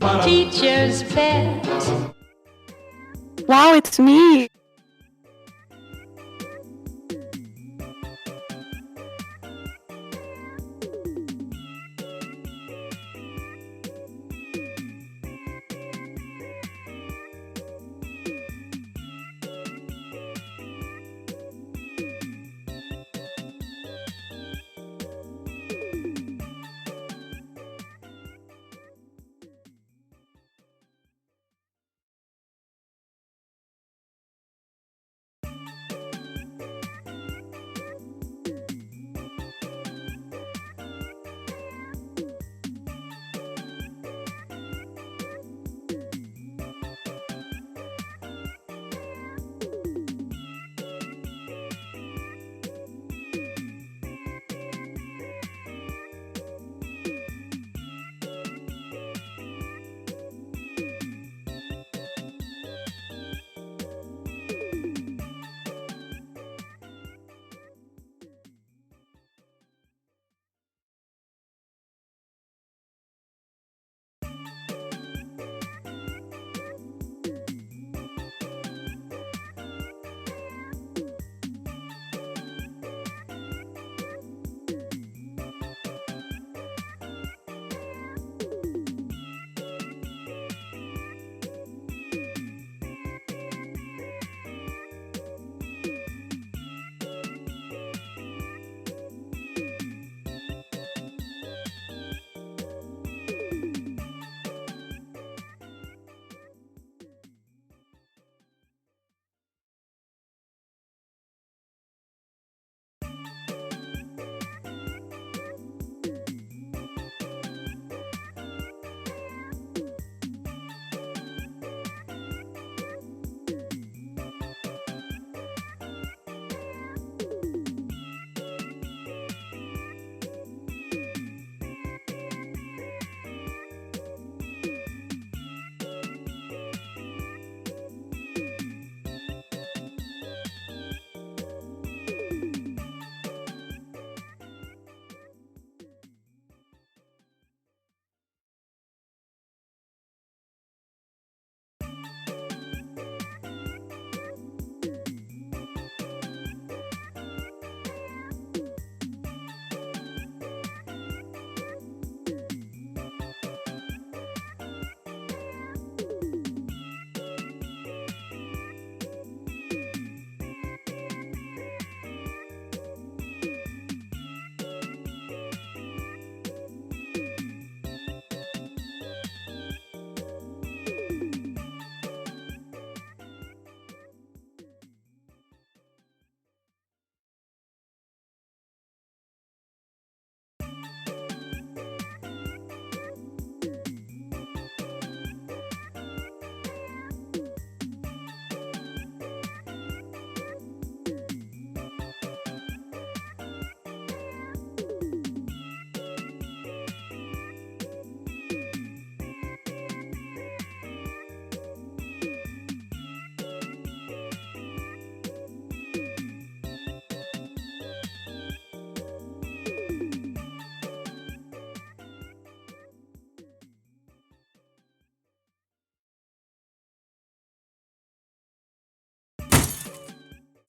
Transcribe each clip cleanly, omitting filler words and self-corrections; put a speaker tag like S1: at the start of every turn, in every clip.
S1: Teacher's pet.
S2: Wow, it's me!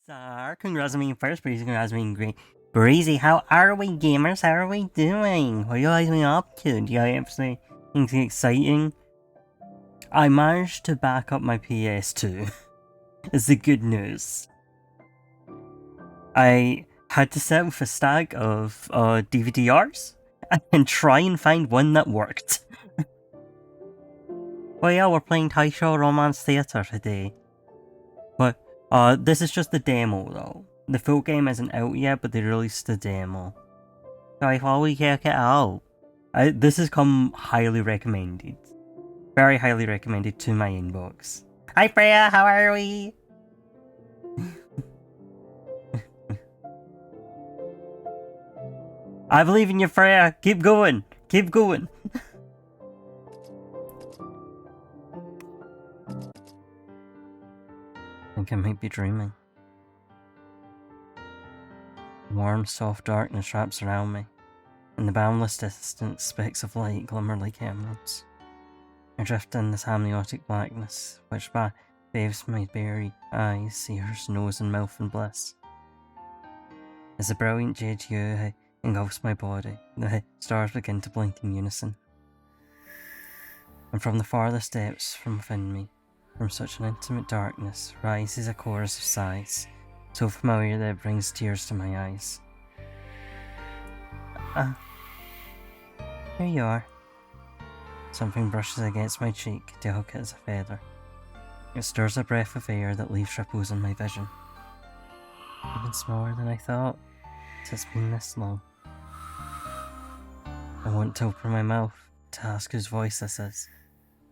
S3: So, congrats on being first, Breezy. Congrats on being great. Breezy, how are we, gamers? How are we doing? What are you guys been up to? Do you guys have anything exciting? I managed to back up my PS2. It's the good news. I had to set with a stack of DVDRs and try and find one that worked. Well, yeah, we're playing Taisho Romance Theater today. But this is just the demo, though. The full game isn't out yet, but they released the demo. So I thought we check it out. This has come highly recommended. Very highly recommended to my inbox. Hi Freya, how are we? I believe in you, Freya. Keep going. Keep going. I think I might be dreaming. Warm, soft darkness wraps around me. In the boundless distance, specks of light glimmer like emeralds. I drift in this amniotic blackness, which bathes my buried eyes, ears, nose, and mouth in bliss. As the brilliant jade hue engulfs my body, the stars begin to blink in unison. And from the farthest depths from within me, from such an intimate darkness, rises a chorus of sighs, so familiar that it brings tears to my eyes. Here you are. Something brushes against my cheek, delicate as a feather. It stirs a breath of air that leaves ripples in my vision. Even smaller than I thought. It's been this long. I want to open my mouth to ask whose voice this is,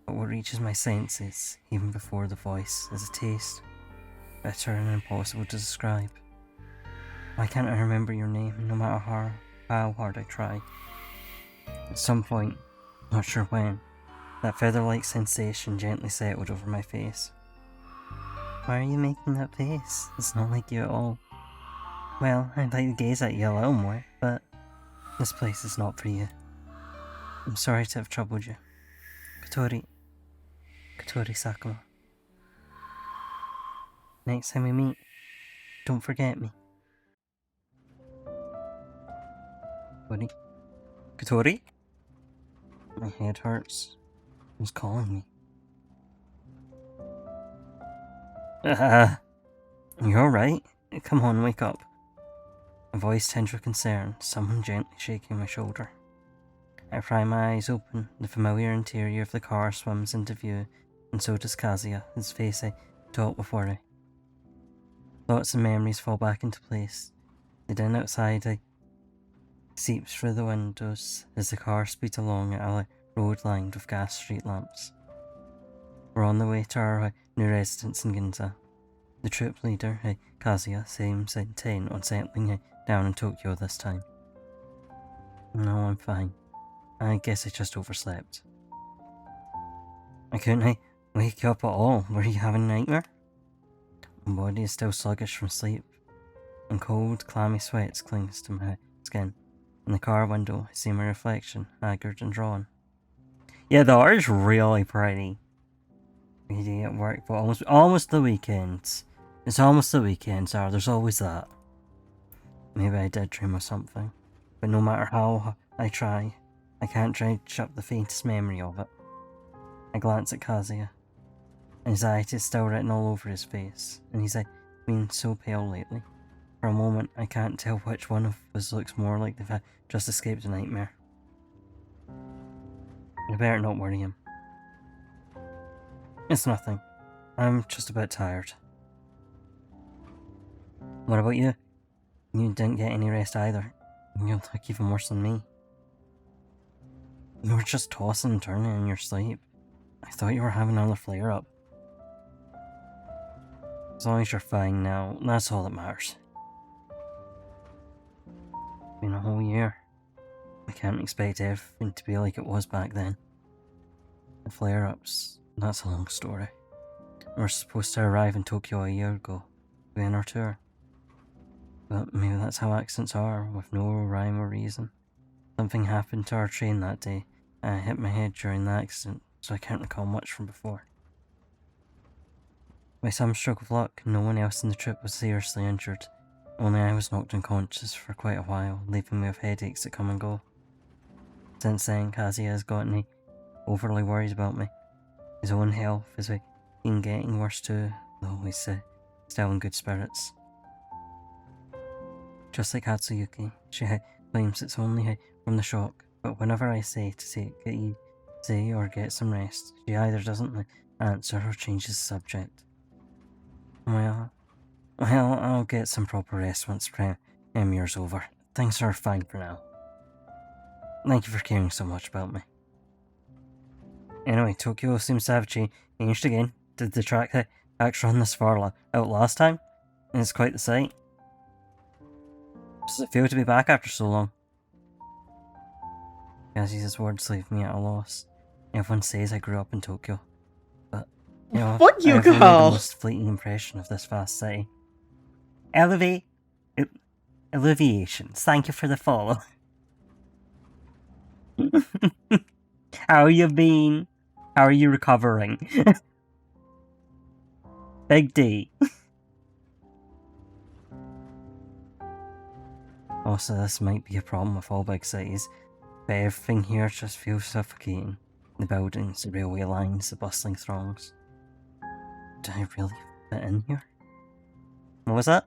S3: but what reaches my senses, even before the voice, is a taste, bitter and impossible to describe. Why can't I remember your name, no matter how hard I try? At some point, not sure when, that feather-like sensation gently settled over my face. Why are you making that face? It's not like you at all. Well, I'd like to gaze at you a little more, but this place is not for you. I'm sorry to have troubled you. Katori Sakuma. Next time we meet, don't forget me. Katori? My head hurts. Who's calling me? You alright? Come on, wake up. A voice tinged with concern, someone gently shaking my shoulder. I pry my eyes open, the familiar interior of the car swims into view, and so does Kazuya, his face taut with worry. Thoughts and memories fall back into place. The din outside seeps through the windows as the car speeds along a road lined with gas street lamps. We're on the way to our new residence in Ginza. The troop leader, Kazuya, seems intent on settling down in Tokyo this time. No, I'm fine. I guess I just overslept. I couldn't wake up at all. Were you having a nightmare? My body is still sluggish from sleep, and cold, clammy sweat clings to my skin. In the car window, I see my reflection, haggard and drawn. Yeah, the art is really pretty. PD at work, but almost the weekends. It's almost the weekends, there's always that. Maybe I did dream of something, but no matter how I try, I can't dredge up the faintest memory of it. I glance at Kazuya. Anxiety is still written all over his face, and he's been so pale lately. For a moment, I can't tell which one of us looks more like they've just escaped a nightmare. I better not worry him. It's nothing. I'm just a bit tired. What about you? You didn't get any rest either. You look even worse than me. You were just tossing and turning in your sleep. I thought you were having another flare-up. As long as you're fine now, that's all that matters. It's been a whole year. I can't expect everything to be like it was back then. The flare-ups, that's a long story. We were supposed to arrive in Tokyo a year ago, to begin our tour. But maybe that's how accidents are, with no rhyme or reason. Something happened to our train that day, and I hit my head during the accident, so I can't recall much from before. By some stroke of luck, no one else in the trip was seriously injured. Only I was knocked unconscious for quite a while, leaving me with headaches that come and go. Since then, Kazuya has gotten overly worried about me. His own health has been getting worse too, though he's still in good spirits. Just like Hatsuyuki, she claims it's only from the shock, but whenever I say to take it easy or get some rest, she either doesn't answer or changes the subject. Well, I'll get some proper rest once premiere's over. Things are fine for now. Thank you for caring so much about me. Anyway, Tokyo seems to have changed again. Did the track actually run this far out last time? And it's quite the sight. Does it feel to be back after so long? Kazuya's words leave me at a loss. Everyone says I grew up in Tokyo. But, you know,
S1: what you
S3: I've only the
S1: call?
S3: most fleeting impression of this vast city. Alleviations. Thank you for the follow. How you been? How are you recovering? Big D. Also, this might be a problem with all big cities, but everything here just feels suffocating. The buildings, the railway lines, the bustling throngs. Do I really fit in here? What was that?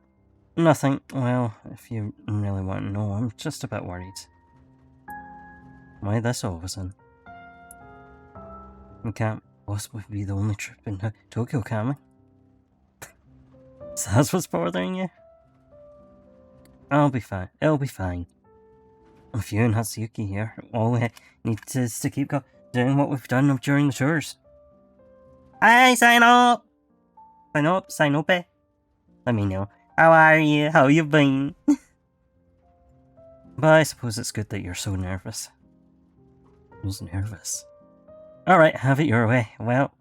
S3: Nothing. Well, if you really want to know, I'm just a bit worried. Why this all of a sudden? We can't possibly be the only trip in Tokyo, can we? So that's what's bothering you? I'll be fine. It'll be fine. With you and Hatsuyuki here, all we need is to keep doing what we've done during the tours. Hi, sign up! Sign up, eh? Let me know. How are you? How you been? But I suppose it's good that you're so nervous. Who's nervous? Alright, have it your way. Well,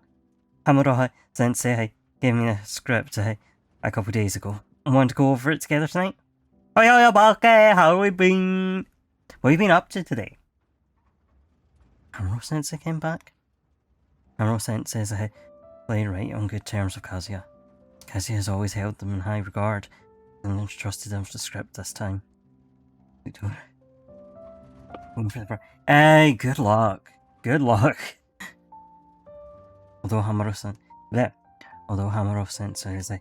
S3: Hamura Sensei gave me a script a couple days ago. Want to go over it together tonight? Hiya, Bake! How have we been? What have you been up to today? Hamura Sensei came back? Hamura Sensei is a playwright on good terms with Kazuya. Kazuya has always held them in high regard and entrusted them with the script this time. Hey, good luck. Good luck. Although Hamura Sensei is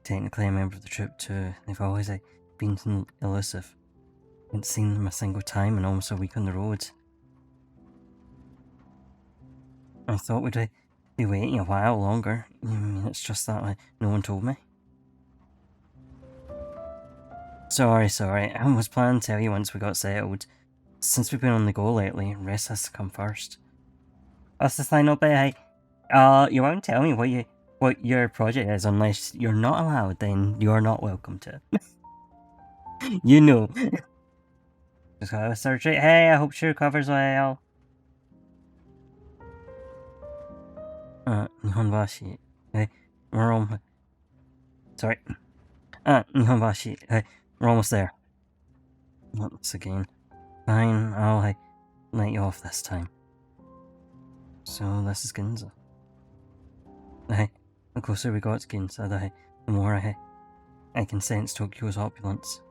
S3: technically a member of the troupe too, they've always been elusive. I haven't seen them a single time in almost a week on the road. I thought we'd be waiting a while longer. I mean, it's just that no one told me. Sorry. I was planning to tell you once we got settled. Since we've been on the go lately, rest has to come first. What's the sign up, you won't tell me what your project is unless you're not allowed, then you're not welcome to. You know. Just got a surgery. Hey, I hope she recovers well. Nihonbashi. Hey, we're almost... Sorry. Nihonbashi. Hey, we're almost there. Once again. Fine, I'll let you off this time. So, this is Ginza. The closer we got to Ginza, the more I can sense Tokyo's opulence.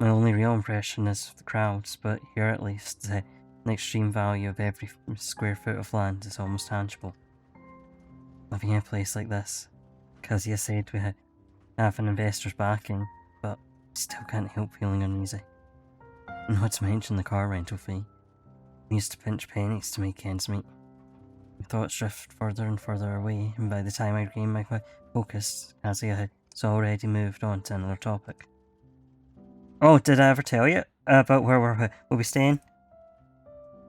S3: My only real impression is of the crowds, but here at least, the extreme value of every square foot of land is almost tangible. Living in a place like this, Kazuya said we have an investor's backing, but still can't help feeling uneasy. Not to mention the car rental fee. We used to pinch pennies to make ends meet. My thoughts drift further and further away, and by the time I regained my focus, Kazuya had already moved on to another topic. Oh, did I ever tell you about where we'll be staying?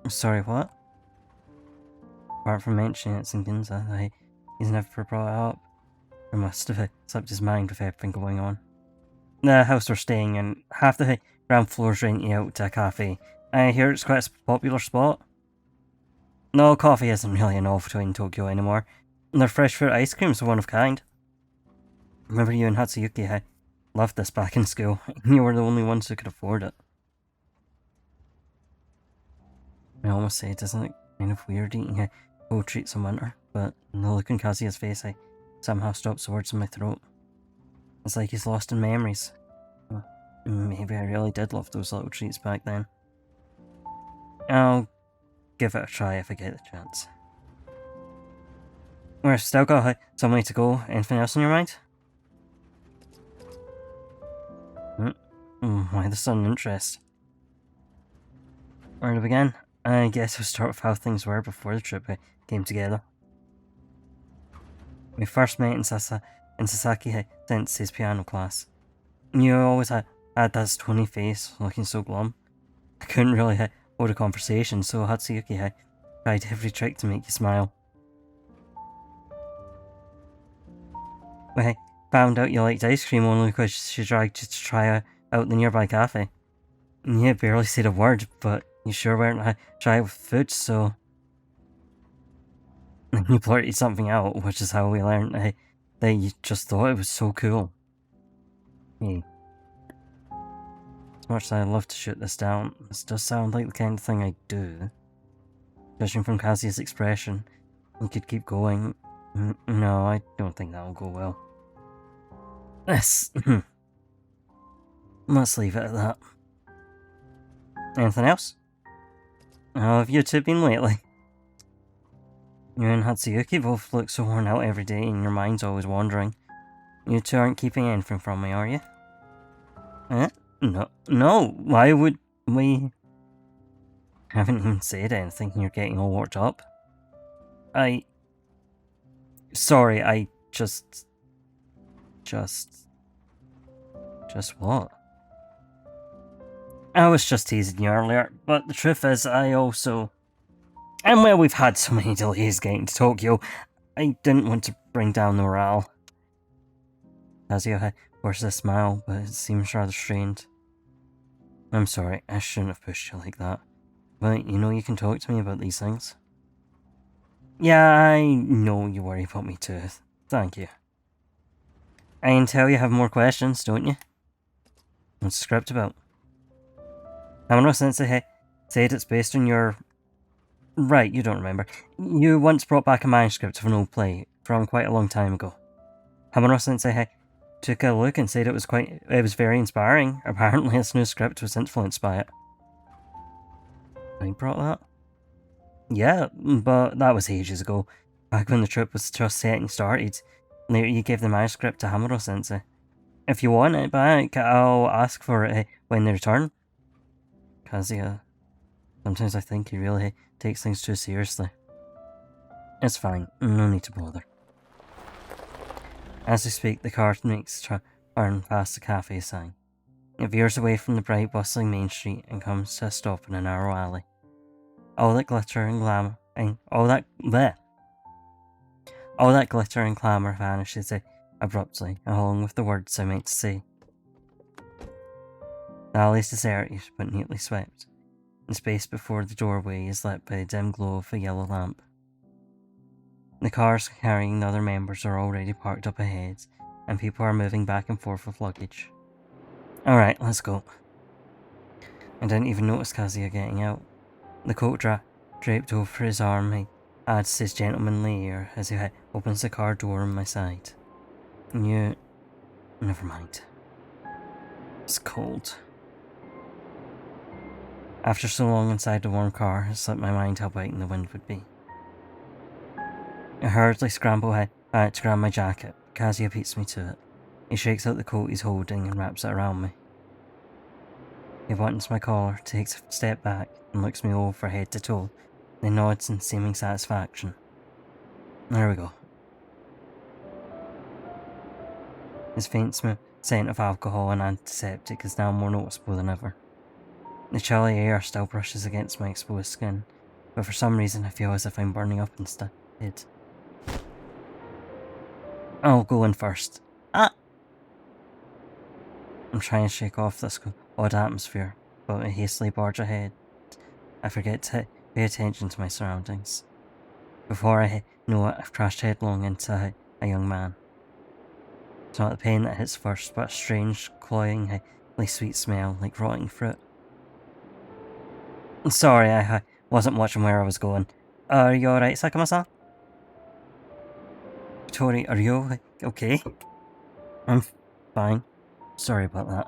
S3: Sorry, what? Apart from mentioning it's in Ginza, he's never brought it up. Or must have slipped his mind with everything going on. The house we're staying in, half the ground floor's renting out to a cafe. I hear it's quite a popular spot. No, coffee isn't really a novelty in Tokyo anymore. Their fresh fruit ice cream's one of kind. Remember you and Hatsuyuki loved this back in school. You were the only ones who could afford it. I almost say, isn't it kind of weird eating cold treats in winter? But the look on Kazuya's face, somehow stops the words in my throat. It's like he's lost in memories. Maybe I really did love those little treats back then. I'll give it a try if I get the chance. We're still got some way to go. Anything else on your mind? Why the sudden interest? Where to begin? I guess we'll start with how things were before the trip came together. We first met in Sasaki Sensei's piano class. You always had that stony face, looking so glum. I couldn't really hold a conversation, so Hatsuyuki tried every trick to make you smile. We found out you liked ice cream only because she dragged you to try out the nearby cafe. You barely said a word, but you sure weren't try it with food, so... You blurted something out, which is how we learned that you just thought it was so cool. Hey. As much as I'd love to shoot this down, this does sound like the kind of thing I'd do. Judging from Kazuya's expression, We could keep going. No, I don't think that'll go well. Let's leave it at that. Anything else? How have you two been lately? You and Hatsuyuki both look so worn out every day and your mind's always wandering. You two aren't keeping anything from me, are you? Eh? No, why would we... Haven't even said anything and you're getting all worked up. Sorry, I just what? I was just teasing you earlier, but the truth is I also... And while we've had so many delays getting to Tokyo, I didn't want to bring down the morale. Kazuya forces a smile, but it seems rather strained. I'm sorry, I shouldn't have pushed you like that. But you know you can talk to me about these things. Yeah, I know you worry about me too. Thank you. I can tell you have more questions, don't you? What's the script about? Hamano-sensei said it's based on your... Right, you don't remember. You once brought back a manuscript of an old play from quite a long time ago. Hamano-sensei took a look and said it was very inspiring. Apparently this new script was influenced by it. I brought that? Yeah, but that was ages ago, back when the trip was just getting started. Later you gave the manuscript to Hamano-sensei. If you want it back, I'll ask for it when they return. Kazuya, sometimes I think he really takes things too seriously. It's fine, no need to bother. As we speak, the car makes a turn past the cafe sign. It veers away from the bright, bustling main street and comes to a stop in a narrow alley. All that glitter and glamour, all that glitter and glamour vanishes abruptly, along with the words I meant to say. The alley is deserted, but neatly swept. The space before the doorway is lit by the dim glow of a yellow lamp. The cars carrying the other members are already parked up ahead, and people are moving back and forth with luggage. Alright, let's go. I didn't even notice Kazuya getting out. The coat draped over his arm adds his gentlemanly air as he opens the car door on my side. Never mind. It's cold. After so long inside the warm car, it slipped my mind how biting the wind would be. I hurriedly scramble back to grab my jacket. Kazuya beats me to it. He shakes out the coat he's holding and wraps it around me. He buttons my collar, takes a step back, and looks me over head to toe, then nods in seeming satisfaction. There we go. His faint scent of alcohol and antiseptic is now more noticeable than ever. The chilly air still brushes against my exposed skin, but for some reason I feel as if I'm burning up instead. I'll go in first. I'm trying to shake off this odd atmosphere, but I hastily barge ahead. I forget to pay attention to my surroundings. Before I know it, I've crashed headlong into a young man. It's not the pain that hits first, but a strange, cloyingly sweet smell, like rotting fruit. Sorry, I wasn't watching where I was going. Are you alright, Sakuma-san? Tori, are you okay? I'm fine. Sorry about that.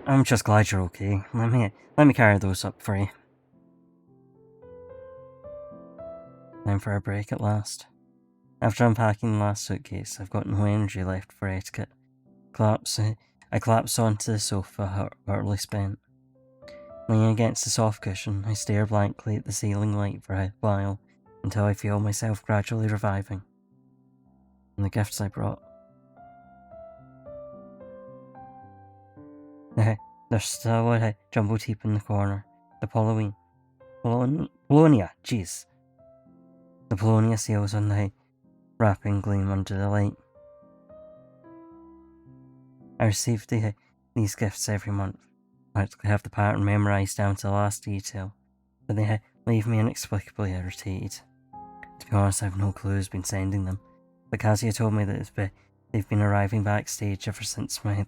S3: I'm just glad you're okay. Let me carry those up for you. Time for a break at last. After unpacking the last suitcase, I've got no energy left for etiquette. I collapse onto the sofa, utterly spent. Leaning against the soft cushion, I stare blankly at the ceiling light for a while, until I feel myself gradually reviving. And the gifts I brought. There's still a jumbled heap in the corner. The Polonia, jeez. The Polonia seals on the wrapping gleam under the light. I receive these gifts every month. I practically have the pattern memorised down to the last detail, but they leave me inexplicably irritated. To be honest, I have no clue who's been sending them, but Kazuya told me that they've been arriving backstage ever since my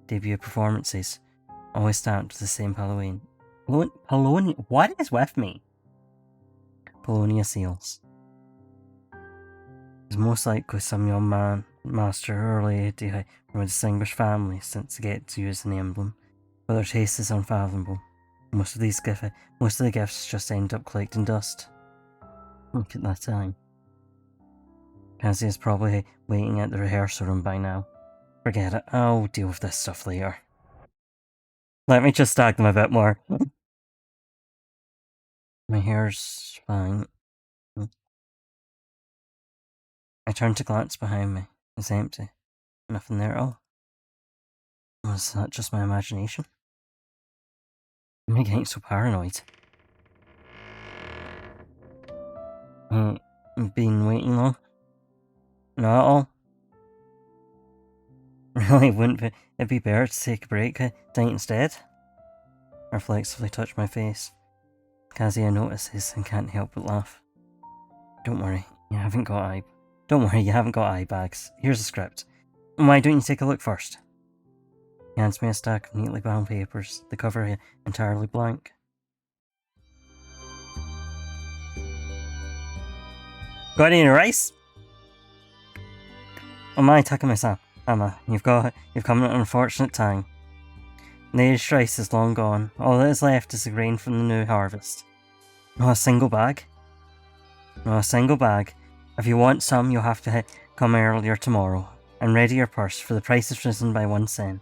S3: debut performances, always stamped with the same Polonia. What is with me? Polonius seals. It's most likely some young man, master or lady from a distinguished family since they get to use an emblem, but their taste is unfathomable. Most of the gifts just end up collecting dust. Look at that time. Cassie is probably waiting at the rehearsal room by now. Forget it, I'll deal with this stuff later. Let me just stack them a bit more. My hair's fine. I turn to glance behind me. It's empty. Nothing there at all. Was that just my imagination? Am I getting so paranoid? Been waiting long? Not at all. Really, wouldn't it be better to take a break tonight instead? I reflexively touch my face. Kazuya notices and can't help but laugh. Don't worry, you haven't got eye bags. Here's the script. Why don't you take a look first? He hands me a stack of neatly bound papers, the cover entirely blank. Got any rice? Oh my, Takumi-san. Emma, you've come at an unfortunate time. The aged rice is long gone. All that is left is the grain from the new harvest. Not a single bag? Not a single bag. If you want some, you'll have to come earlier tomorrow. And ready your purse, for the price has risen by 1 cent.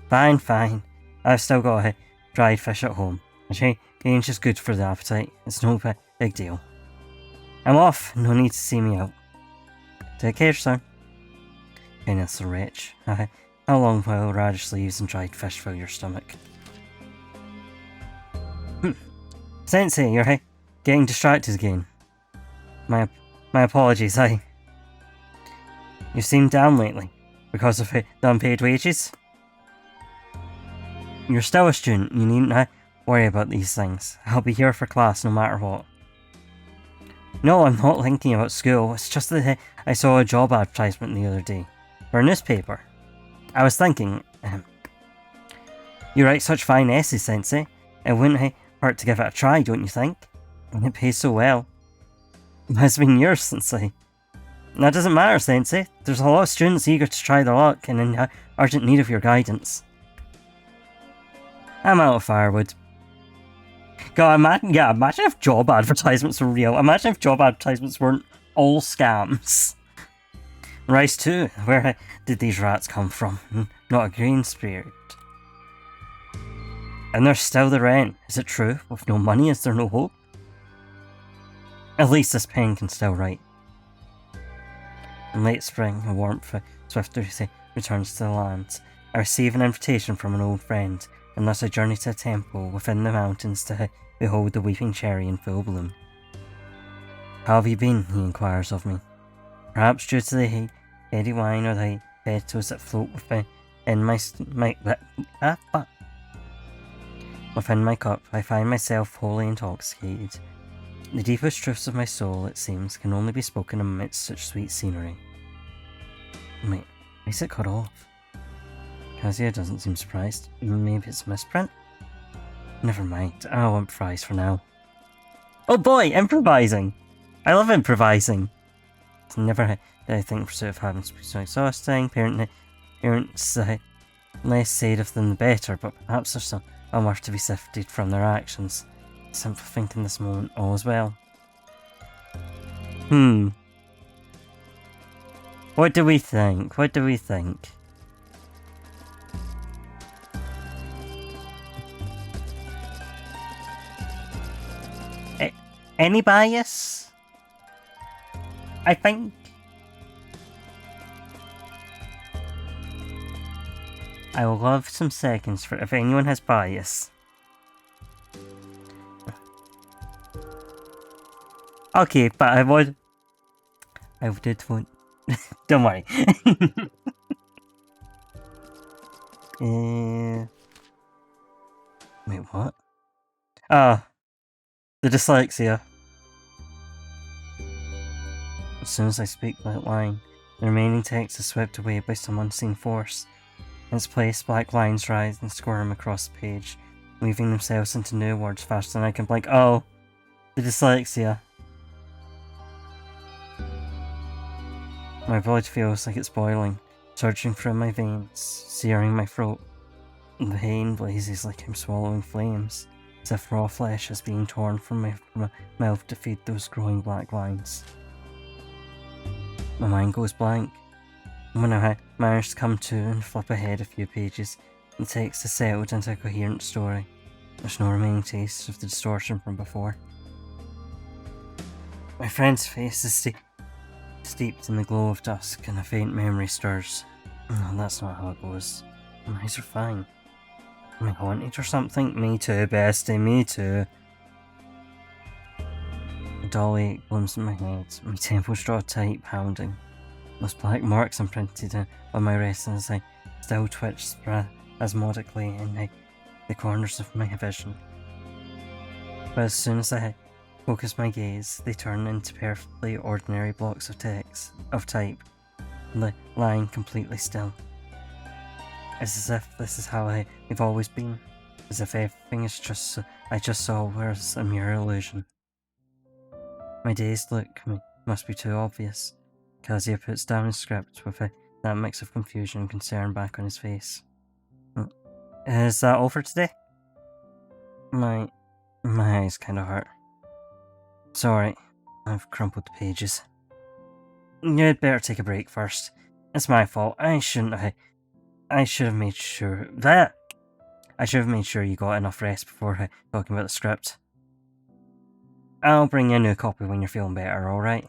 S3: Fine, fine. I've still got dried fish at home. A change is good for the appetite. It's no big deal. I'm off. No need to see me out. Take care, sir. Goodness, the wretch. How long will radish leaves and dried fish fill your stomach? Sensei, you're getting distracted again. My apologies, You seem down lately. Because of the unpaid wages? You're still a student, you needn't worry about these things. I'll be here for class no matter what. No, I'm not thinking about school. It's just that I saw a job advertisement the other day. For a newspaper. I was thinking, you write such fine essays, Sensei. It wouldn't hurt to give it a try, don't you think? And it pays so well. It has been years since That doesn't matter, Sensei. There's a lot of students eager to try their luck and in urgent need of your guidance. I'm out of firewood. God, imagine if job advertisements were real. Imagine if job advertisements weren't all scams. Rice too. Where did these rats come from? Not a green spirit. And there's still the rent. Is it true? With no money, is there no hope? At least this pen can still write. In late spring, a warmth swiftly returns to the lands. I receive an invitation from an old friend, and thus I journey to a temple within the mountains to behold the weeping cherry in full bloom. How have you been? He inquires of me. Perhaps due to the heady wine or the petals that float within my cup, I find myself wholly intoxicated. The deepest truths of my soul, it seems, can only be spoken amidst such sweet scenery. Wait, why is it cut off? Kazuya doesn't seem surprised. Maybe it's a misprint? Never mind, I'll improvise for now. Oh boy, improvising! I love improvising! Never did I think pursuit of happiness would be so exhausting. Parents less said of them the better, but perhaps there's some worth to be sifted from their actions. Simply think in this moment, all is well. What do we think? What do we think? Any bias? I think I will love some seconds for if anyone has bias. Okay, but I did want. Don't worry. Wait, what? Ah, the dyslexia. As soon as I speak that line, the remaining text is swept away by some unseen force. In its place, black lines rise and squirm across the page, weaving themselves into new words faster than I can blink. Oh, the dyslexia. My blood feels like it's boiling, surging through my veins, searing my throat. The pain blazes like I'm swallowing flames, as if raw flesh is being torn from my mouth to feed those growing black lines. My mind goes blank. When I manage to come to and flip ahead a few pages, the text is settled into a coherent story. There's no remaining taste of the distortion from before. My friend's face is steeped in the glow of dusk, and a faint memory stirs. No, that's not how it goes. My eyes are fine. Am I haunted or something? Me too, bestie, me too. A dull ache blooms in my head. My temples draw tight, pounding. Those black marks imprinted on my wrist as I still twitch spasmodically in the corners of my vision. But as soon as I focus my gaze, they turn into perfectly ordinary blocks of type, lying completely still. It's as if this is how they've always been, as if everything I just saw was a mere illusion. My dazed look must be too obvious. Kazuya puts down his script with that mix of confusion and concern back on his face. Is that all for today? My eyes kinda hurt. Sorry, I've crumpled the pages. You'd better take a break first. It's my fault. I should have made sure you got enough rest before talking about the script. I'll bring you a new copy when you're feeling better, alright?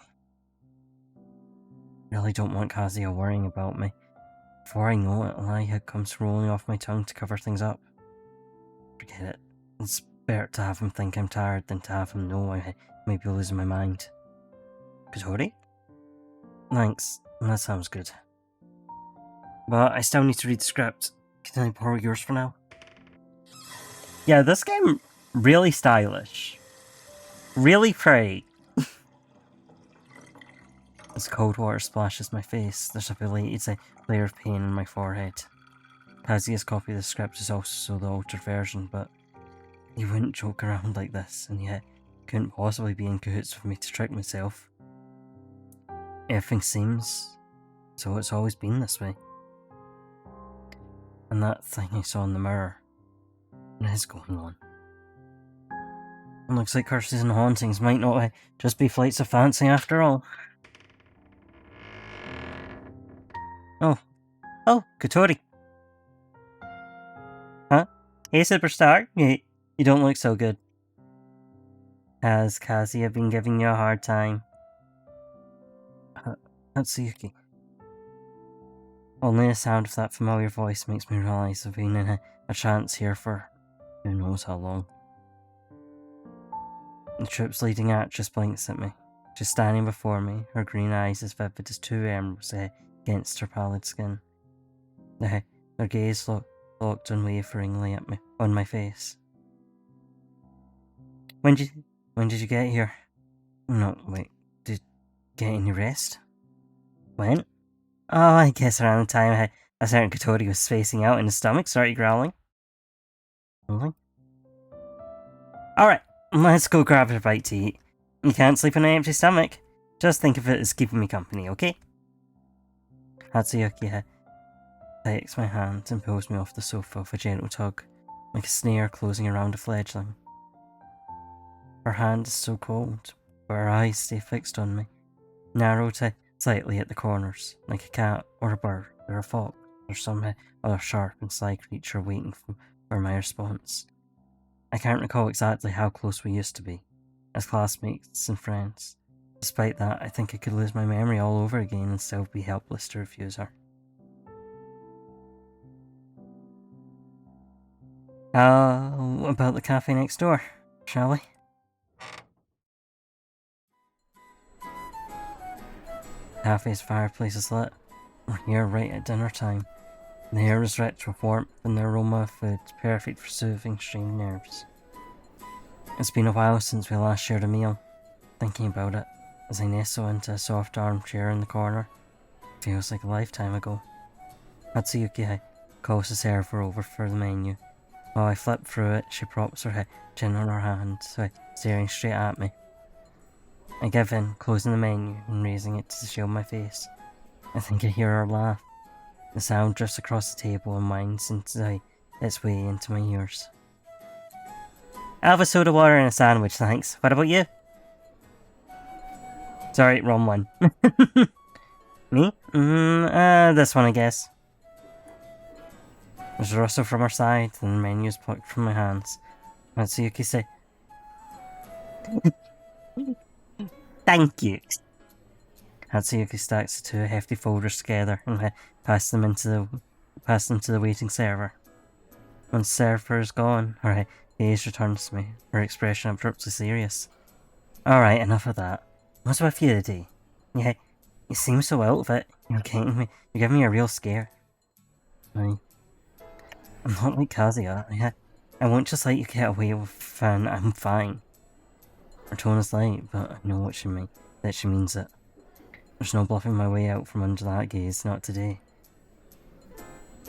S3: Really don't want Kazuya worrying about me. Before I know it, a lie comes rolling off my tongue to cover things up. Forget it. It's better to have him think I'm tired than to have him know I may be losing my mind. Kotori? Thanks, that sounds good. But I still need to read the script. Can I borrow yours for now? Yeah, this game, really stylish. Really pretty. As cold water splashes my face, there's a belated layer of pain in my forehead. Kazuya's copy of the script is also the altered version, but he wouldn't joke around like this, and yet couldn't possibly be in cahoots with me to trick myself. Everything seems so it's always been this way. And that thing I saw in the mirror, what is going on? It looks like curses and hauntings might not just be flights of fancy after all. Oh, Kotori. Huh? Hey, superstar. You don't look so good. Has Kazuya been giving you a hard time? Hatsuyuki. Only the sound of that familiar voice makes me realise I've been in a trance here for who knows how long. The troop's leading actress blinks at me. She's standing before me, her green eyes as vivid as two emeralds against her pallid skin. Their gaze locked unwaveringly at me, on my face. When did you get here? No, wait, did you get any rest? When? Oh, I guess around the time a certain Kotori was spacing out and his stomach started growling. Really? Alright, let's go grab a bite to eat. You can't sleep on an empty stomach. Just think of it as keeping me company, okay? Hatsuyuki takes my hand and pulls me off the sofa with a gentle tug, like a snare closing around a fledgling. Her hand is so cold, but her eyes stay fixed on me, narrowed slightly at the corners, like a cat or a bird or a fox or some other sharp and sly creature waiting for my response. I can't recall exactly how close we used to be, as classmates and friends. Despite that, I think I could lose my memory all over again and still be helpless to refuse her. How about the cafe next door, shall we? Cafe's fireplace is lit. We're here right at dinner time. The air is rich with warmth and the aroma of food, perfect for soothing strained nerves. It's been a while since we last shared a meal. Thinking about it, as I nestle into a soft armchair in the corner, feels like a lifetime ago. Hatsuyuki calls the server over for the menu. While I flip through it, she props her chin on her hand, staring straight at me. I give in, closing the menu and raising it to shield my face. I think I hear her laugh. The sound drifts across the table and winds its way into my ears. I'll have a soda water and a sandwich, thanks. What about you? Sorry, wrong one. Me? This one, I guess. There's a rustle from her side, and the menu is plucked from my hands. Matsuyuki say, "Thank you." Hatsuyuki stacks the two hefty folders together and passes them to the waiting server. When the server is gone, her gaze returns to me, her expression abruptly serious. Alright, enough of that. What's with you today? Yeah, you seem so out of it. You're giving me a real scare. I'm not like Kazuya. I won't just let you get away with an I'm fine. Her tone is light, but I know what she means it. There's no bluffing my way out from under that gaze, not today.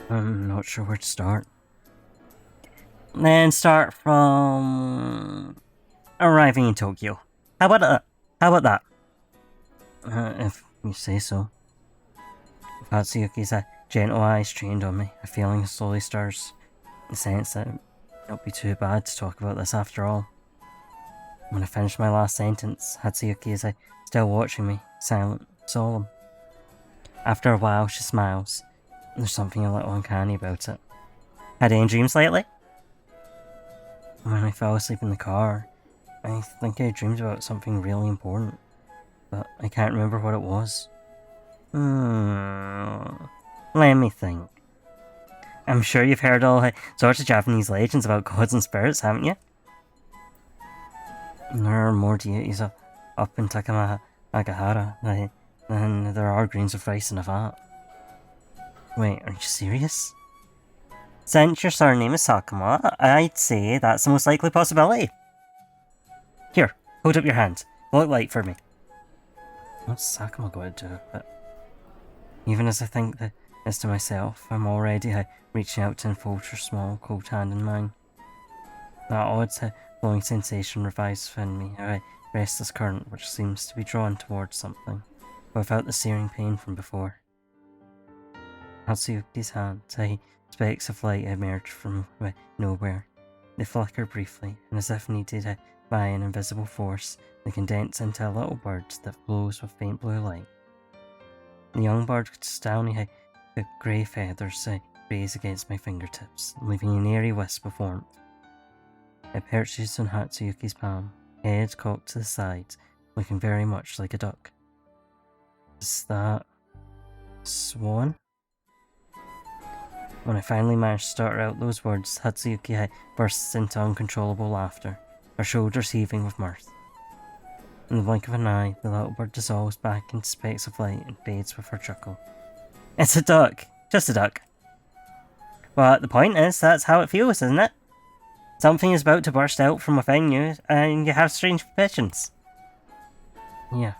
S3: I'm not sure where to start. Then start from arriving in Tokyo. How about that? If you say so. Hatsuyuki's gentle eyes trained on me. A feeling slowly stirs. The sense that it might not be too bad to talk about this after all. When I finish my last sentence, Hatsuyuki is still watching me, silent, solemn. After a while, she smiles. There's something a little uncanny about it. Had any dreams lately? When I fell asleep in the car, I think I dreamed about something really important, but I can't remember what it was. Let me think. I'm sure you've heard all sorts of Japanese legends about gods and spirits, haven't you? There are more deities up in Takahara than there are grains of rice in a vat. Wait, are you serious? Since your surname is Sakuma, I'd say that's the most likely possibility. Here, hold up your hand. Look light for me. What's Sakuma going to do? But even as I think this to myself, I'm already reaching out to enfold her small, cold hand in mine. That odd flowing sensation revives within me, a restless current which seems to be drawn towards something, but without the searing pain from before. Hatsuyuki's hand, specks of light emerge from nowhere. They flicker briefly, and as if needed by an invisible force, they condense into a little bird that glows with faint blue light. The young bird's downy grey feathers graze against my fingertips, leaving an airy wisp of warmth. It perches on Hatsuyuki's palm, head cocked to the side, looking very much like a duck. Is that swan? When I finally manage to stutter out those words, Hatsuyuki bursts into uncontrollable laughter, her shoulders heaving with mirth. In the blink of an eye, the little bird dissolves back into specks of light and fades with her chuckle. It's a duck! Just a duck. But the point is, that's how it feels, isn't it? Something is about to burst out from within you, and you have strange visions. Yeah.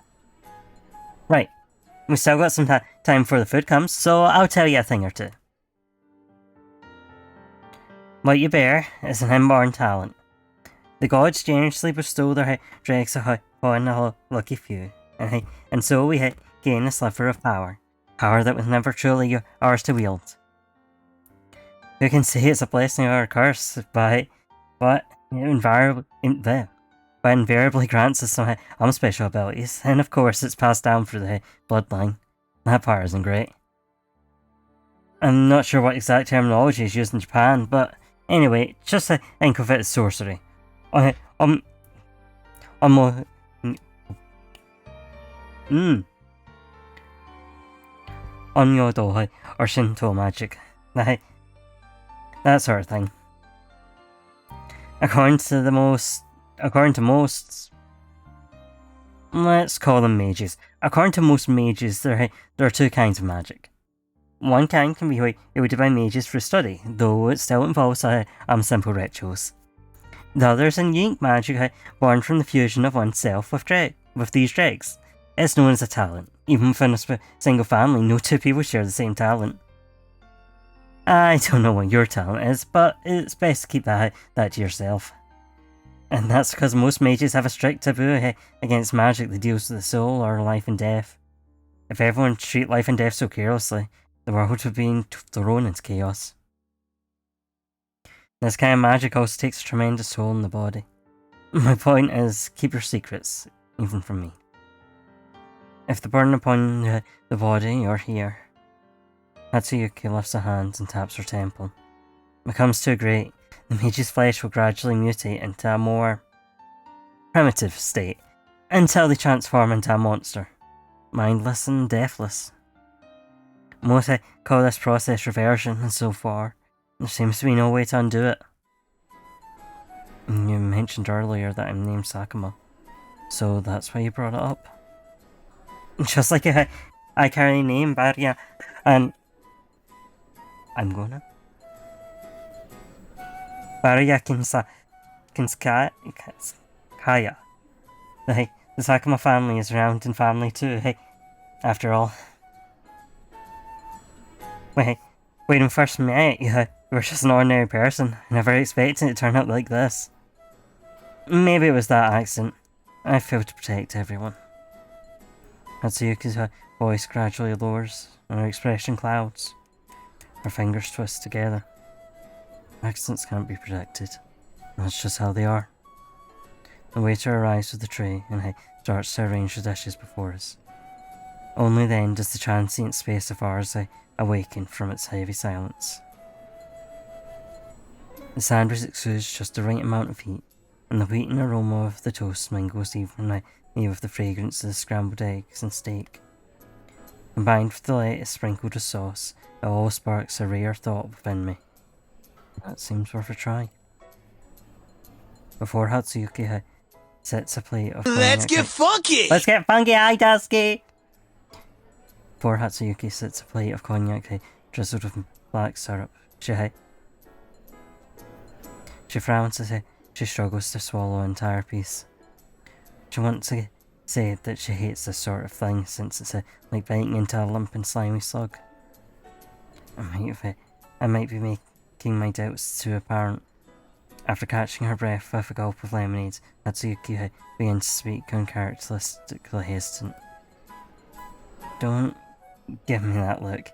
S3: Right. We've still got some time before the food comes, so I'll tell you a thing or two. What you bear is an inborn talent. The gods generously bestow their dregs upon a lucky few, and so we gain a sliver of power that was never truly ours to wield. Who can say it's a blessing or a curse, but invariably grants us some special abilities, and of course it's passed down through the bloodline. That part isn't great. I'm not sure what exact terminology is used in Japan, but anyway, just think of it as sorcery. Onyodo or Shinto magic. That sort of thing. According to most, let's call them mages. According to most mages, there are two kinds of magic. One kind can be wielded by mages for study, though it still involves simple rituals. The other is a unique magic born from the fusion of oneself with these dregs. It's known as a talent. Even within a single family, no two people share the same talent. I don't know what your talent is, but it's best to keep that to yourself. And that's because most mages have a strict taboo against magic that deals with the soul or life and death. If everyone treated life and death so carelessly, the world would be thrown into chaos. This kind of magic also takes a tremendous toll on the body. My point is, keep your secrets, even from me. If the burden upon the body, you're here. Hatsuyuki lifts her hands and taps her temple. It becomes too great. The mage's flesh will gradually mutate into a more primitive state, until they transform into a monster. Mindless and deathless. Most call this process reversion, and so far, there seems to be no way to undo it. You mentioned earlier that I'm named Sakuma, so that's why you brought it up. Just like I carry a name, Barya, and I'm gonna. Barya Kinskaya. The Sakuma family is round in family too, hey, after all. When we first met, you were just an ordinary person. I never expected it to turn out like this. Maybe it was that accident. I failed to protect everyone. Hatsuyuki's voice gradually lowers, and her expression clouds. Her fingers twist together. Accidents can't be predicted. That's just how they are. The waiter arrives with the tray, and he starts to arrange the dishes before us. Only then does the transient space of ours awaken from its heavy silence. The sandwich exudes just the right amount of heat, and the wheat and aroma of the toast mingles evenly with the fragrance of the scrambled eggs and steak. Combined with the lettuce sprinkled with sauce, it all sparks a rare thought within me. That seems worth a try. Before Hatsuyuki sets a plate of
S1: Let's get funky!
S3: Let's get funky, Dusky! Before Hatsuyuki sets a plate of cognac drizzled with black syrup, she frowns as she struggles to swallow an entire piece. She wants to say that she hates this sort of thing since it's like biting into a lump and slimy slug. I might be making my doubts too apparent. After catching her breath with a gulp of lemonade, Hatsuyuki begins to speak uncharacteristically hesitant. Don't give me that look.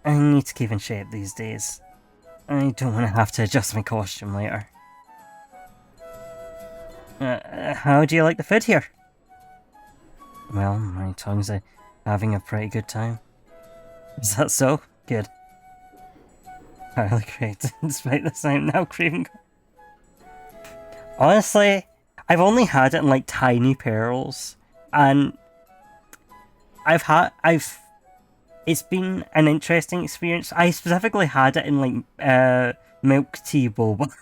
S3: I need to keep in shape these days. I don't want to have to adjust my costume later. How do you like the food here? Well, my tongue's having a pretty good time. Is that so? Good. Highly great, despite this I'm now craving. Honestly, I've only had it in like tiny pearls, and it's been an interesting experience. I specifically had it in like milk tea boba.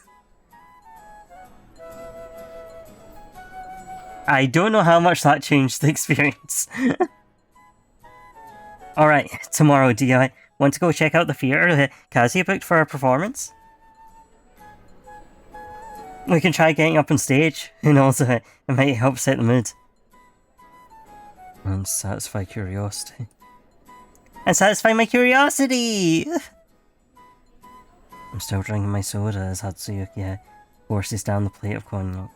S3: I don't know how much that changed the experience. Alright, tomorrow, do you want to go check out the theatre Kazuya booked for our performance? We can try getting up on stage. Who knows, it might help set the mood. And satisfy curiosity. And satisfy my curiosity! I'm still drinking my soda as Hatsuyuki forces down the plate of cognac,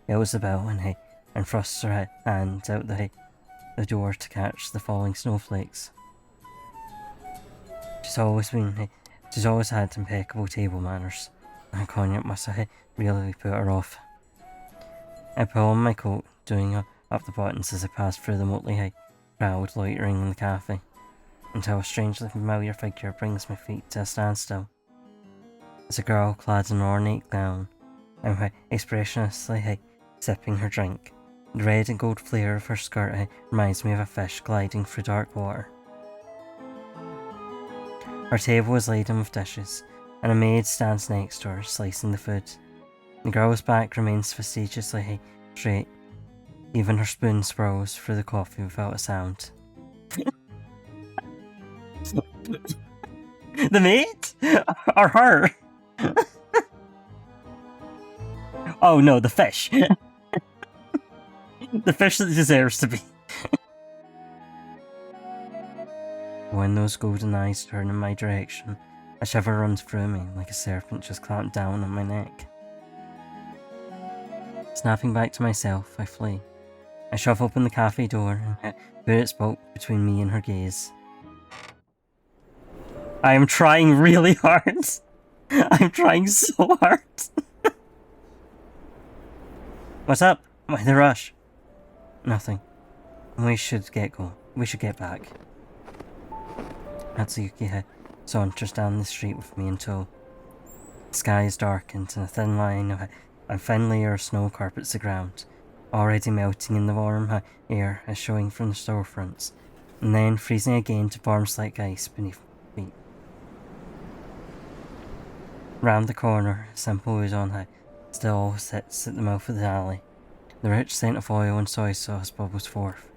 S3: yells the bell and thrusts her hand out the door to catch the falling snowflakes. She's always had impeccable table manners, and cognac must have really put her off. I pull on my coat, doing up the buttons as I pass through the motley crowd loitering in the cafe, until a strangely familiar figure brings my feet to a standstill. It's a girl clad in an ornate gown, and expressionlessly sipping her drink. The red and gold flare of her skirt reminds me of a fish gliding through dark water. Our table is laden with dishes, and a maid stands next to her, slicing the food. The girl's back remains fastidiously straight. Even her spoon swirls through the coffee without a sound. The maid? Or her? Oh no, the fish. The fish that deserves to be. When those golden eyes turn in my direction, a shiver runs through me like a serpent just clamped down on my neck. Snapping back to myself, I flee. I shove open the cafe door and put its bolt between me and her gaze. I am trying really hard. I'm trying so hard. What's up? Why the rush? Nothing. We should get going. We should get back. Hatsuyuki saunters down the street with me until the sky is darkened and a thin line of a thin layer of snow carpets the ground, already melting in the warm air as showing from the storefronts, and then freezing again to forms like ice beneath my feet. Round the corner, a simple udon still sits at the mouth of the alley. The rich scent of oil and soy sauce bubbles forth.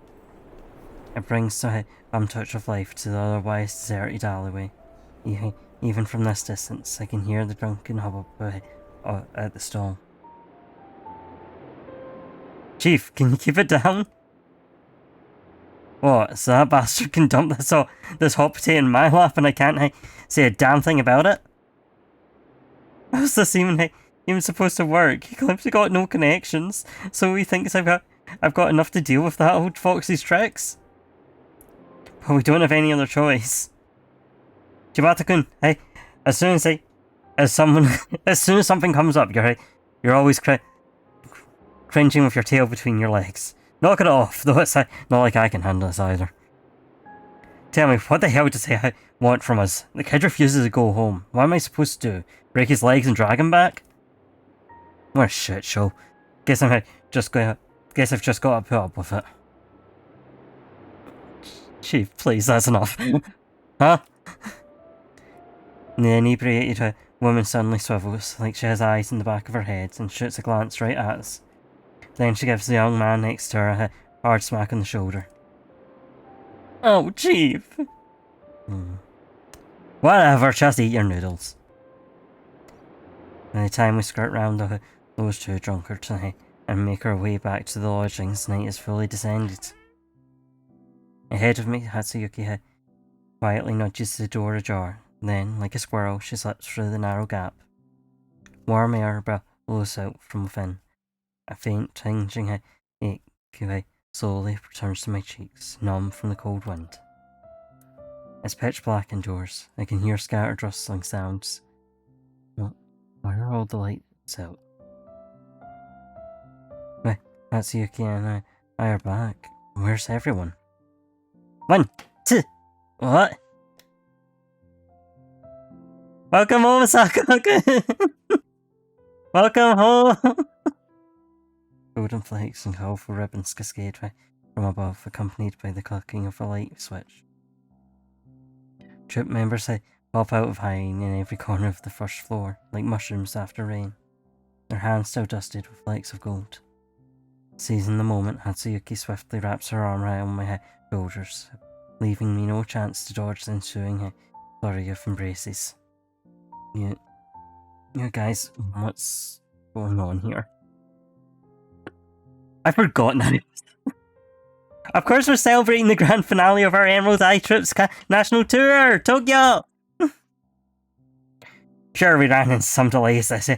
S3: It brings a touch of life to the otherwise deserted alleyway. Even from this distance, I can hear the drunken hubbub at the stall. Chief, can you keep it down? What, so that bastard can dump this hot potato in my lap and I can't say a damn thing about it? How's this even supposed to work? He claims he got no connections, so he thinks I've got enough to deal with that old foxy's tricks. But we don't have any other choice. Chibata-kun, as soon as something comes up, you're always cringing with your tail between your legs. Knock it off, though it's not like I can handle this either. Tell me, what the hell does he want from us? The kid refuses to go home. What am I supposed to do? Break his legs and drag him back? What a shit show. Guess I've just got to put up with it. Chief, please, that's enough. Huh? The inebriated woman suddenly swivels, like she has eyes in the back of her head, and shoots a glance right at us. Then she gives the young man next to her a hard smack on the shoulder. Oh, Chief! Whatever, just eat your noodles. By the time we skirt round those two drunkards and make our way back to the lodgings, night is fully descended. Ahead of me, Hatsuyuki quietly nudges the door ajar. Then, like a squirrel, she slips through the narrow gap. Warm air blows out from within. A faint, tingling ache slowly returns to my cheeks, numb from the cold wind. It's pitch black indoors. I can hear scattered rustling sounds. Why are all the lights out? Hatsuyuki and I are back. Where's everyone? 1, 2, what? Welcome home, Sakura! Welcome home! Golden flakes and colourful ribbons cascade from above, accompanied by the clicking of a light switch. Troop members pop out of hiding in every corner of the first floor, like mushrooms after rain, their hands still dusted with flakes of gold. Seizing the moment, Hatsuyuki swiftly wraps her arm around my shoulders, leaving me no chance to dodge the ensuing flurry of embraces. You guys, what's going on here? I've forgotten how Of course we're celebrating the grand finale of our Emerald Eye Trip's national tour, Tokyo! Sure, we ran into some delays this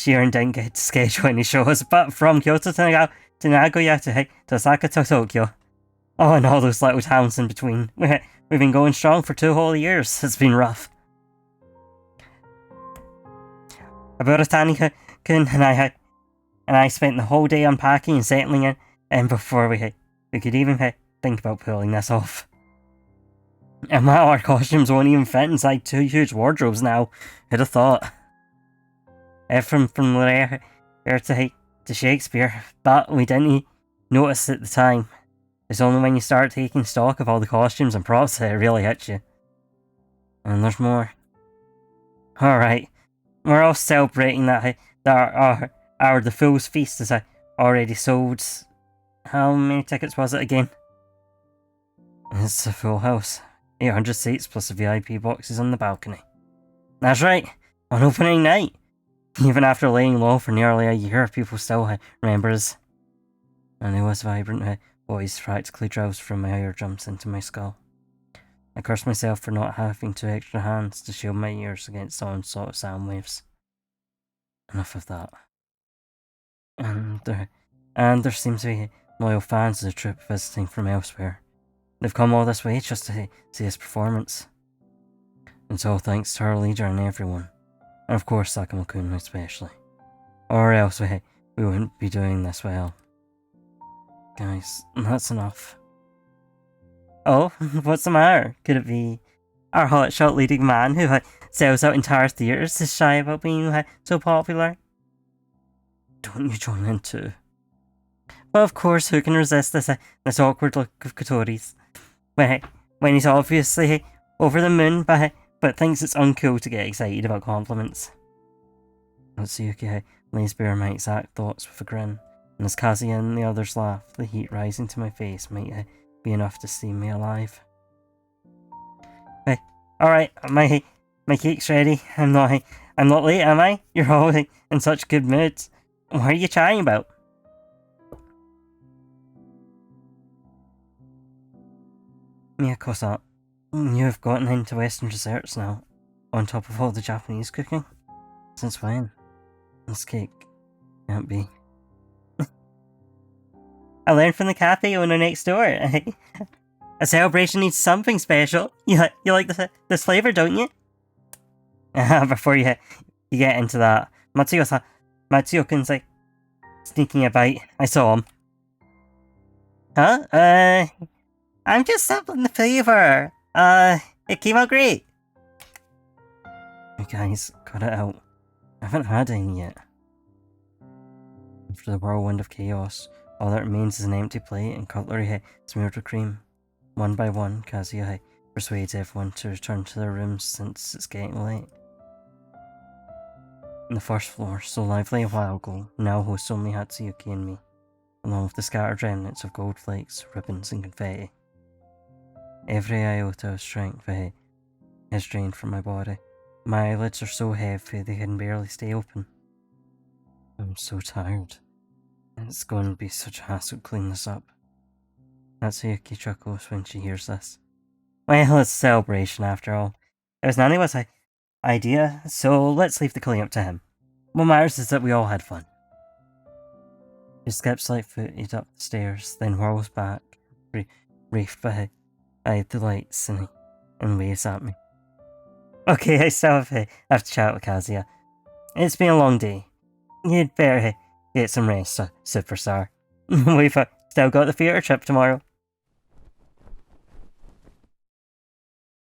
S3: year and didn't get to schedule any shows, but from Kyoto to Nagoya to Osaka to Tokyo. Oh, and all those little towns in between. We've been going strong for 2 whole years. It's been rough. Aburatani-kun and I spent the whole day unpacking and settling in before we could even think about pulling this off. And now our costumes won't even fit inside 2 huge wardrobes now. Who'd have thought? From Lear to Shakespeare, but we didn't notice at the time. It's only when you start taking stock of all the costumes and props that it really hits you. And there's more. Alright, we're all celebrating that the Fool's Feast is already sold. How many tickets was it again? It's a full house. 800 seats plus the VIP boxes on the balcony. That's right, on opening night. Even after laying low for nearly a year, people still remember us. And it was vibrant voice practically drowsed from my eardrums into my skull. I cursed myself for not having 2 extra hands to shield my ears against onslaught of sound waves. Enough of that. And there seems to be Loyal fans of the troupe visiting from elsewhere. They've come all this way just to see his performance. It's all thanks to our leader and everyone. And of course Sakamo-kun especially. Or else we wouldn't be doing this well. Guys, that's enough. Oh, what's the matter? Could it be our hotshot leading man who sells out entire theatres is shy about being so popular? Don't you join in too? But of course, who can resist this awkward look of Kotori's? When he's obviously over the moon, but thinks it's uncool to get excited about compliments. Natsuyuki lays bare my exact thoughts with a grin, and as Kazuya and the others laugh, the heat rising to my face might be enough to steam me alive. Hey, alright, my cake's ready. I'm not late, am I? You're all in such good moods. What are you chatting about? Miyako-san, you have gotten into Western desserts now, on top of all the Japanese cooking? Since when? This cake can't be. I learned from the cafe owner next door. A celebration needs something special. You like this flavour, don't you? Before you get into that, Matsuyo-kun's sneaking a bite. I saw him. Huh? I'm just sampling the flavour. It came out great. You guys, cut it out. I haven't had any yet. After the whirlwind of chaos, all that remains is an empty plate and cutlery smeared with cream. One by one, Kazuya persuades everyone to return to their rooms since it's getting late. The first floor, so lively a while ago, now hosts only Hatsuyuki and me, along with the scattered remnants of gold flakes, ribbons, and confetti. Every iota of strength has drained from my body. My eyelids are so heavy they can barely stay open. I'm so tired. It's going to be such a hassle to clean this up. Natsuyuki chuckles when she hears this. Well, it's a celebration after all. It was Naniwa's idea, so let's leave the cleanup up to him. What matters is that we all had fun. She skips light-footed up the stairs, then whirls back, reefed by the lights, and waves at me. Okay, I still have to chat with Kazuya. It's been a long day. You'd better get some rest, superstar. We've still got the theatre trip tomorrow.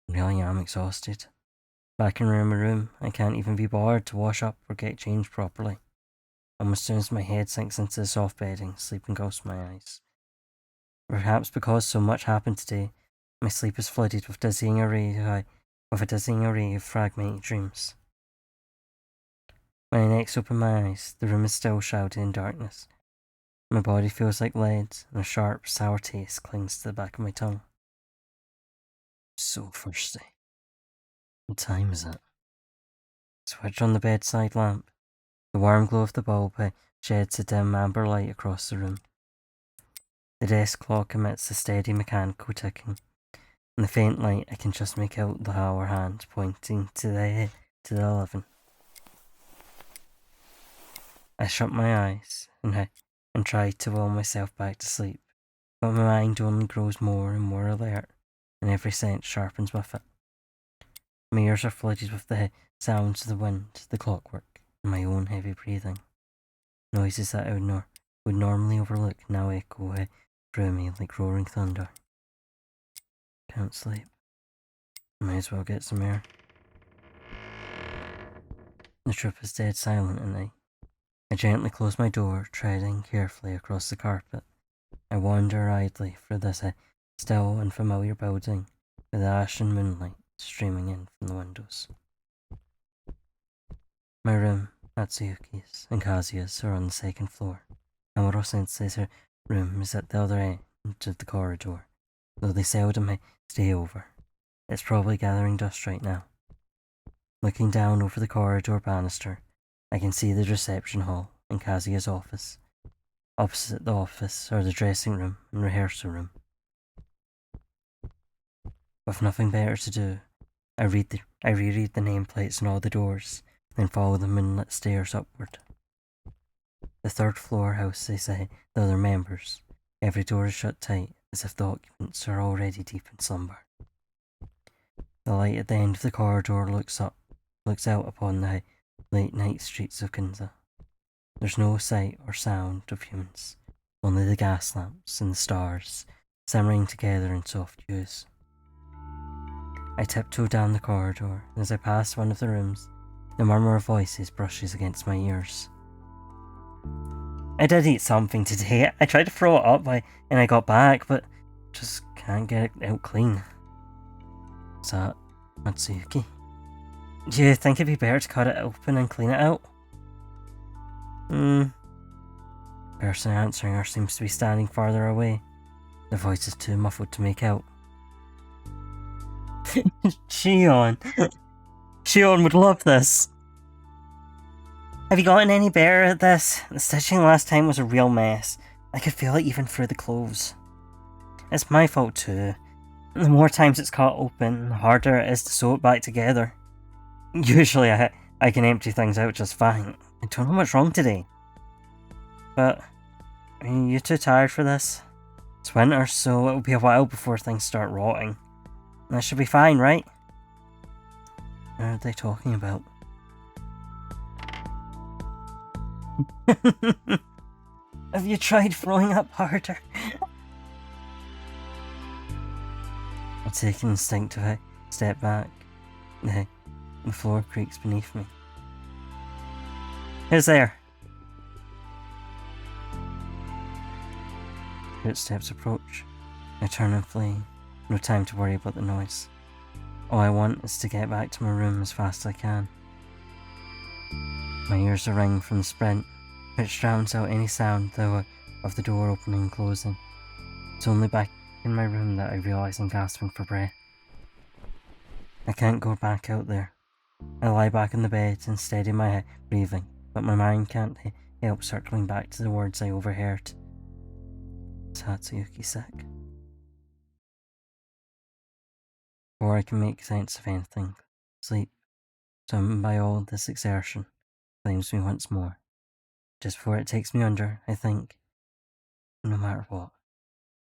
S3: Really am exhausted. Back in my room, I can't even be bothered to wash up or get changed properly. Almost as soon as my head sinks into the soft bedding, sleep engulfs my eyes. Perhaps because so much happened today, my sleep is flooded with a dizzying array of fragmented dreams. When I next open my eyes, the room is still shrouded in darkness. My body feels like lead, and a sharp, sour taste clings to the back of my tongue. I'm so thirsty. What time is it? Switch on the bedside lamp. The warm glow of the bulb sheds a dim amber light across the room. The desk clock emits a steady mechanical ticking. In the faint light, I can just make out the hour hand pointing to the 11. I shut my eyes and try to will myself back to sleep, but my mind only grows more and more alert, and every sense sharpens with it. My ears are flooded with the sounds of the wind, the clockwork, and my own heavy breathing. Noises that I would normally overlook now echo through me like roaring thunder. Can't sleep. Might as well get some air. The trip is dead silent at night. I gently close my door, treading carefully across the carpet. I wander idly through this still and familiar building, with the ashen moonlight streaming in from the windows. My room, Natsuyuki's, and Kazuya's are on the second floor. Amuro-sensei's room is at the other end of the corridor, though they seldom stay over. It's probably gathering dust right now. Looking down over the corridor banister, I can see the reception hall and Kazuya's office. Opposite the office are the dressing room and rehearsal room. With nothing better to do, I reread the nameplates on all the doors, then follow the moonlit stairs upward. The third floor houses the other members, Every door is shut tight, as if the occupants are already deep in slumber. The light at the end of the corridor looks out upon the late night streets of Ginza. There's no sight or sound of humans, only the gas lamps and the stars simmering together in soft hues. I tiptoe down the corridor, and as I pass one of the rooms, the murmur of voices brushes against my ears. I did eat something today. I tried to throw it up and I got back, but just can't get it out clean. Is that Matsuyuki? Do you think it'd be better to cut it open and clean it out? The person answering her seems to be standing farther away. Their voice is too muffled to make out. Shion! Shion would love this! Have you gotten any better at this? The stitching last time was a real mess. I could feel it even through the clothes. It's my fault too. The more times it's cut open, the harder it is to sew it back together. Usually I can empty things out just fine. I don't know what's wrong today. But, are you too tired for this? It's winter, so it'll be a while before things start rotting. That should be fine, right? What are they talking about? Have you tried throwing up harder? I take an instinctive step back. The floor creaks beneath me. Who's there? Footsteps approach. I turn and flee. No time to worry about the noise. All I want is to get back to my room as fast as I can. My ears are ringing from the sprint, which drowns out any sound, though, of the door opening and closing. It's only back in my room that I realise I'm gasping for breath. I can't go back out there. I lie back in the bed and steady my breathing, but my mind can't help circling back to the words I overheard. Is Hatsuyuki sick? Before I can make sense of anything, sleep, summoned by all this exertion, claims me once more. Just before it takes me under, I think, no matter what,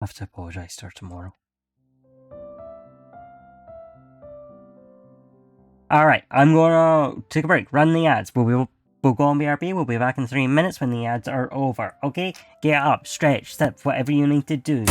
S3: I have to apologise to her tomorrow. Alright, I'm gonna take a break, run the ads. We'll go on BRB, we'll be back in 3 minutes when the ads are over, okay? Get up, stretch, step, whatever you need to do.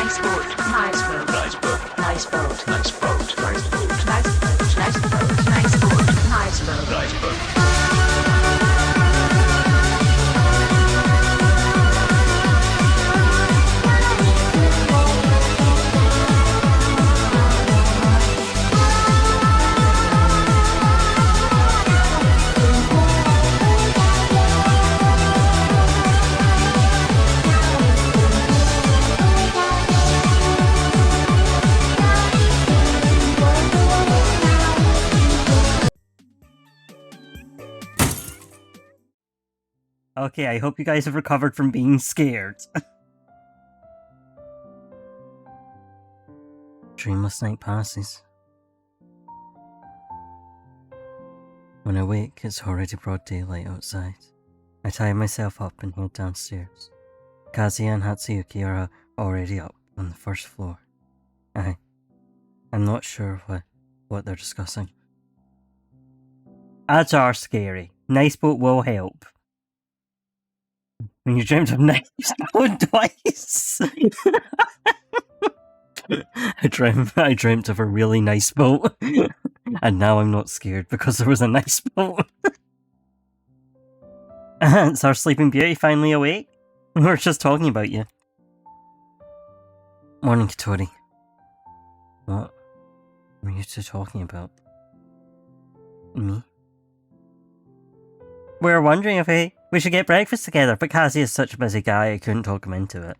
S1: Nice boat. Nice boat.
S2: Nice boat.
S1: Nice boat.
S2: Nice boat.
S1: Nice boat. Nice boat. Nice boat. Nice boat. Nice boat.
S2: Nice boat.
S3: Okay, I hope you guys have recovered from being scared. Dreamless night passes. When I wake, it's already broad daylight outside. I tie myself up and head downstairs. Kazuya and Hatsuyuki are already up on the first floor. I'm not sure what they're discussing. Ads are scary. Nice boat will help. When you dreamt of nice boat twice. I dreamt of a really nice boat. And now I'm not scared because there was a nice boat. Is our Sleeping Beauty finally awake? We were just talking about you. Morning, Katori. What were you two talking about? Me? We were wondering if we should get breakfast together, but Kazi is such a busy guy I couldn't talk him into it.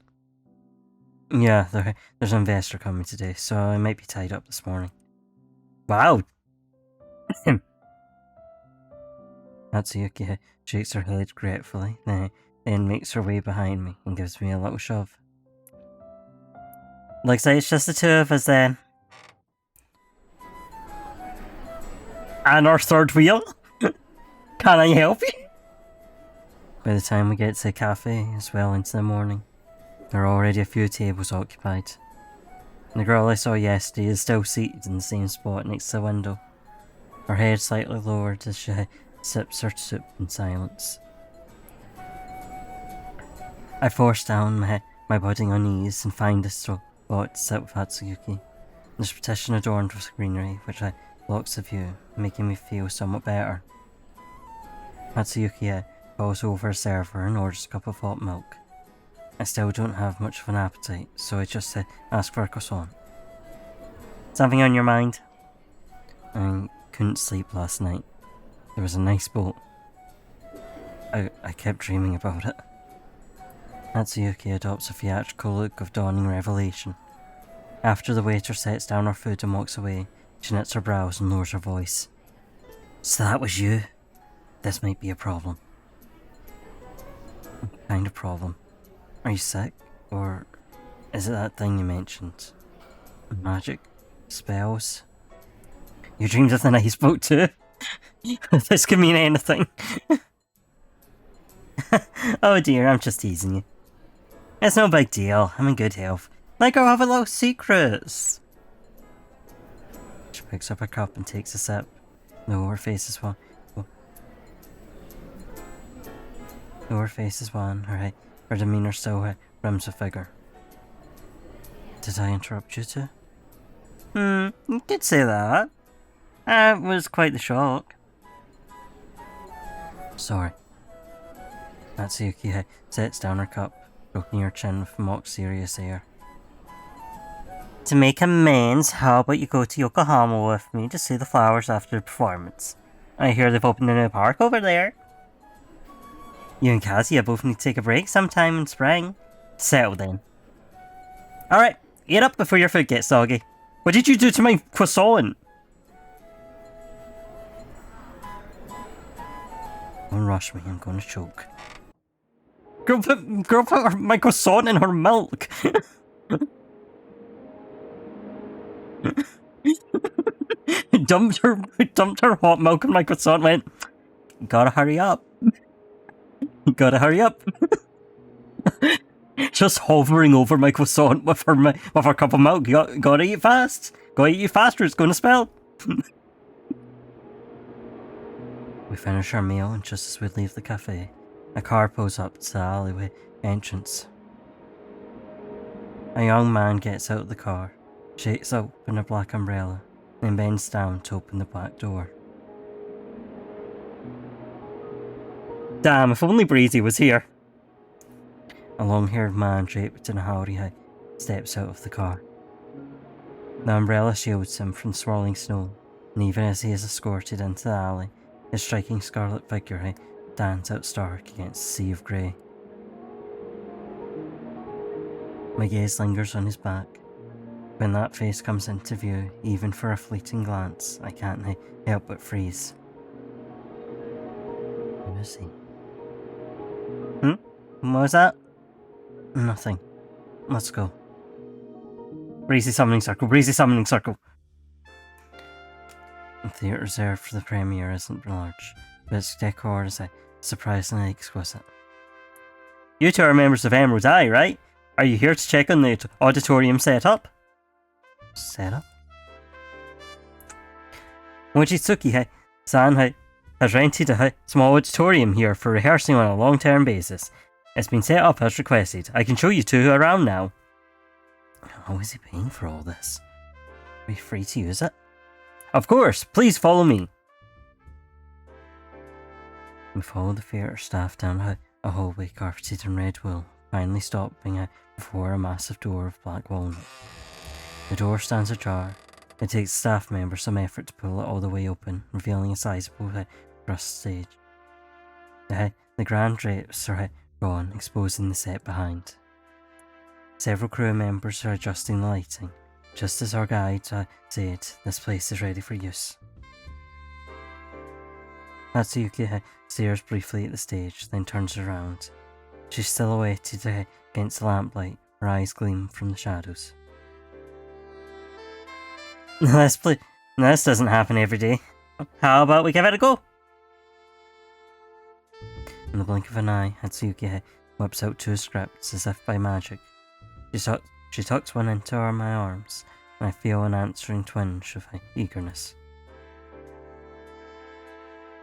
S3: Yeah, there's an investor coming today, so I might be tied up this morning. Wow! Hatsuyuki shakes her head gratefully, then makes her way behind me and gives me a little shove. Looks like it's just the two of us then. And our third wheel? Can I help you? By the time we get to the cafe, it's well into the morning. There are already a few tables occupied. The girl I saw yesterday is still seated in the same spot next to the window, her head slightly lowered as she sips her soup in silence. I force down my budding unease and find a spot to sit with Hatsuyuki. There's a petition adorned with greenery, which blocks the view, making me feel somewhat better. Hatsuyuki calls over a server and orders a cup of hot milk. I still don't have much of an appetite, so I just ask for a croissant. Something on your mind? I couldn't sleep last night. There was a nice boat. I kept dreaming about it. Hatsuyuki adopts a theatrical look of dawning revelation. After the waiter sets down our food and walks away, she knits her brows and lowers her voice. So that was you? This might be a problem. What kind of problem? Are you sick? Or is it that thing you mentioned? Magic? Spells? You dreamed of the nice boat too? This could mean anything. Oh dear, I'm just teasing you. It's no big deal, I'm in good health. Like I'll have a little secrets. She picks up her cup and takes a sip. No, her face is one. No, her face is one. Her demeanour still rims with vigour. Did I interrupt you too? You could say that. It was quite the shock. Sorry. Hatsuyuki sets down her cup, stroking her chin with mock serious air. To make amends, how about you go to Yokohama with me to see the flowers after the performance? I hear they've opened a new park over there. You and Kazuya both need to take a break sometime in spring. Settle then. Alright, eat up before your food gets soggy. What did you do to my croissant? Don't rush me, I'm gonna choke. Girl put my croissant in her milk! dumped her hot milk in my croissant, went, gotta hurry up. Gotta hurry up. Just hovering over my croissant with her cup of milk. Gotta eat fast. Gotta eat faster, it's gonna spill. We finish our meal, and just as we leave the cafe, a car pulls up to the alleyway entrance. A young man gets out of the car, shakes open a black umbrella, then bends down to open the back door. Damn, if only Breezy was here. A long-haired man draped in a howdy hat steps out of the car. The umbrella shields him from swirling snow, and even as he is escorted into the alley, his striking scarlet figure stands out stark against the sea of grey. My gaze lingers on his back. When that face comes into view, even for a fleeting glance, I can't help but freeze. Who is he? What was that? Nothing. Let's go. Breezy summoning circle, breezy summoning circle. The theatre reserved for the premiere isn't large, but its decor is surprisingly exquisite. You two are members of Emerald's Eye, right? Are you here to check on the auditorium setup? Setup? Mochitsuki-san has rented a small auditorium here for rehearsing on a long-term basis. It's been set up as requested. I can show you two around now. How is he paying for all this? Are we free to use it? Of course, please follow me. We follow the theatre staff down a hallway carpeted in red wool, finally stopping before a massive door of black walnut. The door stands ajar. It takes staff members some effort to pull it all the way open, revealing a sizable truss stage. The grand drapes are gone, exposing the set behind. Several crew members are adjusting the lighting. Just as our guide said, this place is ready for use. Hatsuyuki stares briefly at the stage, then turns around. She's silhouetted against the lamplight, her eyes gleam from the shadows. This doesn't happen every day. How about we give it a go? In the blink of an eye, Hatsuyuki whips out two scripts as if by magic. She tucks one into my arms, and I feel an answering twinge of eagerness.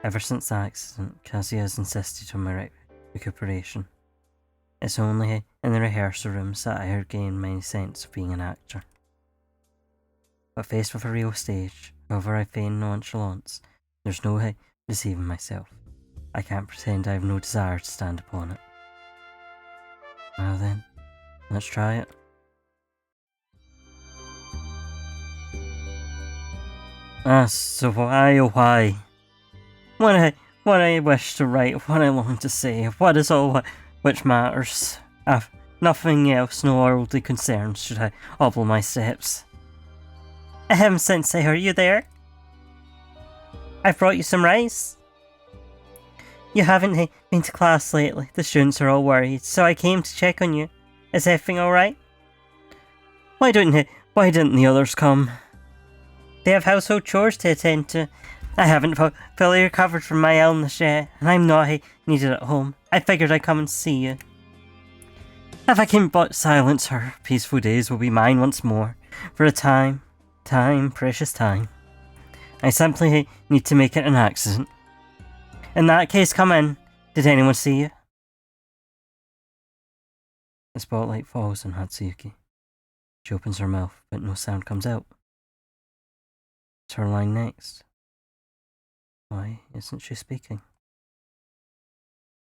S3: Ever since the accident, Kazuya has insisted on my recuperation. It's only in the rehearsal rooms that I regain my sense of being an actor. But faced with a real stage, however I feign nonchalance, there's no deceiving myself. I can't pretend I have no desire to stand upon it. Well then, let's try it. So why, oh why? What I wish to write, what I long to say, what is all which matters? Nothing else, no worldly concerns should hobble my steps. Sensei, are you there? I've brought you some rice. You haven't been to class lately. The students are all worried, so I came to check on you. Is everything alright? Why didn't the others come? They have household chores to attend to. I haven't fully recovered from my illness yet, and I'm not needed at home. I figured I'd come and see you. If I can but silence her, peaceful days will be mine once more. For a time, precious time. I simply need to make it an accident. In that case, come in. Did anyone see you? The spotlight falls on Hatsuyuki. She opens her mouth, but no sound comes out. It's her line next. Why isn't she speaking?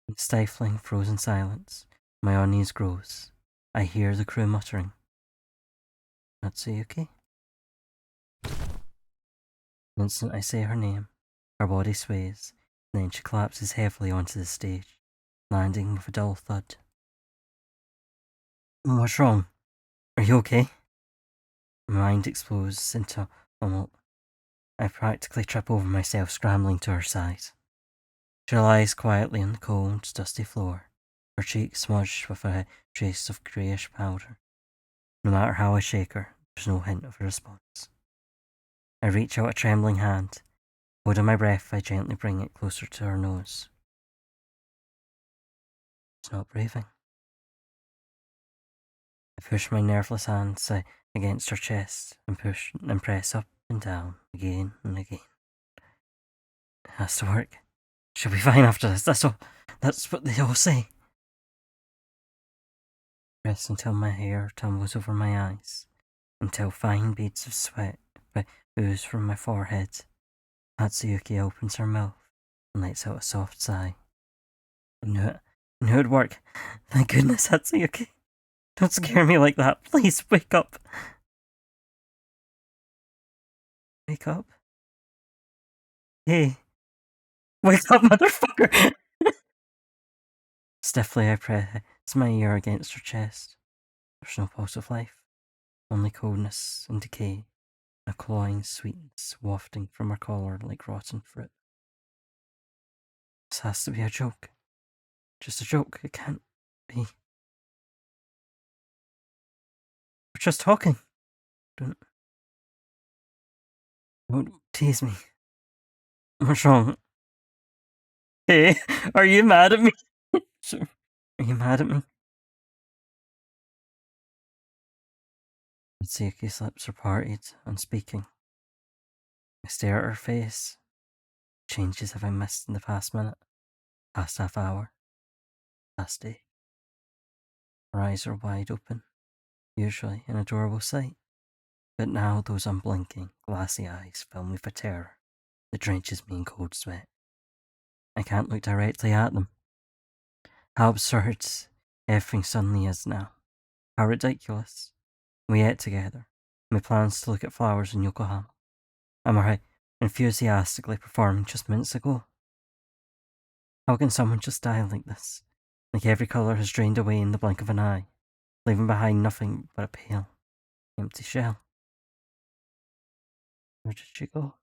S3: In stifling, frozen silence, my unease grows. I hear the crew muttering. Hatsuyuki? The instant I say her name, her body sways, and then she collapses heavily onto the stage, landing with a dull thud. What's wrong? Are you okay? My mind explodes into tumult. I practically trip over myself scrambling to her side. She lies quietly on the cold, dusty floor, her cheeks smudged with a trace of greyish powder. No matter how I shake her, there's no hint of a response. I reach out a trembling hand. Holding my breath, I gently bring it closer to her nose. She's not breathing. I push my nerveless hands against her chest and push and press up and down again and again. It has to work. She'll be fine after this. That's what they all say. Press until my hair tumbles over my eyes, until fine beads of sweat ooze from my forehead. Hatsuyuki opens her mouth and lets out a soft sigh. I knew it'd work. Thank goodness, Hatsuyuki. Don't scare me like that. Please, wake up. Wake up? Hey. Wake up, motherfucker! Stiffly, I press my ear against her chest. There's no pulse of life, only coldness and decay, a cloying sweetness wafting from her collar like rotten fruit. This has to be a joke. Just a joke. It can't be. We're just talking. Don't tease me. What's wrong? Hey, are you mad at me? Sure. Are you mad at me? Mitsuki's lips are parted, unspeaking. I stare at her face. Changes have I missed in the past minute, past half hour, past day. Her eyes are wide open, usually an adorable sight, but now those unblinking, glassy eyes fill me with terror that drenches me in cold sweat. I can't look directly at them. How absurd everything suddenly is now. How ridiculous. We ate together. My plans to look at flowers in Yokohama. Am I right? Enthusiastically performing just minutes ago. How can someone just die like this? Like every colour has drained away in the blink of an eye, leaving behind nothing but a pale, empty shell. Where did she go?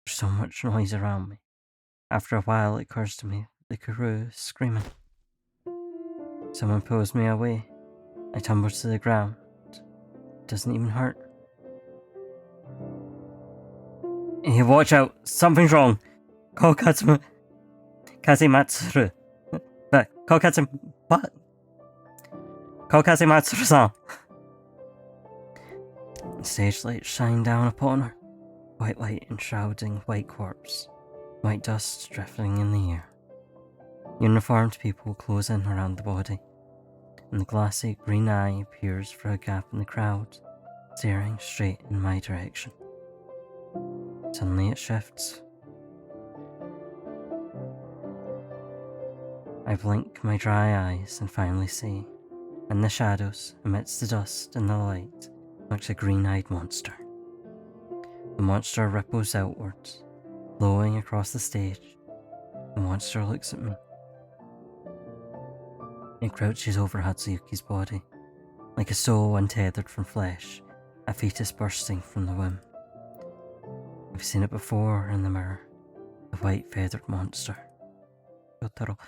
S3: There's so much noise around me. After a while, it occurs to me the Kuru is screaming. Someone pulls me away. I tumble to the ground. It doesn't even hurt. Hey, watch out! Something's wrong! Call Kazimatsuru. What? Call Kazimatsuru-san. Stage lights shine down upon her. White light enshrouding white corpse. White dust drifting in the air. Uniformed people close in around the body, and the glassy green eye appears through a gap in the crowd, staring straight in my direction. Suddenly it shifts. I blink my dry eyes and finally see, in the shadows, amidst the dust and the light, looks a green-eyed monster. The monster ripples outwards, flowing across the stage. The monster looks at me. It crouches over Hatsuyuki's body, like a soul untethered from flesh, a fetus bursting from the womb. I've seen it before in the mirror, the white feathered monster. Yotaro.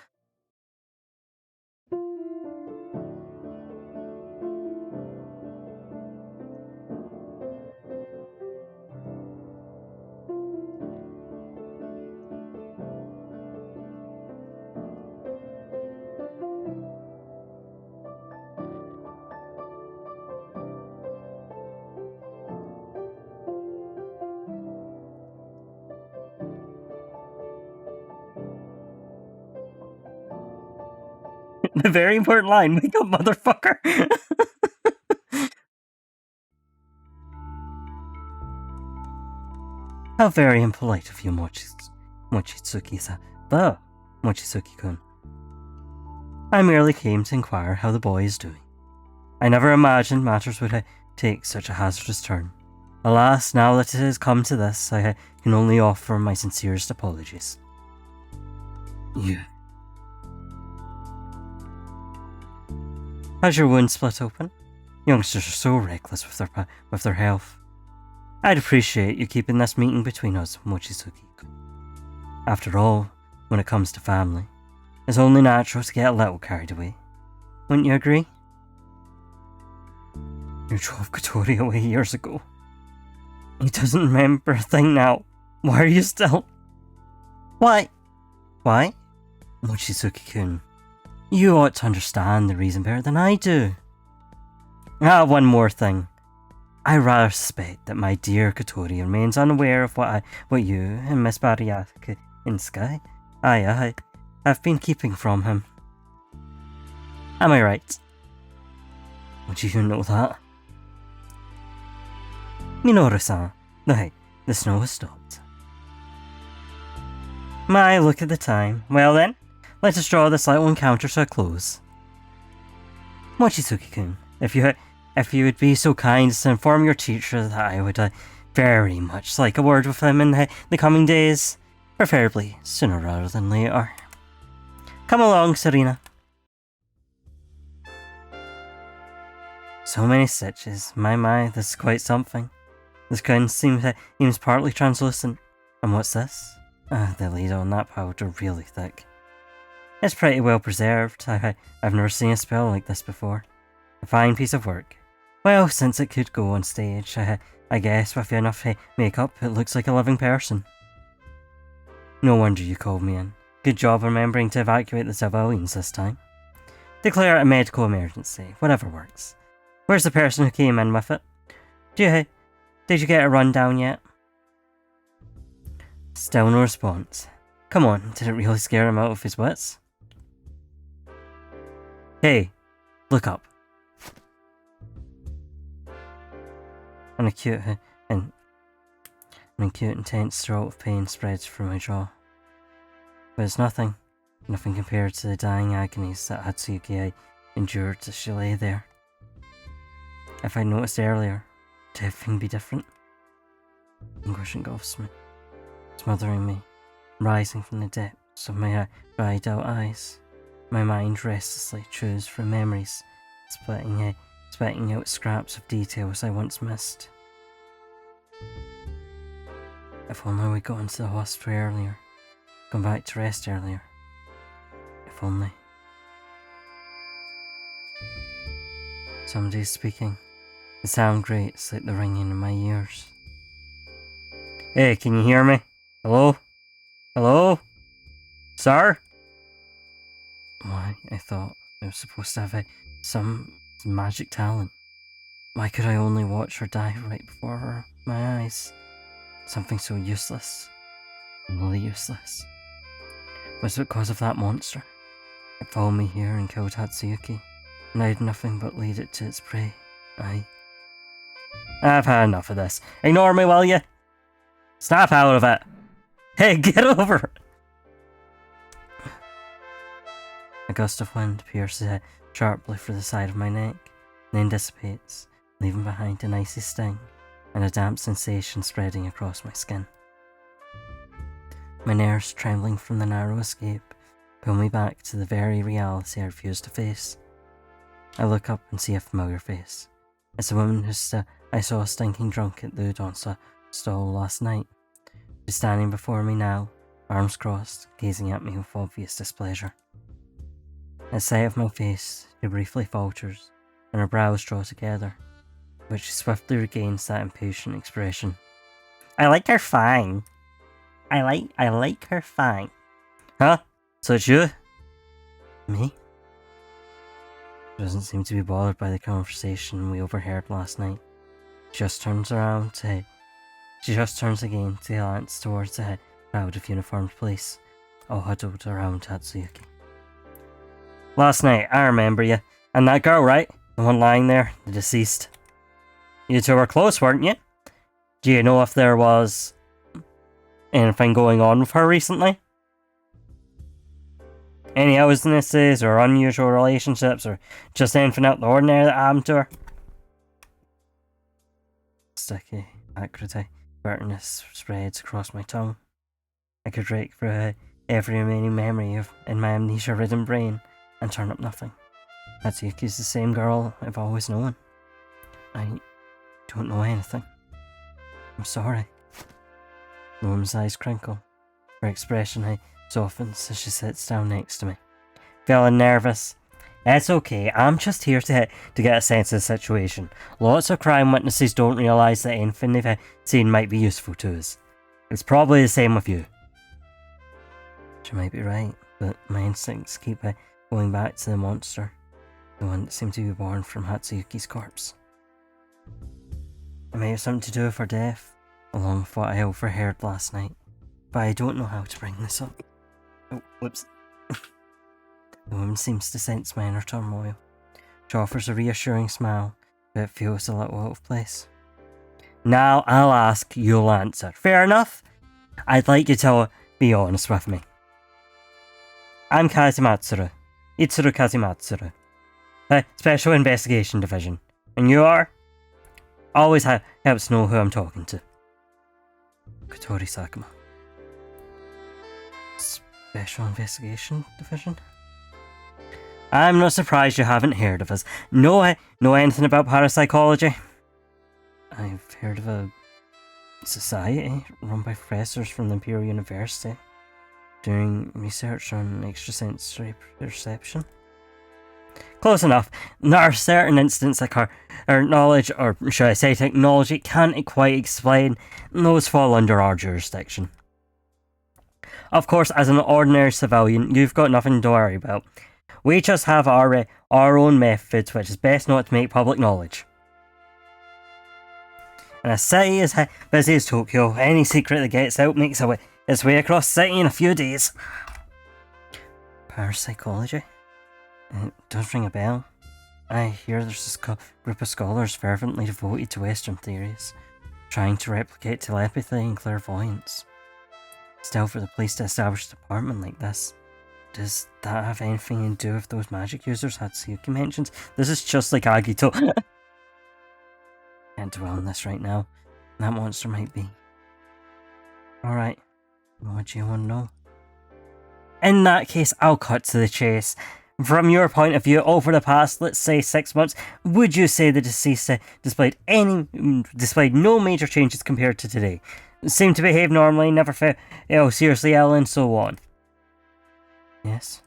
S3: The very important line, wake up, motherfucker! How very impolite of you, Mochitsuki-san. Mochitsuki-kun. I merely came to inquire how the boy is doing. I never imagined matters would take such a hazardous turn. Alas, now that it has come to this, I can only offer my sincerest apologies. You. Has your wound split open? Youngsters are so reckless with their health. I'd appreciate you keeping this meeting between us, Mochizuki. After all, when it comes to family, it's only natural to get a little carried away. Wouldn't you agree? You drove Kotori away years ago. He doesn't remember a thing now. Why are you still... Why? Mochizuki-kun, you ought to understand the reason better than I do. One more thing. I rather suspect that my dear Kotori remains unaware of what you and Miss Bariaka in Sky have been keeping from him. Am I right? Would you know that? Minoru-san. No, hey, the snow has stopped. My, look at the time. Well then, let us draw this little encounter to a close. Mochitsuki-kun, if you would be so kind as to inform your teacher that I would very much like a word with him in the coming days, preferably sooner rather than later. Come along, Serena. So many stitches. My, this is quite something. This crown seems partly translucent. And what's this? The lead on that powder really thick. It's pretty well preserved. I've never seen a spell like this before. A fine piece of work. Well, since it could go on stage, I guess with enough makeup, it looks like a living person. No wonder you called me in. Good job remembering to evacuate the civilians this time. Declare it a medical emergency, whatever works. Where's the person who came in with it? Did you get a rundown yet? Still no response. Come on, did it really scare him out of his wits? Hey, look up. An acute, intense throat of pain spreads through my jaw. But it's nothing compared to the dying agonies that Hatsuyuki endured as she lay there. If I'd noticed earlier, would everything be different? Anguish engulfs me, smothering me, rising from the depths of my dried out eyes. My mind restlessly chews through memories, spitting out scraps of details I once missed. If only we'd gone to the hospital earlier, gone back to rest earlier. If only. Somebody's speaking. The sound grates like the ringing in my ears. Hey, can you hear me? Hello? Hello? Sir? Why, I thought I was supposed to have some magic talent. Why could I only watch her die right before my eyes? Something so useless. Really useless. Was it because of that monster? It followed me here and killed Hatsuyuki, and I had nothing but lead it to its prey. I've had enough of this. Ignore me, will you? Snap out of it. Hey, get over it. A gust of wind pierces sharply through the side of my neck, then dissipates, leaving behind an icy sting and a damp sensation spreading across my skin. My nerves, trembling from the narrow escape, pull me back to the very reality I refuse to face. I look up and see a familiar face. It's a woman I saw stinking drunk at the udon stall last night. She's standing before me now, arms crossed, gazing at me with obvious displeasure. At sight of my face, she briefly falters, and her brows draw together, but she swiftly regains that impatient expression. I like her fine. I like her fine. Huh? So it's you? Me? She doesn't seem to be bothered by the conversation we overheard last night. She just turns again to glance towards the crowd of uniformed police, all huddled around Hatsuyuki. Last night, I remember you. And that girl, right? The one lying there, the deceased. You two were close, weren't you? Do you know if there was anything going on with her recently? Any illnesses or unusual relationships or just anything out of the ordinary that happened to her? Sticky, acrid bitterness spreads across my tongue. I could rake through every remaining memory in my amnesia-ridden brain and turn up nothing. Hatsuyuki's the same girl I've always known. I don't know anything. I'm sorry. The woman's eyes crinkle. Her expression softens as she sits down next to me. Feeling nervous? It's okay, I'm just here to get a sense of the situation. Lots of crime witnesses don't realise that anything they've seen might be useful to us. It's probably the same with you. She might be right, but my instincts keep going back to the monster. The one that seemed to be born from Hatsuyuki's corpse. It may have something to do with her death, along with what I overheard last night. But I don't know how to bring this up. Oh, whoops. The woman seems to sense my inner turmoil. She offers a reassuring smile, but it feels a little out of place. Now I'll ask, you'll answer. Fair enough? I'd like you to be honest with me. I'm Kazimatsuru. Itsuru Kazimatsuru. Special Investigation Division. And you are? Always helps know who I'm talking to. Kotori Sakuma. Special Investigation Division? I'm not surprised you haven't heard of us. Know anything about parapsychology? I've heard of a society run by professors from the Imperial University doing research on extrasensory perception. Close enough. There are certain incidents that our knowledge, or should I say technology, can't quite explain, and those fall under our jurisdiction. Of course, as an ordinary civilian, you've got nothing to worry about. We just have our own methods, which is best not to make public knowledge. In a city as busy as Tokyo, any secret that gets out makes its way across the city in a few days. Parapsychology? It does ring a bell. I hear there's this group of scholars fervently devoted to Western theories, trying to replicate telepathy and clairvoyance. Still, for the police to establish a department like this, does that have anything to do with those magic users Hatsuyuki mentions? This is just like Agito. Can't dwell on this right now. That monster might be. Alright, what do you want to know? In that case, I'll cut to the chase. From your point of view, over the past, let's say, 6 months, would you say the deceased displayed no major changes compared to today? Seemed to behave normally, never felt seriously ill, and so on? Yes.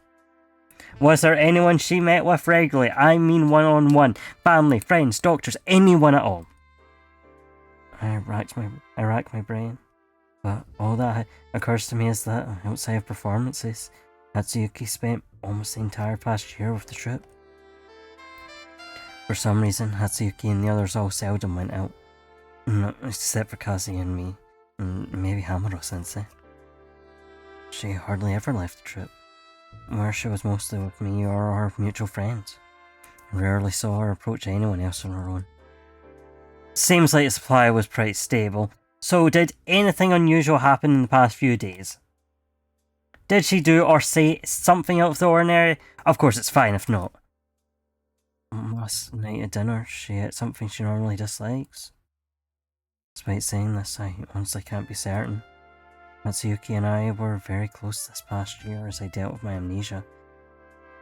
S3: Was there anyone she met with regularly? I mean one-on-one. Family, friends, doctors, anyone at all? I racked my brain. But all that occurs to me is that, outside of performances, Hatsuyuki spent almost the entire past year with the troupe. For some reason, Hatsuyuki and the others all seldom went out. Except for Kazi and me, and maybe Hamuro-sensei. She hardly ever left the troupe, where she was mostly with me or our mutual friends. I rarely saw her approach anyone else on her own. Seems like the supply was pretty stable, so did anything unusual happen in the past few days? Did she do or say something out of the ordinary? Of course, it's fine if not. Last night at dinner, she ate something she normally dislikes. Despite saying this, I honestly can't be certain. Hatsuyuki and I were very close this past year as I dealt with my amnesia.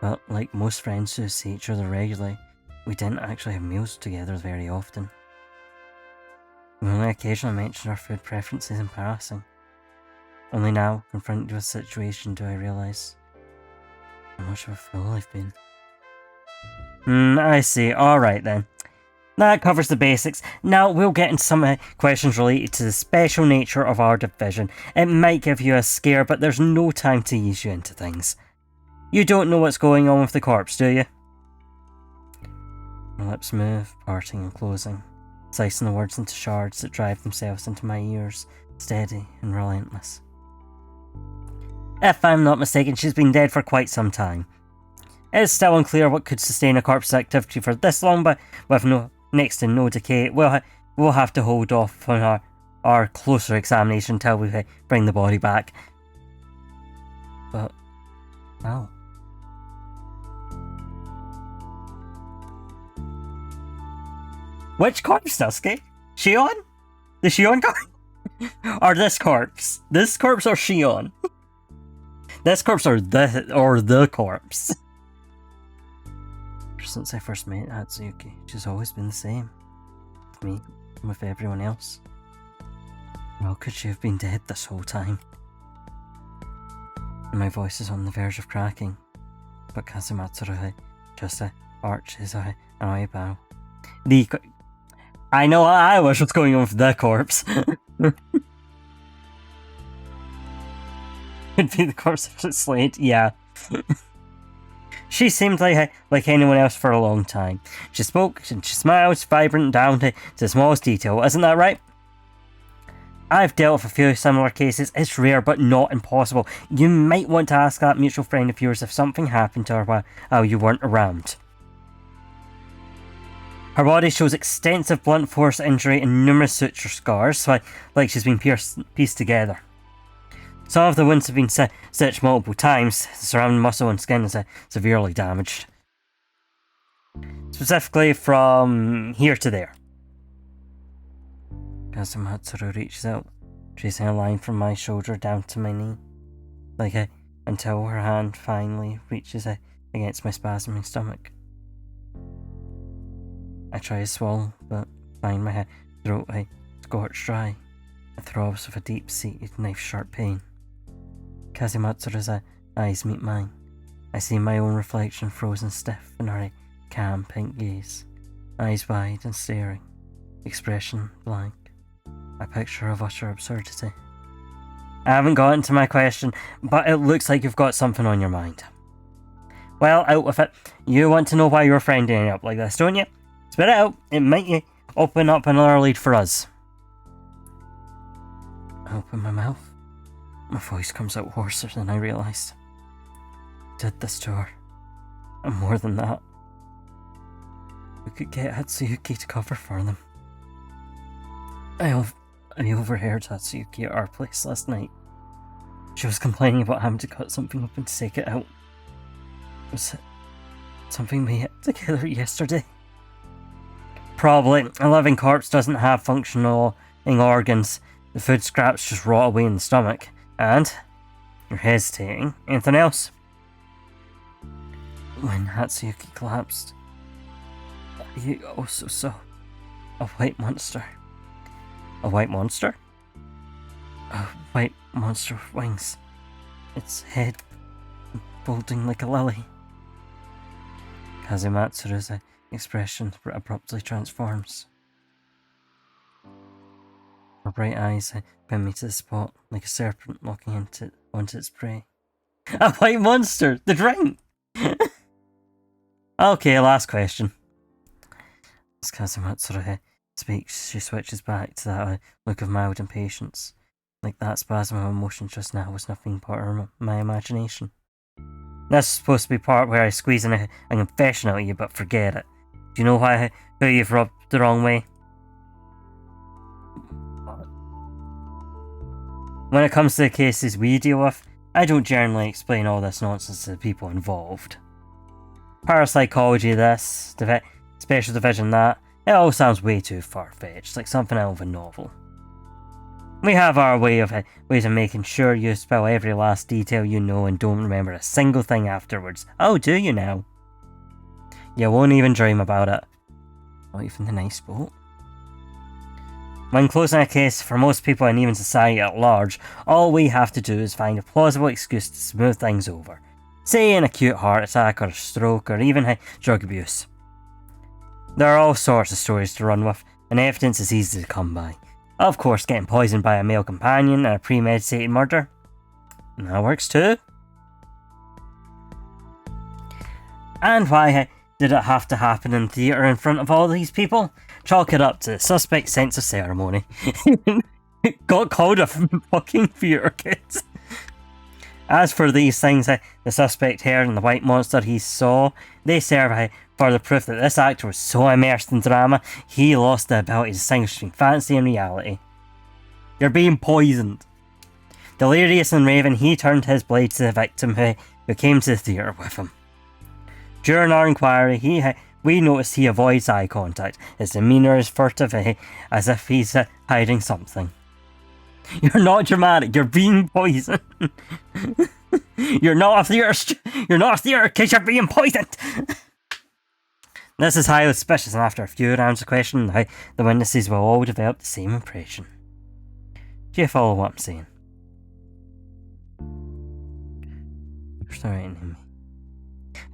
S3: But like most friends who see each other regularly, we didn't actually have meals together very often. We only occasionally mentioned our food preferences in passing. Only now, confronted with the situation, do I realise how much of a fool I've been. I see. Alright then. That covers the basics. Now we'll get into some questions related to the special nature of our division. It might give you a scare, but there's no time to ease you into things. You don't know what's going on with the corpse, do you? My lips move, parting and closing, slicing the words into shards that drive themselves into my ears, steady and relentless. If I'm not mistaken, she's been dead for quite some time. It's still unclear what could sustain a corpse's activity for this long, but with next to no decay, we'll have to hold off on our closer examination until we bring the body back. But how? Which corpse, Dusky? Shion? The Shion corpse? Or this corpse? This corpse or Shion? This corpse or the corpse? Since I first met Hatsuyuki, she's always been the same. With me, and with everyone else. How could she have been dead this whole time? My voice is on the verge of cracking, but Kazumatsuru just arches an eyebrow. I know I wish what's going on with the corpse. Could be the corpse of Slade, yeah. She seemed like anyone else for a long time. She spoke and she smiles, vibrant down to the smallest detail, isn't that right? I've dealt with a few similar cases. It's rare, but not impossible. You might want to ask that mutual friend of yours if something happened to her while you weren't around. Her body shows extensive blunt force injury and numerous suture scars, like she's been pieced together. Some of the wounds have been stitched multiple times. The surrounding muscle and skin is severely damaged. Specifically from here to there. Kazumatsuru reaches out, tracing a line from my shoulder down to my knee, until her hand finally reaches against my spasming stomach. I try to swallow, but find my throat scorched dry. It throbs with a deep-seated knife-sharp pain. Kazumatsuru's eyes meet mine. I see my own reflection frozen stiff in her calm pink gaze, eyes wide and staring, expression blank. A picture of utter absurdity. I haven't gotten to my question, but it looks like you've got something on your mind. Well, out with it. You want to know why your friend ended up like this, don't you? Spit it out. It might open up another lead for us. I open my mouth. My voice comes out hoarser than I realised. Did this to her. And more than that. We could get Hatsuyuki to cover for them. I overheard Hatsuyuki at our place last night. She was complaining about having to cut something up and take it out. Was it something we hit together yesterday? Probably. A living corpse doesn't have functioning organs. The food scraps just rot away in the stomach. And you're hesitating. Anything else? When Hatsuyuki collapsed, you also saw a white monster. A white monster? A white monster with wings. Its head folding like a lily. Kazumatsuru's expression abruptly transforms. Her bright eyes pin me to the spot like a serpent locking onto its prey. A white monster! The drink! Okay, last question. As Kazumatsuru speaks, she switches back to that look of mild impatience. Like that spasm of emotion just now was nothing part of my imagination. That's supposed to be part where I squeeze in a confession out of you, but forget it. Do you know who you've rubbed the wrong way? When it comes to the cases we deal with, I don't generally explain all this nonsense to the people involved. Parapsychology this, special division that, it all sounds way too far-fetched, like something out of a novel. We have our ways of making sure you spill every last detail you know and don't remember a single thing afterwards. Oh, do you now? You won't even dream about it. Not even the nice boat. When closing a case, for most people and even society at large, all we have to do is find a plausible excuse to smooth things over. Say an acute heart attack or a stroke or even drug abuse. There are all sorts of stories to run with, and evidence is easy to come by. Of course, getting poisoned by a male companion and a premeditated murder. That works too. And why did it have to happen in theatre in front of all these people? Chalk it up to the suspect's sense of ceremony. Got called a fucking theatre kid. As for these things the suspect heard and the white monster he saw, they serve further proof that this actor was so immersed in drama, he lost the ability to distinguish between fantasy and reality. You're being poisoned. Delirious and raving, he turned his blade to the victim who came to the theatre with him. During our inquiry, we noticed he avoids eye contact. His demeanour is furtive, as if he's hiding something. You're not dramatic. You're being poisoned. You're not a theatre because you're being poisoned. This is highly suspicious, and after a few rounds of questioning, the witnesses will all develop the same impression. Do you follow what I'm saying? You're threatening me.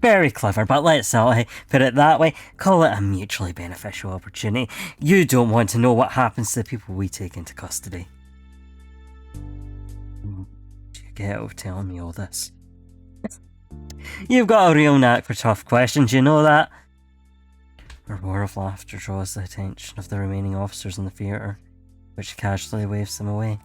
S3: Very clever, but let's not put it that way. Call it a mutually beneficial opportunity. You don't want to know what happens to the people we take into custody. Do you get out of telling me all this? You've got a real knack for tough questions, you know that? Her roar of laughter draws the attention of the remaining officers in the theatre. but she casually waves them away.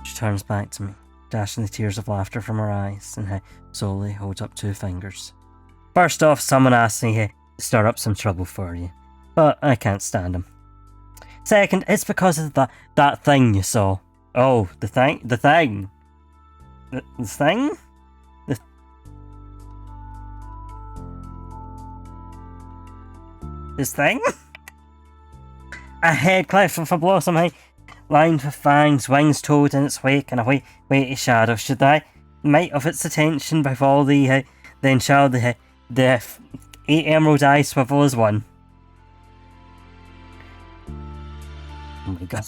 S3: She turns back to me, dashing the tears of laughter from her eyes, and slowly holds up 2 fingers. First off, someone asked me to stir up some trouble for you, but I can't stand him. Second, it's because of that thing you saw. Oh, the thing? The thing? The thing? This thing? A head cleft with a blossom eye, lined with fangs, wings toed in its wake, and a weighty shadow. Should I might of its attention by all then shall the 8 emerald eyes swivel as one. Oh my god.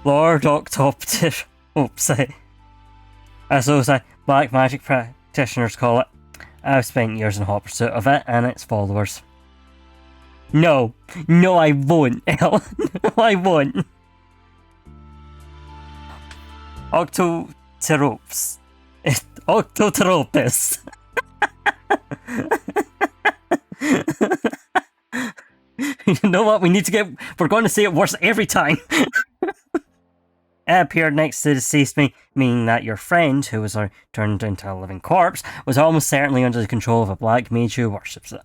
S3: Lord Octopter. Oops. As those black magic practitioners call it. I've spent years in hot pursuit of it and its followers. No, I won't, Ellen. No, I won't. Octoteropes. Octoteropus. You know what? We're going to say it worse every time. It appeared next to the deceased me, meaning that your friend, who was turned into a living corpse, was almost certainly under the control of a black mage who worships it.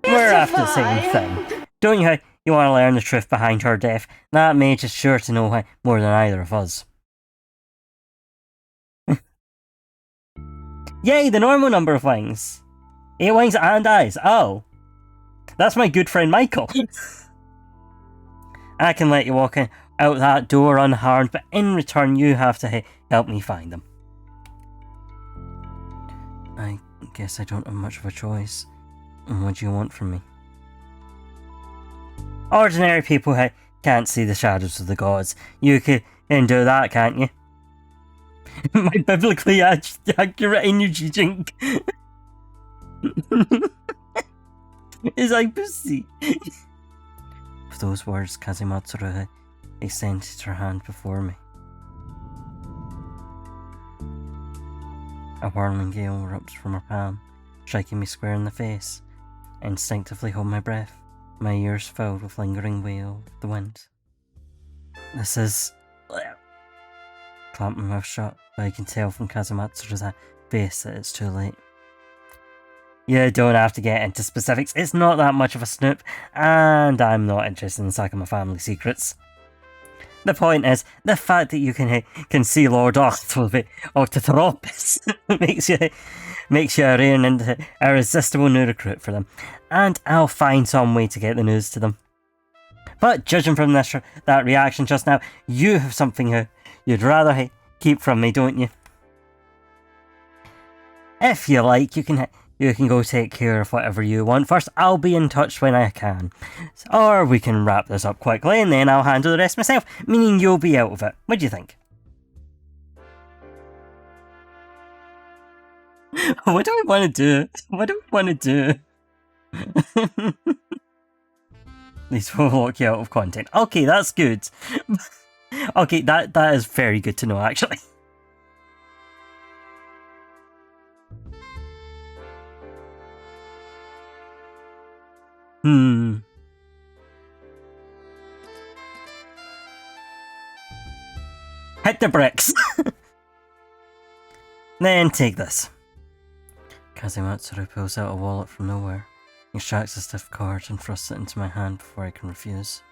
S3: We're after the same thing. Don't you want to learn the truth behind her death? That mage is sure to know more than either of us. Yay, the normal number of wings. 8 wings and eyes. Oh. That's my good friend Michael. I can let you walk out that door unharmed, but in return you have to help me find them. I guess I don't have much of a choice. What do you want from me? Ordinary people can't see the shadows of the gods. You can do that, can't you? My biblically accurate energy drink is like pussy. With those words, Kazumatsuru extended her hand before me. A whirling gale erupts from her palm, striking me square in the face. I instinctively hold my breath, my ears filled with lingering wail of the wind. This is... Clamp my mouth shut, but I can tell from Kazumatsuru's face that it's too late. You don't have to get into specifics, it's not that much of a snoop, and I'm not interested in sucking my family secrets. The point is, the fact that you can see Lord Octoteropus makes you a rare and irresistible new recruit for them, and I'll find some way to get the news to them. But judging from that reaction just now, you have something you'd rather keep from me, don't you? If you like, you can go take care of whatever you want first. I'll be in touch when I can. Or we can wrap this up quickly and then I'll handle the rest myself, meaning you'll be out of it. What do you think? What do I want to do? What do I want to do? These will lock you out of content. Okay, that's good. Okay, that is very good to know, actually. Hit the bricks! Then take this. Kazumatsuru pulls out a wallet from nowhere, extracts a stiff card and thrusts it into my hand before I can refuse.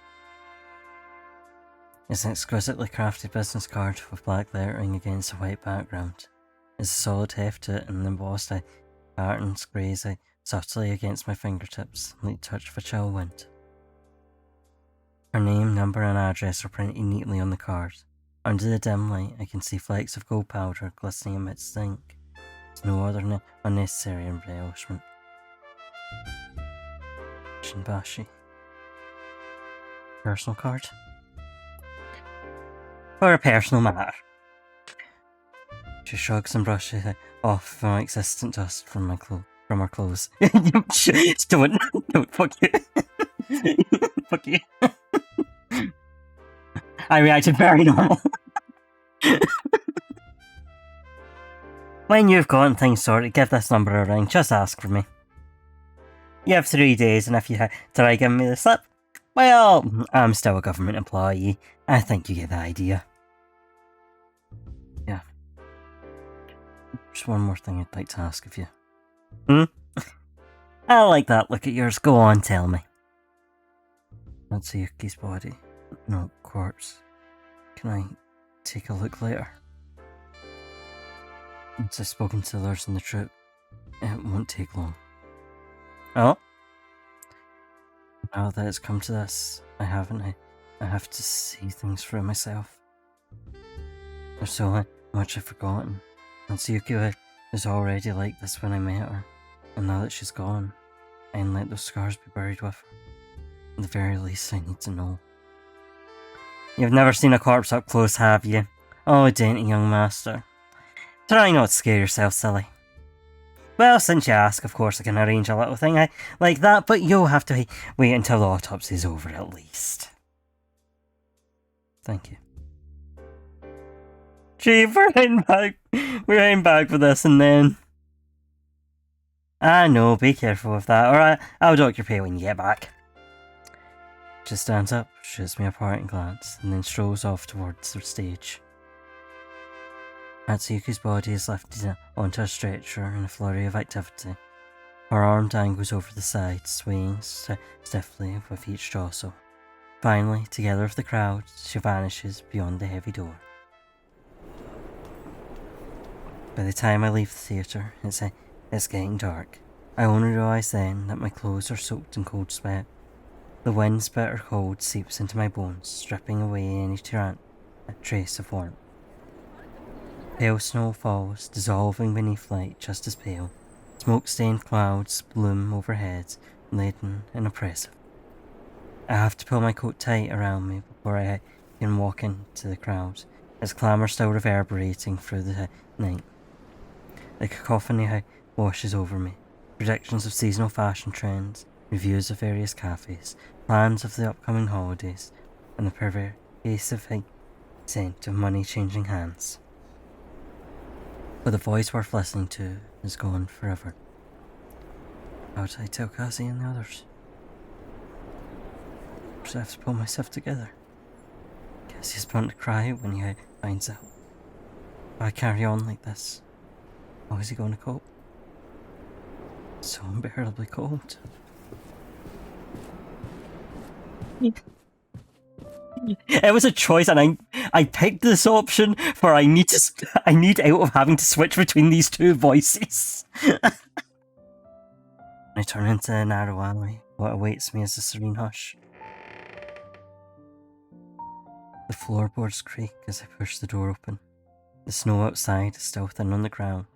S3: It's an exquisitely crafted business card with black lettering against a white background. It's a solid heft to it and embossed patterns graze subtly against my fingertips, like the touch of a chill wind. Her name, number and address are printed neatly on the card. Under the dim light, I can see flakes of gold powder glistening amidst the ink. It's no other unnecessary embellishment. Shinbashi. Personal card? For a personal matter. She shrugs and brushes off the existent dust from her clothes. Don't, fuck you. Fuck you. I reacted very normal. When you've gotten things sorted, give this number a ring. Just ask for me. You have 3 days, and if you try giving me the slip, Well, I'm still a government employee. I think you get the idea. Yeah. Just one more thing I'd like to ask of you. I like that look at yours. Go on, tell me. That's Yuki's body. No, corpse. Can I take a look later? Once I've spoken to others in the troop, it won't take long. Oh? Now that it's come to this, I have to see things for myself. There's so much I've forgotten. And Tsuyuki was already like this when I met her, and now that she's gone, I can let those scars be buried with her. At the very least, I need to know. You've never seen a corpse up close, have you? Oh, dainty young master. Try not to scare yourself, silly. Well, since you ask, of course I can arrange a little thing like that, but you'll have to wait until the autopsy's over at least. Thank you. Gee, we're heading back for this and then. I know, be careful with that, or I'll dock your pay when you get back. Just stands up, shoots me a parting glance, and then strolls off towards the stage. Atsuyuki's body is lifted onto a stretcher in a flurry of activity. Her arm dangles over the side, swaying stiffly with each jostle. Finally, together with the crowd, she vanishes beyond the heavy door. By the time I leave the theatre, it's getting dark. I only realise then that my clothes are soaked in cold sweat. The wind's bitter cold seeps into my bones, stripping away any trace of warmth. Pale snow falls, dissolving beneath light just as pale. Smoke-stained clouds loom overhead, laden and oppressive. I have to pull my coat tight around me before I can walk into the crowd, its clamour still reverberating through the night. The cacophony washes over me. Predictions of seasonal fashion trends, reviews of various cafes, plans of the upcoming holidays, and the pervasive scent of money changing hands. But the voice worth listening to is gone forever. How did I tell Cassie and the others? Or do I have to pull myself together? Cassie's bound to cry when he finds out. If I carry on like this, how is he going to cope? It's so unbearably cold. It was a choice, and I picked this option for I need out of having to switch between these two voices. I turn into a narrow alley. What awaits me is a serene hush. The floorboards creak as I push the door open. The snow outside is still thin on the ground.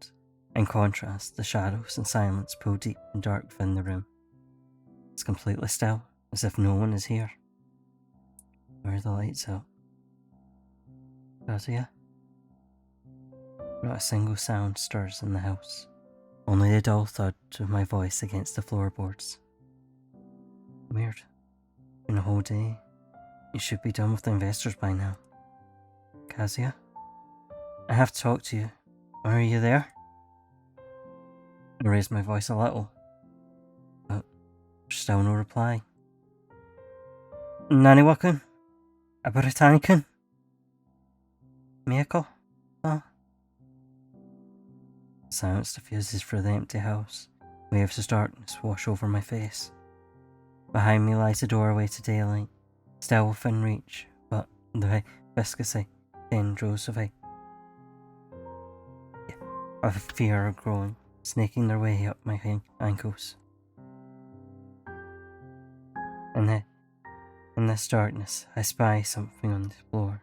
S3: In contrast, the shadows and silence pull deep and dark within the room. It's completely still, as if no one is here. Where are the lights out? Kazuya? Not a single sound stirs in the house. Only the dull thud of my voice against the floorboards. Weird. In a whole day, you should be done with the investors by now. Kazuya? I have to talk to you. Are you there? I raised my voice a little, but still no reply. Naniwa-kun? Aburatani-kun? Miyako? Oh. Silence diffuses through the empty house. Waves of darkness wash over my face. Behind me lies the doorway to daylight, still within reach, but the viscousy tendrils of fear are growing, snaking their way up my ankles. In this darkness, I spy something on the floor.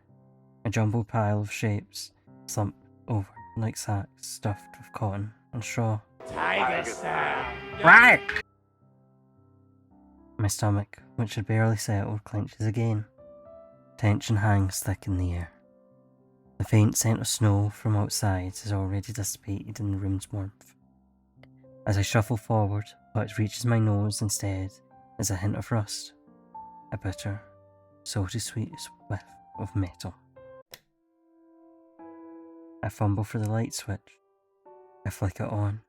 S3: A jumbled pile of shapes, slumped over like sacks stuffed with cotton and straw. Right! My stomach, which had barely settled, clenches again. Tension hangs thick in the air. The faint scent of snow from outside has already dissipated in the room's warmth. As I shuffle forward, what reaches my nose instead is a hint of rust. A bitter, salty sweet whiff of metal. I fumble for the light switch. I flick it on,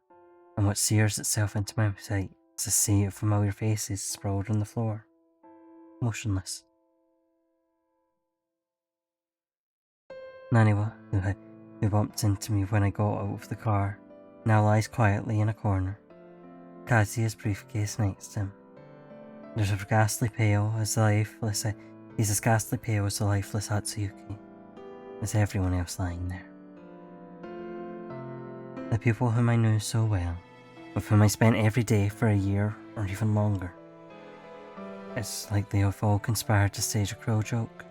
S3: and what sears itself into my sight is a sea of familiar faces sprawled on the floor. motionless. Naniwa, who bumped into me when I got out of the car, now lies quietly in a corner, Kazuya's briefcase next to him. He's as ghastly pale as the lifeless Hatsuyuki, as everyone else lying there. The people whom I knew so well, with whom I spent every day for a year or even longer. It's like they have all conspired to stage a cruel joke.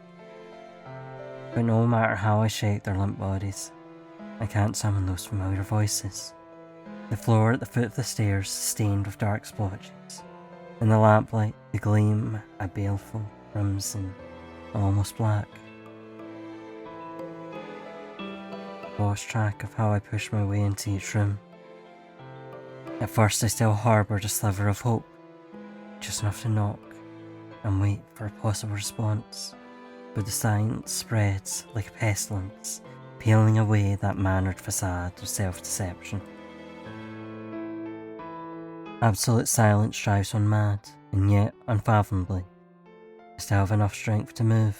S3: But no matter how I shake their limp bodies, I can't summon those familiar voices. The floor at the foot of the stairs stained with dark splotches. In the lamplight, the gleam a baleful crimson, almost black. Lost track of how I pushed my way into each room. At first I still harboured a sliver of hope, just enough to knock and wait for a possible response. But the silence spreads like a pestilence, peeling away that mannered facade of self-deception. Absolute silence drives one mad, and yet, unfathomably, I still have enough strength to move.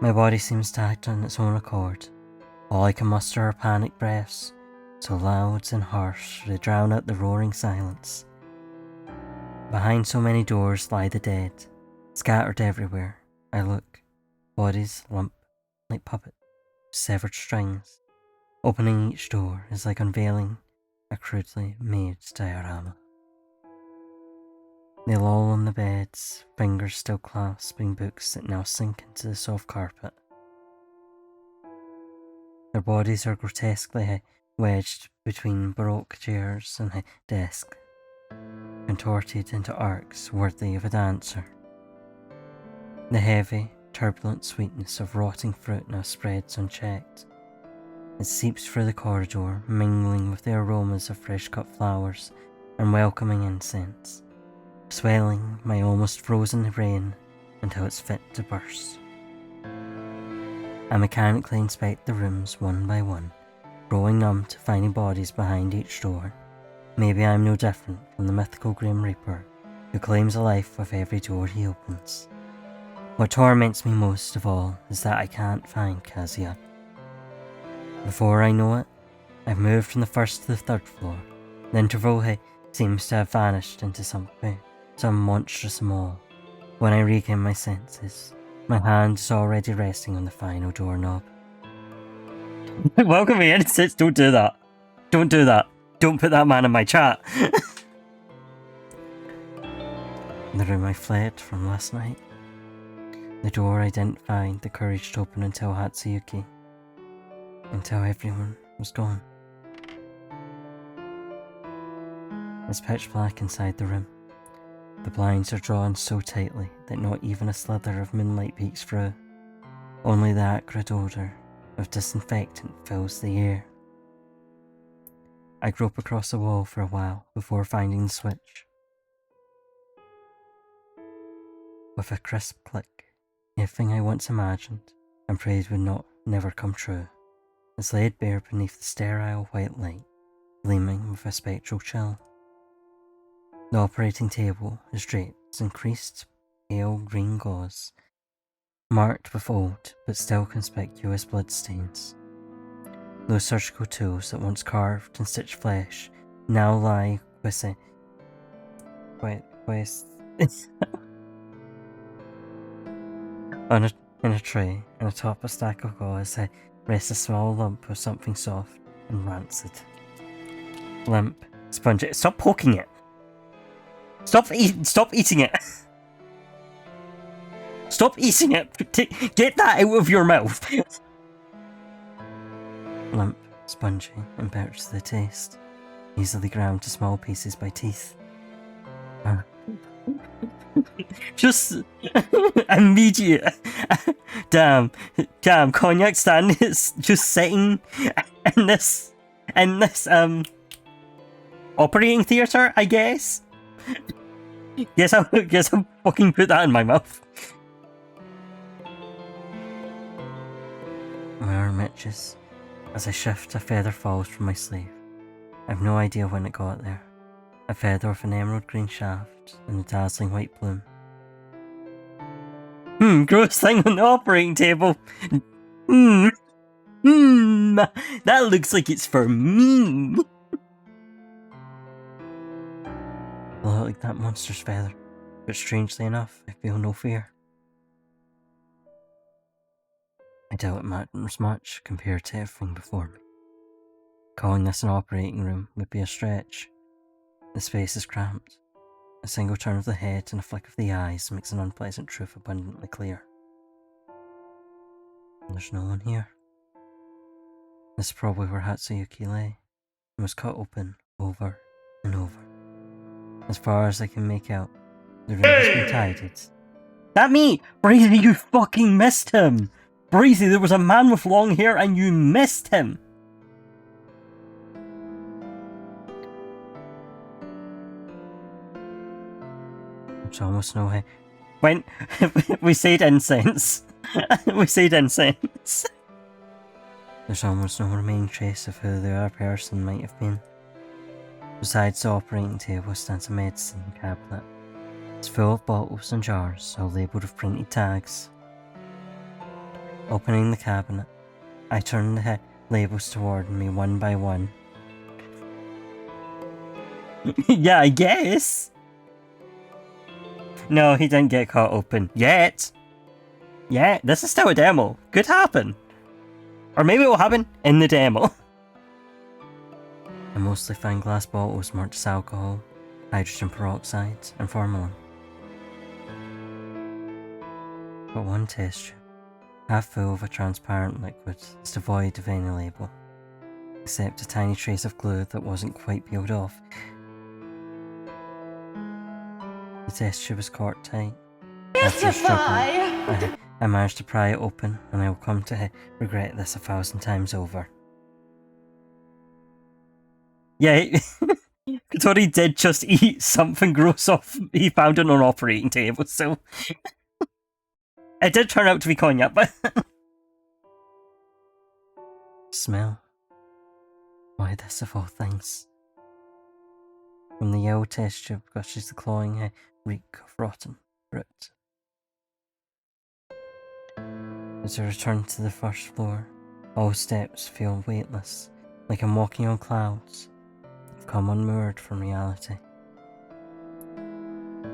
S3: My body seems to act on its own accord. All I can muster are panic breaths, so loud and harsh they drown out the roaring silence. Behind so many doors lie the dead, scattered everywhere. I look, bodies limp like puppets, severed strings. Opening each door is like unveiling a crudely made diorama. They loll on the beds, fingers still clasping books that now sink into the soft carpet. Their bodies are grotesquely wedged between baroque chairs and a desk, contorted into arcs worthy of a dancer. The heavy, turbulent sweetness of rotting fruit now spreads unchecked. It seeps through the corridor, mingling with the aromas of fresh-cut flowers and welcoming incense, swelling my almost frozen brain until it's fit to burst. I mechanically inspect the rooms one by one, growing numb to finding bodies behind each door. Maybe I'm no different from the mythical Grim Reaper, who claims a life with every door he opens. What torments me most of all is that I can't find Kazuya. Before I know it, I've moved from the first to the third floor. The interval seems to have vanished into some monstrous maw. When I regain my senses, my hand is already resting on the final doorknob. Welcome in, it says don't do that. Don't do that. Don't put that man in my chat. The room I fled from last night. The door I didn't find the courage to open until Hatsuyuki. Until everyone was gone. It's pitch black inside the room. The blinds are drawn so tightly that not even a slither of moonlight peeks through. Only the acrid odour of disinfectant fills the air. I grope across the wall for a while before finding the switch. With a crisp click, everything I once imagined and prayed would never come true is laid bare beneath the sterile white light, gleaming with a spectral chill. The operating table is draped in creased, pale green gauze, marked with old but still conspicuous bloodstains. Those surgical tools that once carved and stitched flesh now lie in a tray, and atop a stack of gauze rests a small lump of something soft and rancid. Limp, spongy. Stop poking it! Stop eating it! Stop eating it! Get that out of your mouth! Limp, spongy, and bitter to the taste, easily ground to small pieces by teeth. Just immediate. Damn, Cognac stand is just sitting in this operating theatre, I guess. Guess I'll fucking put that in my mouth. My arm itches. As I shift, a feather falls from my sleeve. I've no idea when it got there. A feather with an emerald green shaft and a dazzling white plume. Gross thing on the operating table. That looks like it's for me. I look like that monster's feather, but strangely enough, I feel no fear. I doubt it matters much compared to everything before me. Calling this an operating room would be a stretch. The space is cramped. A single turn of the head and a flick of the eyes makes an unpleasant truth abundantly clear. There's no one here. This is probably where Hatsuyuki lay, and was cut open over and over. As far as I can make out, the room has been tidied. That me! Breezy, you fucking missed him! Breezy, there was a man with long hair and you missed him! There's almost no way. When we said incense. We said incense. There's almost no remaining trace of who the other person might have been. Besides the operating table stands a medicine cabinet. It's full of bottles and jars, all labelled with printed tags. Opening the cabinet, I turn the labels toward me one by one. Yeah, I guess. No, he didn't get caught open. Yet. Yeah, this is still a demo. Could happen. Or maybe it will happen in the demo. I mostly find glass bottles marked as alcohol, hydrogen peroxide, and formalin. But one test tube, half full of a transparent liquid, is devoid of any label, except a tiny trace of glue that wasn't quite peeled off. The test tube is corked tight. After struggling, I managed to pry it open, and I will come to regret this 1,000 times over. Yeah, Tori did just eat something gross off he found on an operating table, so it did turn out to be cognac, but smell. Why this of all things? From the yellow test tube gushes the cloying reek of rotten fruit. As I return to the first floor, all steps feel weightless, like I'm walking on clouds. I've come unmoored from reality.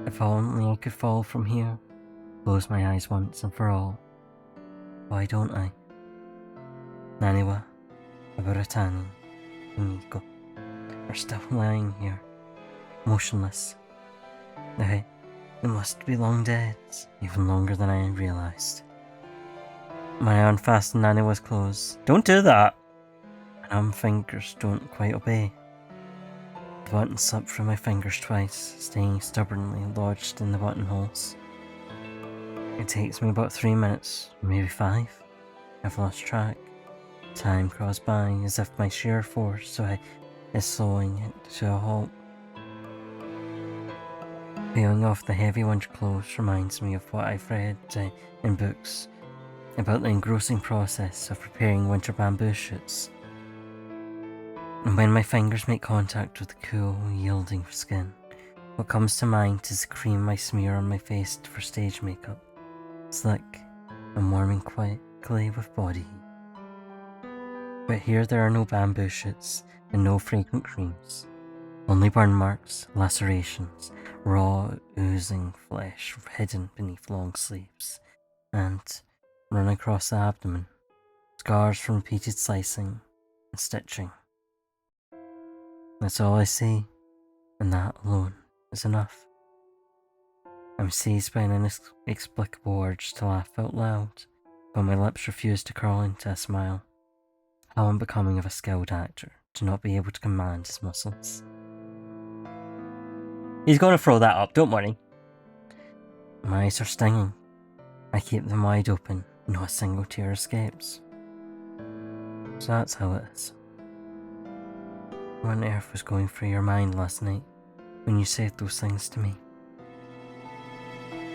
S3: If only I could fall from here, close my eyes once and for all. Why don't I? Naniwa, Aburatani, and Miko are still lying here, motionless. They must be long dead, even longer than I realised. My unfastened Naniwa's clothes. Don't do that! My numb fingers don't quite obey. The button slipped from my fingers twice, staying stubbornly lodged in the buttonholes. It takes me about 3 minutes, maybe 5. I've lost track. Time crawls by as if my sheer force is slowing it to a halt. Peeling off the heavy winter clothes reminds me of what I've read in books about the engrossing process of preparing winter bamboo shoots. And when my fingers make contact with the cool, yielding skin, what comes to mind is the cream I smear on my face for stage makeup. Slick and warming quickly with body heat. But here there are no bamboo shoots and no fragrant creams. Only burn marks, lacerations, raw, oozing flesh hidden beneath long sleeves, and, run across the abdomen, scars from repeated slicing and stitching. That's all I see, and that alone is enough. I'm seized by an inexplicable urge to laugh out loud, but my lips refuse to curl into a smile. How unbecoming of a skilled actor to not be able to command his muscles. He's gonna throw that up, don't worry. My eyes are stinging. I keep them wide open, not a single tear escapes. So that's how it is. What on earth was going through your mind last night when you said those things to me?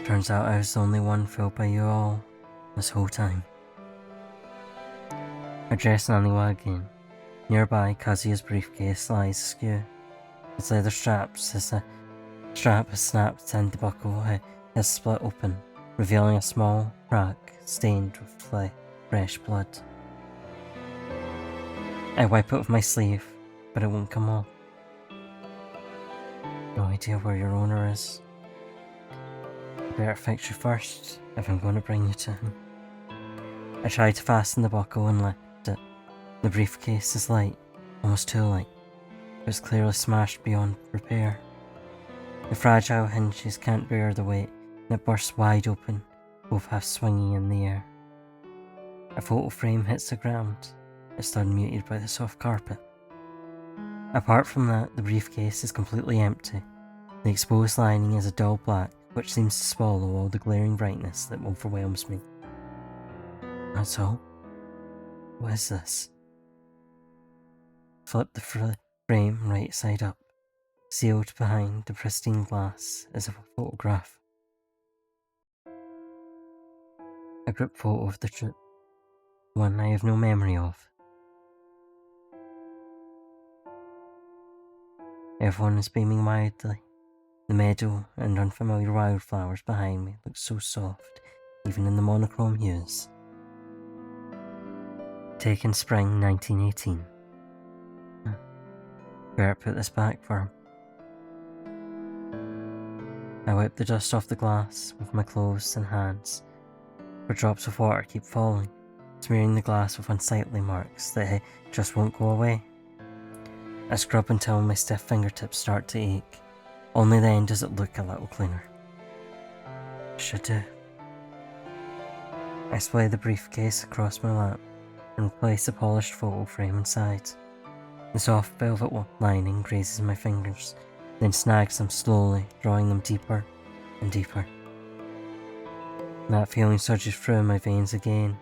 S3: Turns out I was the only one fooled by you all this whole time. I dress Naniwa again. Nearby, Kazuya's briefcase lies askew. Its leather strap has snapped and the buckle has split open, revealing a small crack stained with fresh blood. I wipe it with my sleeve, but it won't come off. No idea where your owner is. I better fix you first if I'm going to bring you to him. I try to fasten the buckle and lift it. The briefcase is light, almost too light, but it's clearly smashed beyond repair. The fragile hinges can't bear the weight, and it bursts wide open, both half swinging in the air. A photo frame hits the ground. It's unmuted by the soft carpet. Apart from that, the briefcase is completely empty. The exposed lining is a dull black, which seems to swallow all the glaring brightness that overwhelms me. That's all. What is this? Flip the frame right side up. Sealed behind the pristine glass is a photograph. A group photo of the trip. One I have no memory of. Everyone is beaming wildly. The meadow and unfamiliar wildflowers behind me look so soft, even in the monochrome hues. Taken spring 1918. Better put this back for him. I wipe the dust off the glass with my clothes and hands, but drops of water keep falling, smearing the glass with unsightly marks that just won't go away. I scrub until my stiff fingertips start to ache. Only then does it look a little cleaner. Should do. I splay the briefcase across my lap and replace the polished photo frame inside. The soft velvet lining grazes my fingers, then snags them slowly, drawing them deeper and deeper. That feeling surges through my veins again,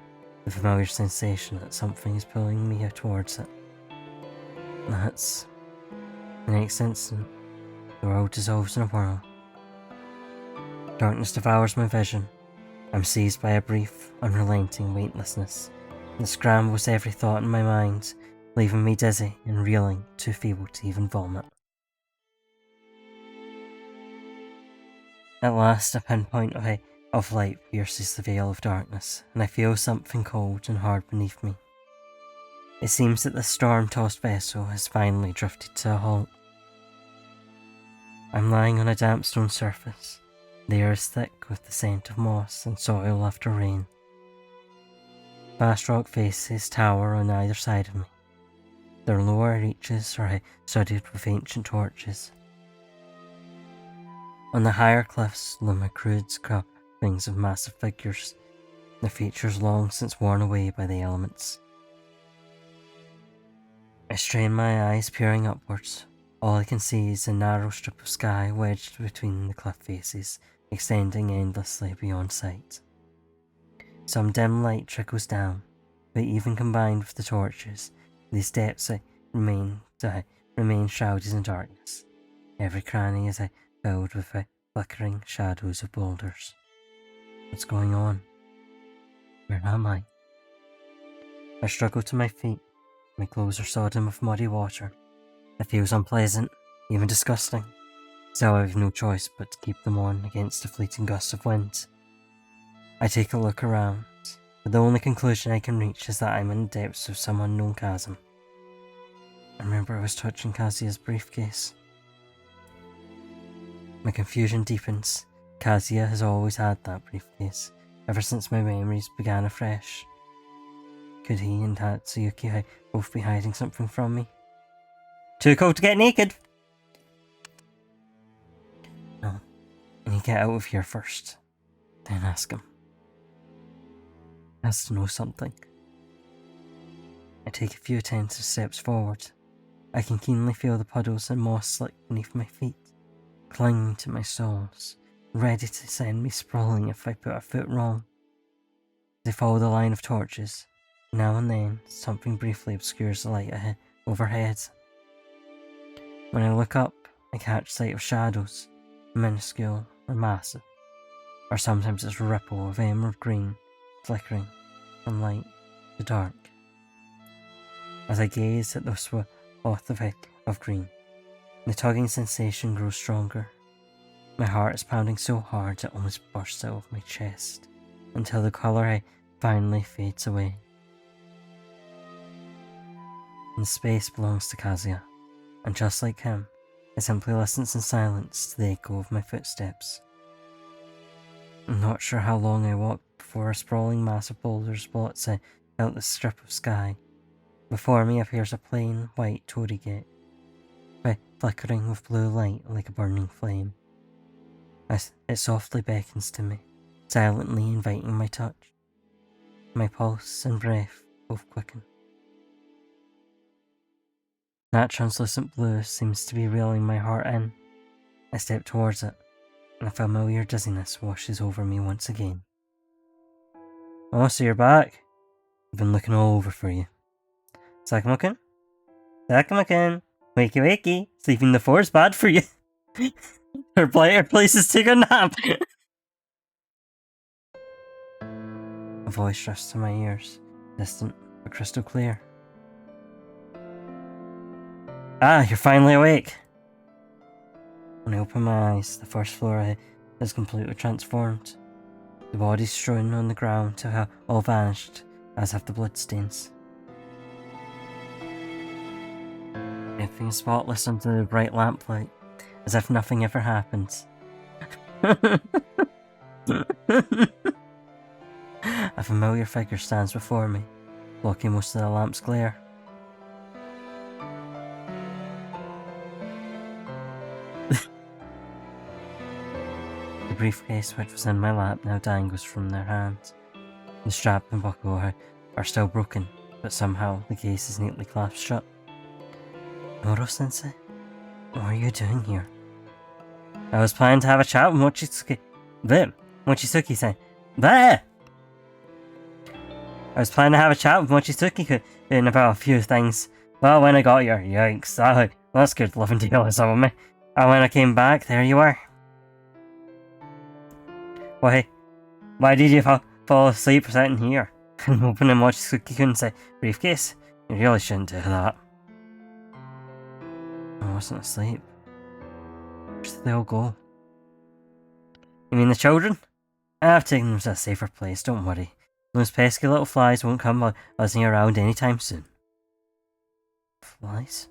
S3: the familiar sensation that something is pulling me towards it. That's... The next instant, the world dissolves in a whirl. Darkness devours my vision. I'm seized by a brief, unrelenting weightlessness that scrambles every thought in my mind, leaving me dizzy and reeling, too feeble to even vomit. At last, a pinpoint of light pierces the veil of darkness, and I feel something cold and hard beneath me. It seems that the storm-tossed vessel has finally drifted to a halt. I'm lying on a damp stone surface. The air is thick with the scent of moss and soil after rain. Vast rock faces tower on either side of me. Their lower reaches are studded with ancient torches. On the higher cliffs loom crude carvings of massive figures, their features long since worn away by the elements. I strain my eyes, peering upwards. All I can see is a narrow strip of sky wedged between the cliff faces, extending endlessly beyond sight. Some dim light trickles down, but even combined with the torches, these depths remain shrouded in darkness. Every cranny is filled with flickering shadows of boulders. What's going on? Where am I? I struggle to my feet. My clothes are sodden with muddy water. It feels unpleasant, even disgusting. Still, I have no choice but to keep them on against the fleeting gusts of wind. I take a look around, but the only conclusion I can reach is that I'm in the depths of some unknown chasm. I remember I was touching Kazuya's briefcase. My confusion deepens. Kazuya has always had that briefcase, ever since my memories began afresh. Could he and Tatsuyuki both be hiding something from me? Too cold to get naked! No, I need to get out of here first, then ask him. He has to know something. I take a few tentative steps forward. I can keenly feel the puddles and moss slick beneath my feet, clinging to my soles, ready to send me sprawling if I put a foot wrong. As I follow the line of torches, now and then something briefly obscures the light overhead. When I look up, I catch sight of shadows, minuscule or massive, or sometimes it's a ripple of emerald green, flickering from light to dark. As I gaze at the swath of green, the tugging sensation grows stronger. My heart is pounding so hard it almost bursts out of my chest, until the colour finally fades away. And space belongs to Kazuya, and just like him, it simply listens in silence to the echo of my footsteps. I'm not sure how long I walked before a sprawling mass of boulders blots out the strip of sky. Before me appears a plain, white torii gate, flickering with blue light like a burning flame. It softly beckons to me, silently inviting my touch. My pulse and breath both quicken. That translucent blue seems to be reeling my heart in. I step towards it, and a familiar dizziness washes over me once again. Oh, so you're back? I've been looking all over for you. Sakuma-kun? Sakuma-kun! Wakey wakey! Sleeping the floor's bad for you! Her places take a nap! A voice drifts to my ears, distant but crystal clear. Ah, you're finally awake! When I open my eyes, the first floor is completely transformed. The bodies strewn on the ground have all vanished, as have the bloodstains. Everything is spotless under the bright lamplight, as if nothing ever happened. A familiar figure stands before me, blocking most of the lamp's glare. The briefcase which was in my lap now dangles from their hands. The strap and buckle are still broken, but somehow the case is neatly clasped shut. Moro-sensei, what are you doing here? I was planning to have a chat with Mochisuki-san. I was planning to have a chat with Mochisuki-kun about a few things. Well, when I got here, yikes, that scared the living daylights out of me. And when I came back, there you were. Why did you fall asleep sitting here? And opening Mochisuki-kun's briefcase? You really shouldn't do that. I wasn't asleep. Where did they all go? You mean the children? I've taken them to a safer place, don't worry. Those pesky little flies won't come buzzing around anytime soon. Flies?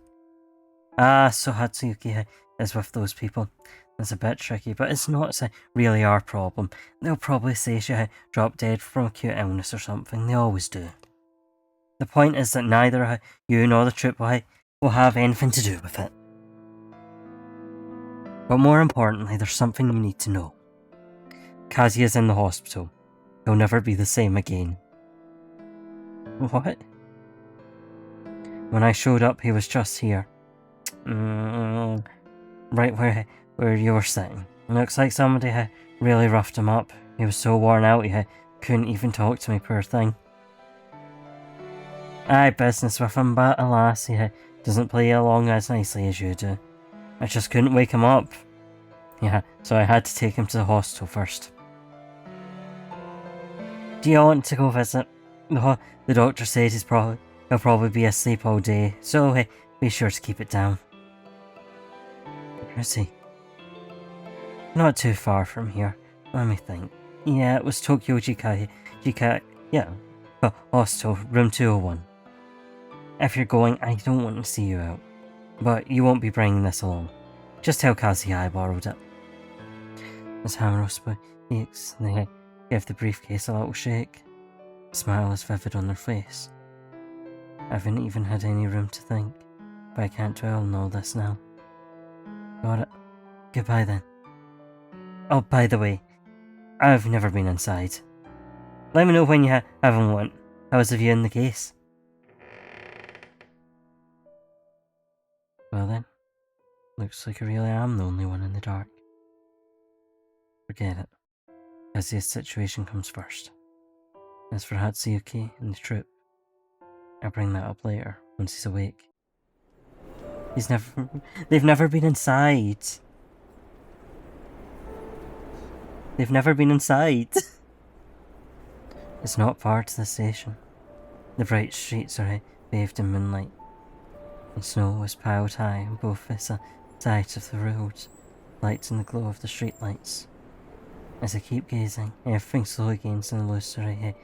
S3: Ah, so Hatsuyuki is with those people. It's a bit tricky, but it's not really our problem. They'll probably say she dropped dead from acute illness or something. They always do. The point is that neither you nor the troop will have anything to do with it. But more importantly, there's something you need to know. Kazuya's in the hospital. He'll never be the same again. What? When I showed up, he was just here. Right where you were sitting. Looks like somebody had really roughed him up. He was so worn out he couldn't even talk to me, poor thing. Aye, business with him, but alas, he doesn't play along as nicely as you do. I just couldn't wake him up. Yeah, so I had to take him to the hospital first. Do you want to go visit? The doctor said he'll probably be asleep all day, so be sure to keep it down. Where is he? Not too far from here. Let me think. Yeah, it was Tokyo Hospital, room 201. If you're going, I don't want to see you out. But you won't be bringing this along. Just tell Kazuya I borrowed it. As Hamuro speaks, they give the briefcase a little shake. A smile is vivid on their face. I haven't even had any room to think, but I can't dwell on all this now. Got it. Goodbye then. Oh, by the way, I've never been inside. Let me know when you haven't went. How was the view in the case? Well then, looks like I really am the only one in the dark. Forget it. Kazuya's situation comes first. As for Hatsuyuki and the troop, I'll bring that up later, once he's awake. They've never been inside. They've never been inside. It's not far to the station. The bright streets are bathed in moonlight, and snow is piled high on both sides of the road, reflects in the glow of the streetlights. As I keep gazing, everything slowly gains an illusory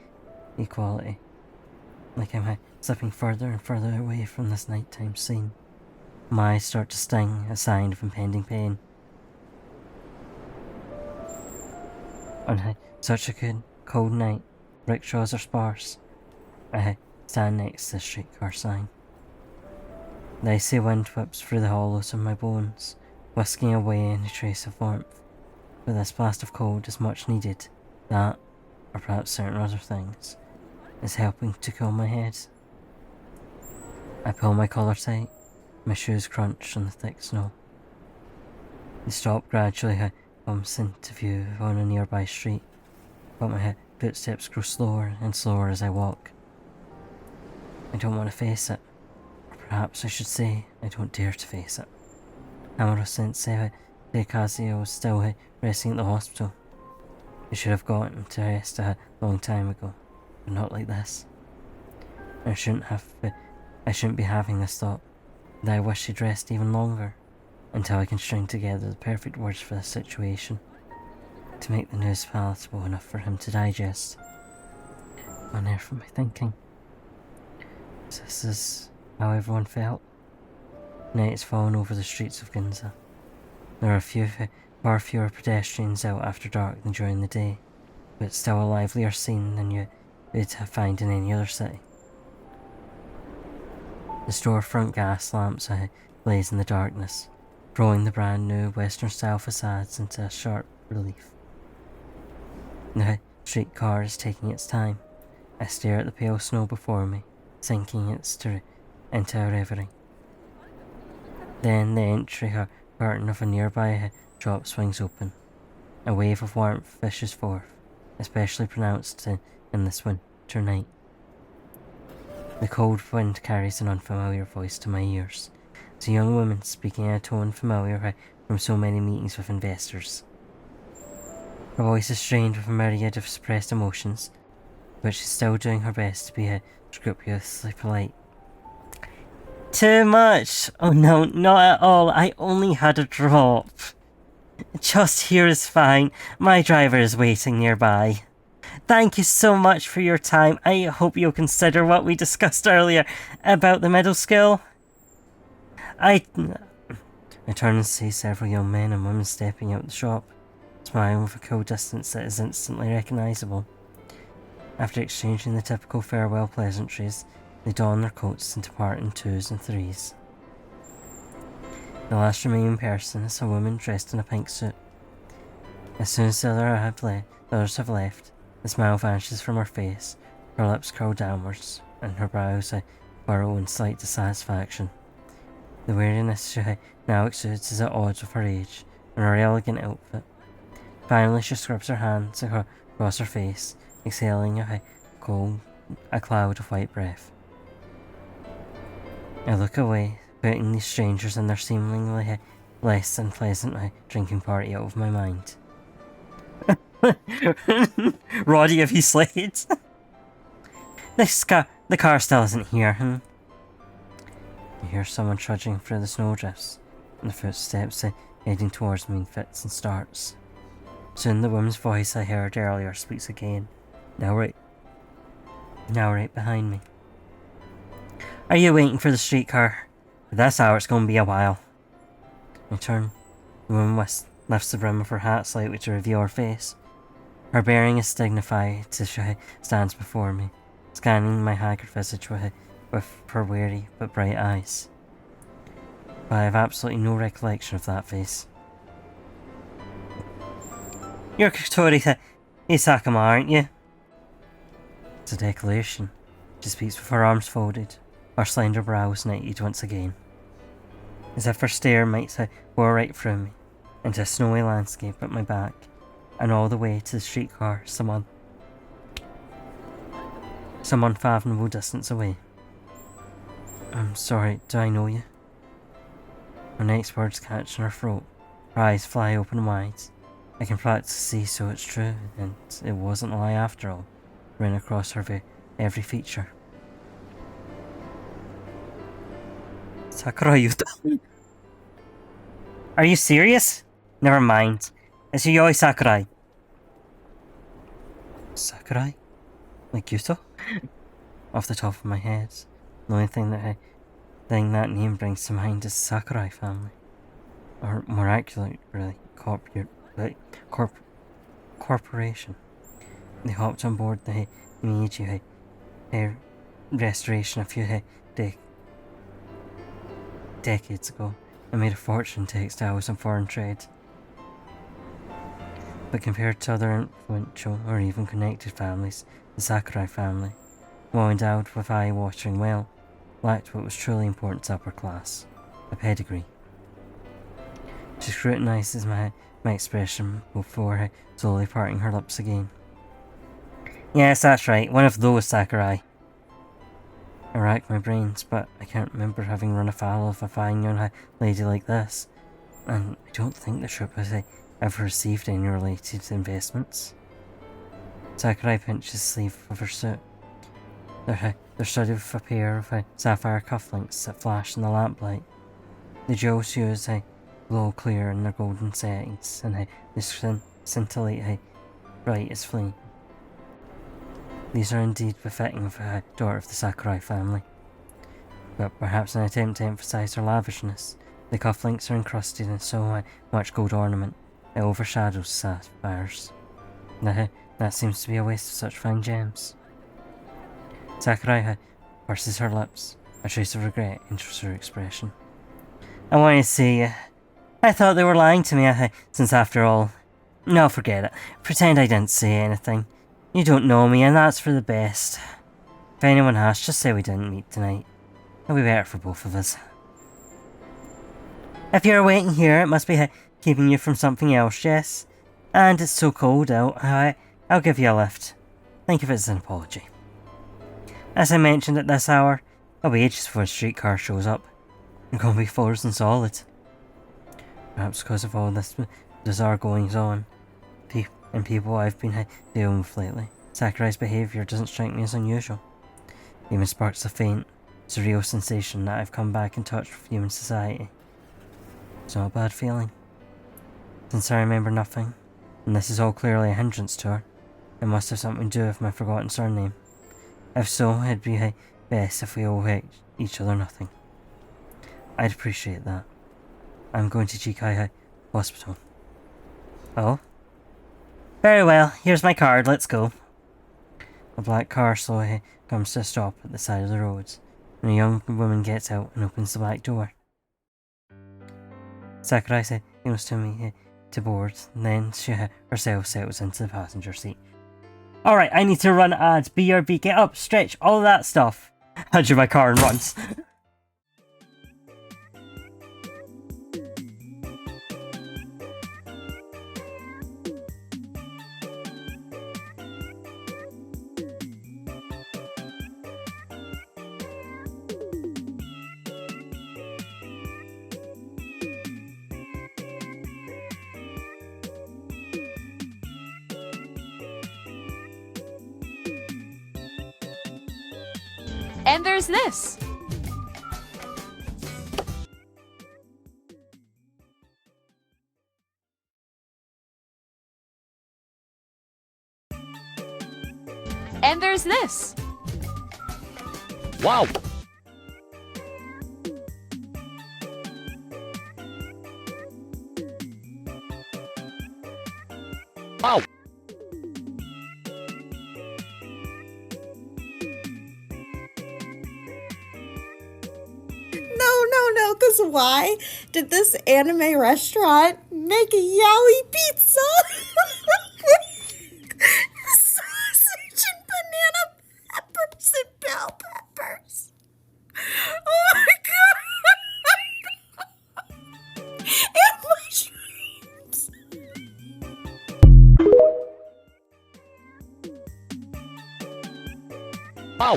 S3: equality. Like I'm slipping further and further away from this nighttime scene. My eyes start to sting, a sign of impending pain. On such a good, cold night, rickshaws are sparse. I stand next to the streetcar sign. The icy wind whips through the hollows of my bones, whisking away any trace of warmth. But this blast of cold is much needed. That, or perhaps certain other things, is helping to cool my head. I pull my collar tight, my shoes crunch on the thick snow. The stop gradually comes into view on a nearby street, but my footsteps grow slower and slower as I walk. I don't want to face it. Perhaps I should say, I don't dare to face it. Amuro-sensei Taisho was still resting at the hospital. He should have gotten to rest a long time ago, but not like this. I shouldn't be having this thought, that I wish he'd rest even longer, until I can string together the perfect words for this situation, to make the news palatable enough for him to digest. On earth am I thinking? This is how everyone felt. Night is falling over the streets of Ginza. There are far fewer pedestrians out after dark than during the day, but it's still a livelier scene than you would find in any other city. The storefront gas lamps blaze in the darkness, throwing the brand new Western-style facades into sharp relief. The streetcar is taking its time. I stare at the pale snow before me, sinking into a reverie. Then the entry curtain of a nearby shop swings open. A wave of warmth fishes forth, especially pronounced in this winter night. The cold wind carries an unfamiliar voice to my ears. It's a young woman speaking in a tone familiar from so many meetings with investors. Her voice is strained with a myriad of suppressed emotions, but she's still doing her best to be scrupulously polite. Too much! Oh no, not at all. I only had a drop. Just here is fine. My driver is waiting nearby. Thank you so much for your time. I hope you'll consider what we discussed earlier about the middle school. I turn and see several young men and women stepping out the shop, smiling with a cool distance that is instantly recognisable. After exchanging the typical farewell pleasantries, they don their coats and depart in twos and threes. The last remaining person is a woman dressed in a pink suit. As soon as the others have left, the smile vanishes from her face, her lips curl downwards, and her brows furrow in slight dissatisfaction. The weariness she now exudes is at odds with her age and her elegant outfit. Finally, she scrubs her hands across her face, exhaling a cloud of white breath. I look away, putting these strangers and their seemingly less than pleasant drinking party out of my mind. Roddy, have you slayed? The car still isn't here, I hear someone trudging through the snowdrifts, and the footsteps heading towards me in fits and starts. Soon the woman's voice I heard earlier speaks again, now right behind me. Are you waiting for the streetcar? At this hour it's going to be a while. I turn. The woman lifts the brim of her hat slightly to reveal her face. Her bearing is dignified as she stands before me, scanning my haggard visage with her weary but bright eyes. But I have absolutely no recollection of that face. You're Kotori Isakama, aren't you? It's a declaration. She speaks with her arms folded, her slender brows knitted once again, as if her stare might bore right through me, into a snowy landscape at my back, and all the way to the streetcar some unfathomable distance away. I'm sorry, do I know you? Her next words catch in her throat, her eyes fly open wide. I can practically see so it's true, and it wasn't a lie after all, ran across her every feature. Sakura Yuta. Are you serious? Never mind. It's Yayoi Sakurai. Sakurai? Like Yuto? Off the top of my head, the only thing that name brings to mind is the Sakurai family. Or more accurately, really, corporation. They hopped on board the Meiji restoration a few decades ago and made a fortune in textiles and foreign trade. But compared to other influential or even connected families, the Sakurai family, while endowed with eye-watering wealth, lacked what was truly important to upper class: a pedigree. She scrutinises my expression before slowly parting her lips again. Yes, that's right, one of those Sakurai. I rack my brains, but I can't remember having run afoul of a fine young lady like this, and I don't think the ship has ever received any related investments. Sakurai pinched the sleeve of her suit. They're studded with a pair of sapphire cufflinks that flashed in the lamplight. The jewels shoes glow clear in their golden settings, and they scintillate bright as flame. These are indeed befitting of a daughter of the Sakurai family. But perhaps in an attempt to emphasise their lavishness, the cufflinks are encrusted in so much gold ornament it overshadows sapphires. That seems to be a waste of such fine gems. Sakurai purses her lips. A trace of regret enters her expression. I wanted to say, I thought they were lying to me, since after all... No, forget it. Pretend I didn't say anything. You don't know me, and that's for the best. If anyone asks, just say we didn't meet tonight. It'll be better for both of us. If you're waiting here, it must be keeping you from something else, Jess. And it's so cold out, I'll give you a lift. Think of it as an apology. As I mentioned at this hour, it'll be ages before a streetcar shows up. They're going to be frozen solid. Perhaps because of all this bizarre goings on, and people I've been dealing with lately, Sakurai's behaviour doesn't strike me as unusual. It even sparks a faint, surreal sensation that I've come back in touch with human society. It's not a bad feeling. Since I remember nothing, and this is all clearly a hindrance to her, it must have something to do with my forgotten surname. If so, it'd be best if we owe each other nothing. I'd appreciate that. I'm going to Chikai Hospital. Oh? Very well, here's my card, let's go. A black car slowly comes to a stop at the side of the road, and a young woman gets out and opens the back door. Sakurai signals to me to board, and then she herself settles into the passenger seat. Alright, I need to run ads, BRB, get up, stretch, all of that stuff. Hands you my car and runs.
S1: And there's this. And there's this.
S2: Wow! Wow!
S4: No, because why did this anime restaurant make a yaoi pizza? Sausage and banana peppers and bell peppers. Oh my god! And mushrooms.
S2: Wow!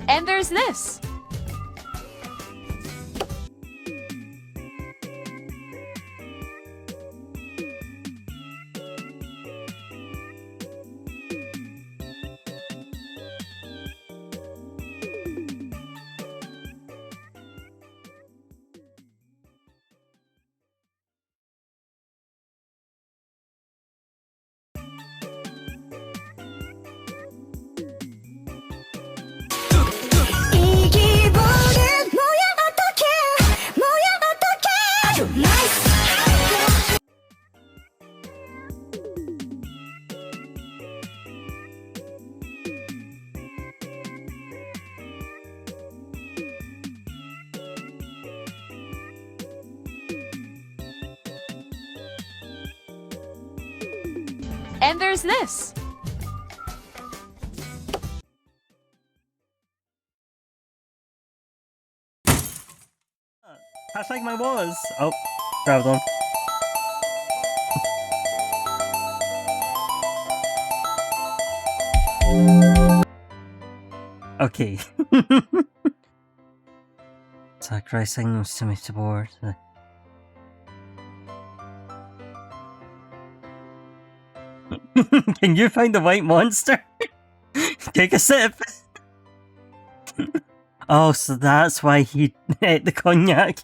S1: And there's this. And there's this.
S3: Hashtag my was. Oh, traveled on. Okay. Sakurai signals to me to board. Can you find the white monster? Take a sip. Oh, so that's why he ate the cognac.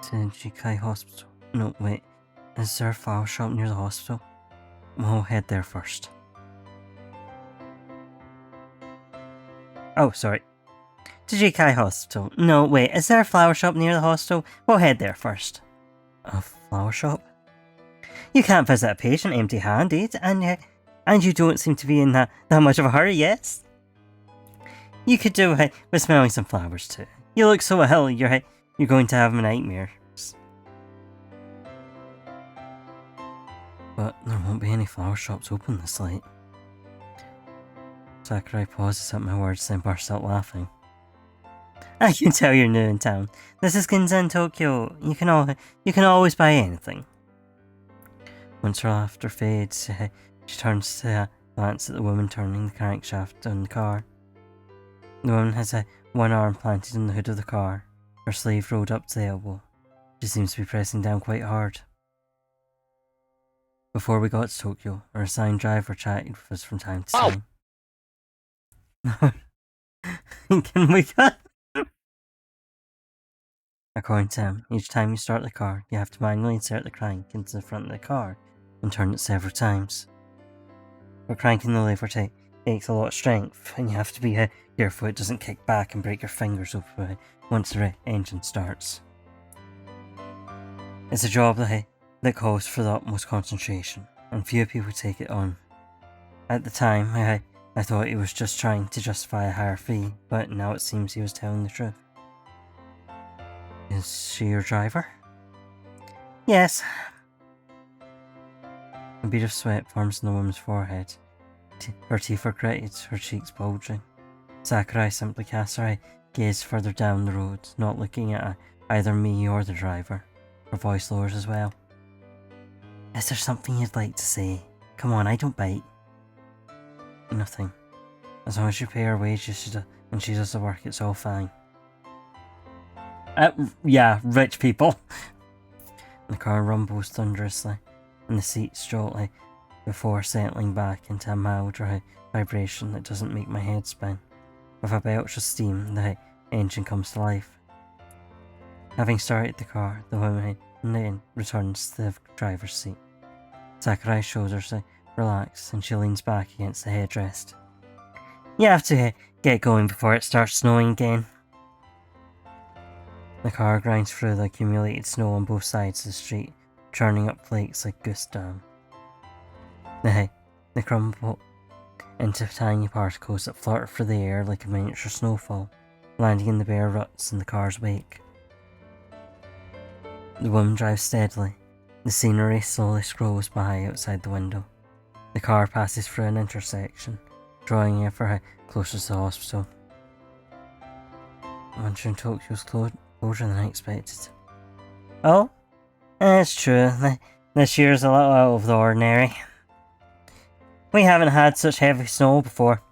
S3: To Jikai Hospital. No, wait. Is there a flower shop near the hospital? We'll head there first. Oh, sorry. To Jikai Hospital. No, wait. Is there a flower shop near the hospital? We'll head there first. A flower shop? You can't visit a patient empty-handed, and you don't seem to be in that much of a hurry, yes? You could do with smelling some flowers too. You look so ill, you're going to have nightmares. But there won't be any flower shops open this late. Sakurai pauses at my words, then bursts out laughing. I can tell you're new in town. This is Ginza in Tokyo. You can always buy anything. Once her laughter fades, she turns to glance at the woman turning the crankshaft on the car. The woman has one arm planted in the hood of the car, her sleeve rolled up to the elbow. She seems to be pressing down quite hard. Before we got to Tokyo, our assigned driver chatted with us from time to time. Can we cut? According to him, each time you start the car, you have to manually insert the crank into the front of the car and turn it several times. But cranking the lever takes a lot of strength, and you have to be careful it doesn't kick back and break your fingers open once the engine starts. It's a job that calls for the utmost concentration, and few people take it on. At the time, I thought he was just trying to justify a higher fee, but now it seems he was telling the truth. Is she your driver? Yes. A bead of sweat forms on the woman's forehead. Her teeth are gritted, her cheeks bulging. Sakurai simply casts her gaze further down the road, not looking at either me or the driver. Her voice lowers as well. Is there something you'd like to say? Come on, I don't bite. Nothing. As long as you pay her wages and she does the work, it's all fine. Yeah, rich people. The car rumbles thunderously, and the seats jolt before settling back into a milder vibration that doesn't make my head spin. With a belch of steam, the engine comes to life. Having started the car, the woman then returns to the driver's seat. Sakurai's shoulders relax, and she leans back against the headrest. You have to get going before it starts snowing again. The car grinds through the accumulated snow on both sides of the street, churning up flakes like goose dam. They crumble into tiny particles that flutter through the air like a miniature snowfall, landing in the bare ruts in the car's wake. The woman drives steadily. The scenery slowly scrolls by outside the window. The car passes through an intersection, drawing ever closer to the hospital. Winter in Tokyo's closer than I expected. Oh, it's true. This year's a little out of the ordinary. We haven't had such heavy snow before.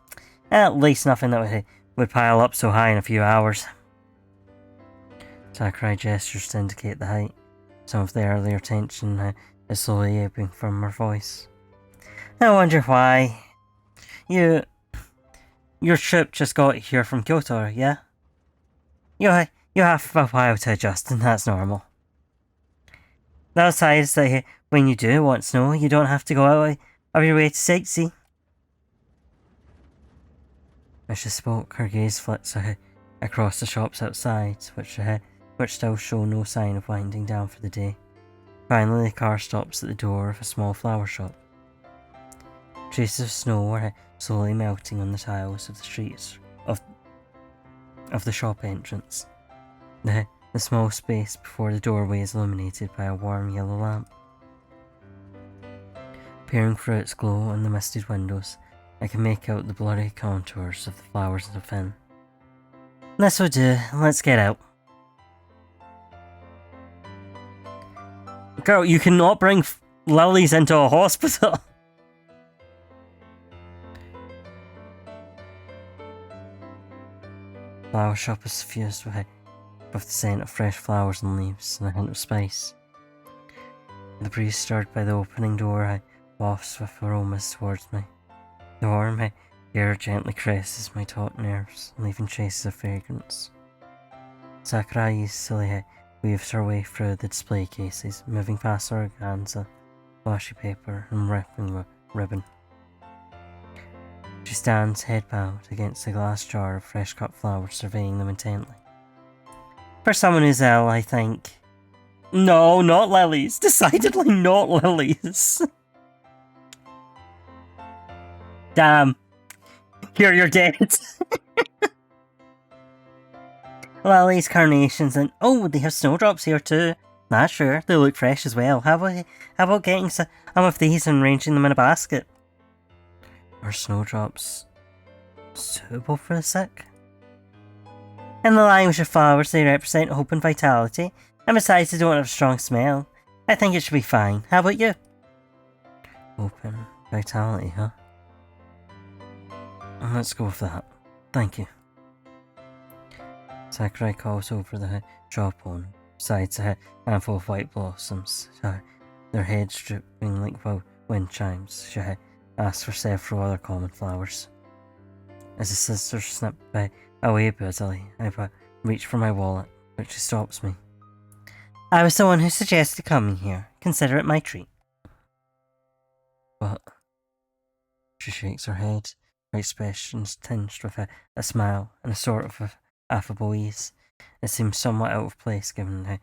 S3: At least nothing that would pile up so high in a few hours. Sakurai gestures to indicate the height. Some of the earlier tension is slowly ebbing from her voice. I wonder why. Your trip just got here from Kyoto, yeah? You have a while to adjust, and that's normal. The outside is that when you do want snow, you don't have to go out of your way to sightsee. As she spoke, her gaze flits across the shops outside, which still show no sign of winding down for the day. Finally, the car stops at the door of a small flower shop. Traces of snow are slowly melting on the tiles of the streets of the shop entrance. The small space before the doorway is illuminated by a warm yellow lamp. Peering through its glow on the misted windows, I can make out the blurry contours of the flowers within. This will do. Let's get out. Girl, you cannot bring lilies into a hospital. Flower shop is suffused with the scent of fresh flowers and leaves and a hint of spice. The breeze stirred by the opening door wafts with aromas towards me. The warm air gently caresses my taut nerves, leaving traces of fragrance. Sakurai easily weaves her way through the display cases, moving past organza, washi paper, and wrapping ribbon. She stands head bowed against a glass jar of fresh cut flowers, surveying them intently. For someone who's ill, I think... No, not lilies. Decidedly not lilies. Damn. Here you're dead. Lilies, carnations, and... Oh, they have snowdrops here too. Nah, sure. They look fresh as well. How about getting some of these and arranging them in a basket? Are snowdrops suitable for the sick? In the language of flowers, they represent hope and vitality, and besides they don't have a strong smell. I think it should be fine. How about you? Hope and vitality, huh? Let's go with that. Thank you. Sakurai calls over the shop owner, besides a handful of white blossoms, their heads drooping like wind chimes. She asks for several other common flowers. As the sisters snip away busily, I reach for my wallet, but she stops me. I was the one who suggested coming here. Consider it my treat. But... She shakes her head, her expressions tinged with a smile and a sort of affable ease. It seems somewhat out of place given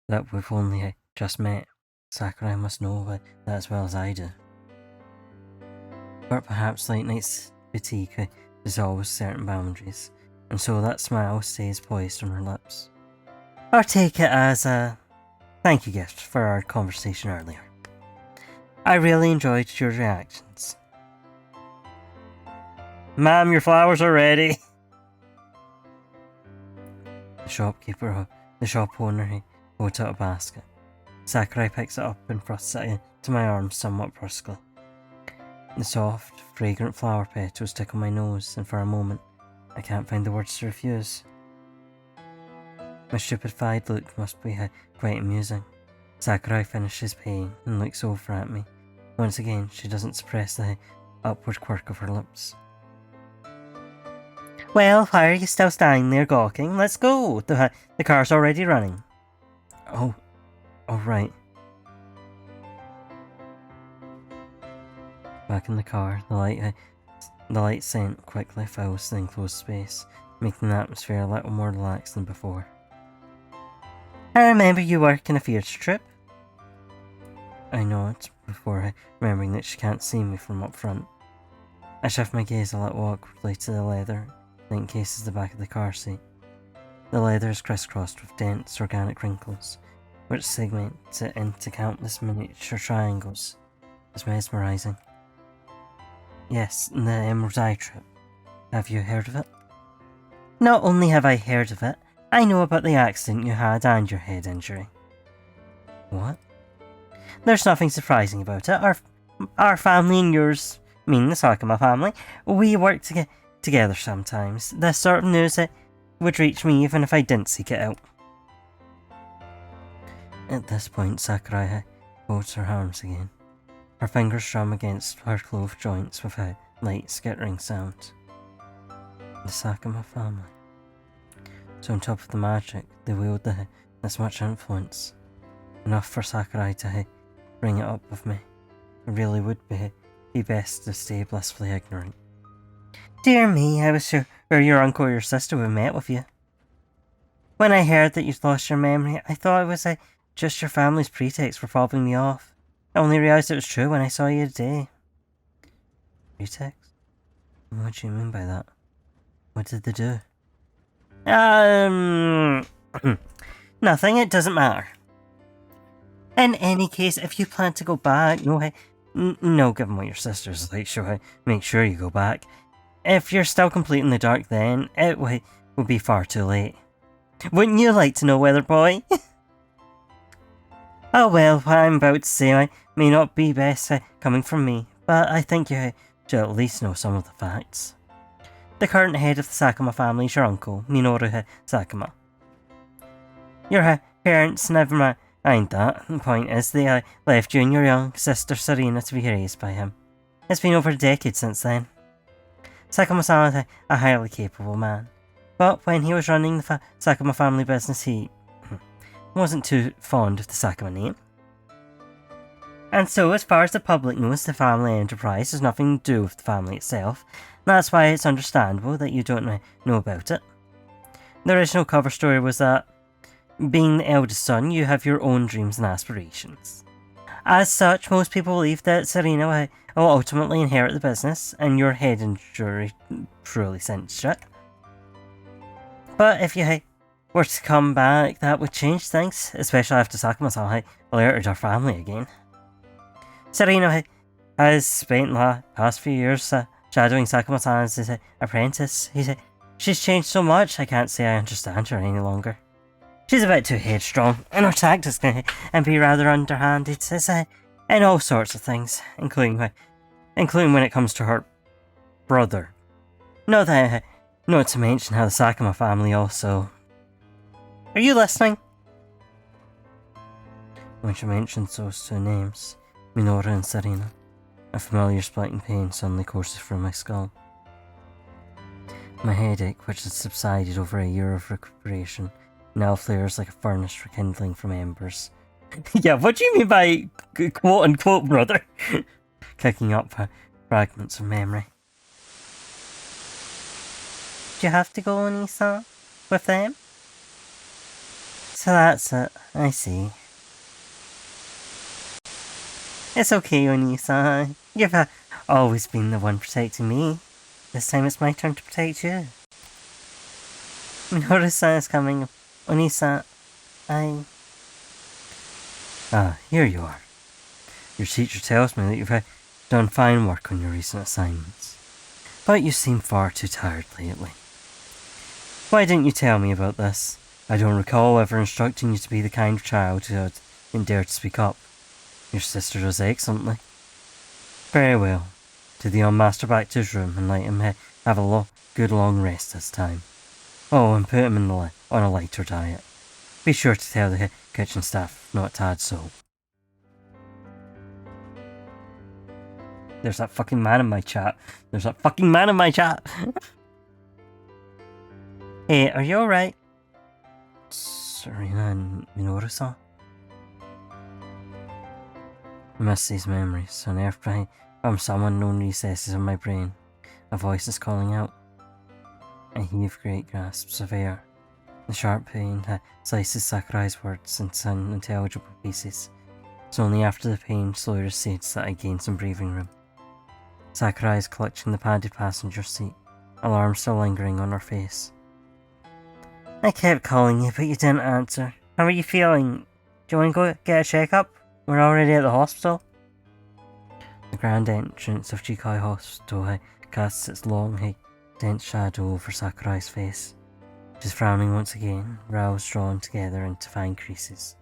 S3: that we've only just met. Sakurai must know that as well as I do. But perhaps late night's fatigue dissolves certain boundaries, and so that smile stays poised on her lips. Or take it as a thank you gift for our conversation earlier. I really enjoyed your reactions. Ma'am, your flowers are ready. The shop owner holds out a basket. Sakurai picks it up and thrusts it into my arms somewhat brusquely. The soft, fragrant flower petals tickle my nose, and for a moment, I can't find the words to refuse. My stupefied look must be quite amusing. Sakurai finishes paying and looks over at me. Once again, she doesn't suppress the upward quirk of her lips. Well, why are you still standing there gawking? Let's go! The car's already running. Oh, right. Back in the car, the light scent quickly fills the enclosed space, making the atmosphere a little more relaxed than before. I remember you work in a theatre troupe. I nod before remembering that she can't see me from up front. I shift my gaze a little awkwardly to the leather that encases the back of the car seat. The leather is crisscrossed with dense organic wrinkles, which segment it into countless miniature triangles. It's mesmerising. Yes, the Emerald Eye Trip. Have you heard of it? Not only have I heard of it, I know about the accident you had and your head injury. What? There's nothing surprising about it. Our family and yours me and the Sakuma family, we work together sometimes. This sort of news that would reach me even if I didn't seek it out. At this point, Sakurai folds her arms again. Her fingers strum against her clove joints with a light skittering sound. The Sakuma family. So on top of the magic, they wield this much influence. Enough for Sakurai to bring it up with me. It really would be best to stay blissfully ignorant. Dear me, I was sure your uncle or your sister would have met with you. When I heard that you'd lost your memory, I thought it was just your family's pretext for fobbing me off. I only realised it was true when I saw you today. Pretext? What do you mean by that? What did they do? Nothing, it doesn't matter. In any case, if you plan to go back, no, given what your sister's like, she'll make sure you go back. If you're still completely in the dark then, it would be far too late. Wouldn't you like to know, Weather Boy? Oh well, what I'm about to say may not be best coming from me, but I think you should at least know some of the facts. The current head of the Sakuma family is your uncle, Minoru Sakuma. Your parents never mind that. The point is, they left you and your young sister Serena to be raised by him. It's been over a decade since then. Sakuma-san was a highly capable man, but when he was running the Sakuma family business, he wasn't too fond of the Sakuma name. And so, as far as the public knows, the family enterprise has nothing to do with the family itself. That's why it's understandable that you don't know about it. The original cover story was that, being the eldest son, you have your own dreams and aspirations. As such, most people believe that Serena will ultimately inherit the business, and your head injury truly cinched it. But if you were to come back, that would change things, especially after Sakuma-san alerted our family again. Serena has spent the past few years shadowing Sakuma-san as his apprentice. She's changed so much, I can't say I understand her any longer. She's a bit too headstrong, and her tactics can be rather underhanded. It's in all sorts of things, including when it comes to her brother. Not to mention how the Sakuma family also... Are you listening? When she mentions those two names, Minoru and Serena, a familiar splitting pain suddenly courses through my skull. My headache, which had subsided over a year of recuperation, now flares like a furnace rekindling from embers. Yeah, what do you mean by quote-unquote brother? Kicking up fragments of memory. Do you have to go, Oni-san? With them? So that's it, I see. It's okay, Oni-san. You've always been the one protecting me. This time it's my turn to protect you. Minoru-san is coming. Oni-san, here you are. Your teacher tells me that you've done fine work on your recent assignments. But you seem far too tired lately. Why didn't you tell me about this? I don't recall ever instructing you to be the kind of child who didn't dare to speak up. Your sister does excellently. Very well. To the young master back to his room and let him have a good long rest this time. Oh, and put him on a lighter diet. Be sure to tell the kitchen staff not to add salt. There's that fucking man in my chat. Hey, are you alright? Serena and Minoru-san? I miss these memories, unearthed from some unknown recesses of my brain. A voice is calling out. I heave great gasps of air. The sharp pain slices Sakurai's words into unintelligible pieces. It's only after the pain slowly recedes that I gain some breathing room. Sakurai is clutching the padded passenger seat, alarm still lingering on her face. I kept calling you, but you didn't answer. How are you feeling? Do you want to go get a checkup? We're already at the hospital. The grand entrance of Chikai Hospital casts its long, dense shadow over Sakurai's face. She's frowning once again, brows drawn together into fine creases.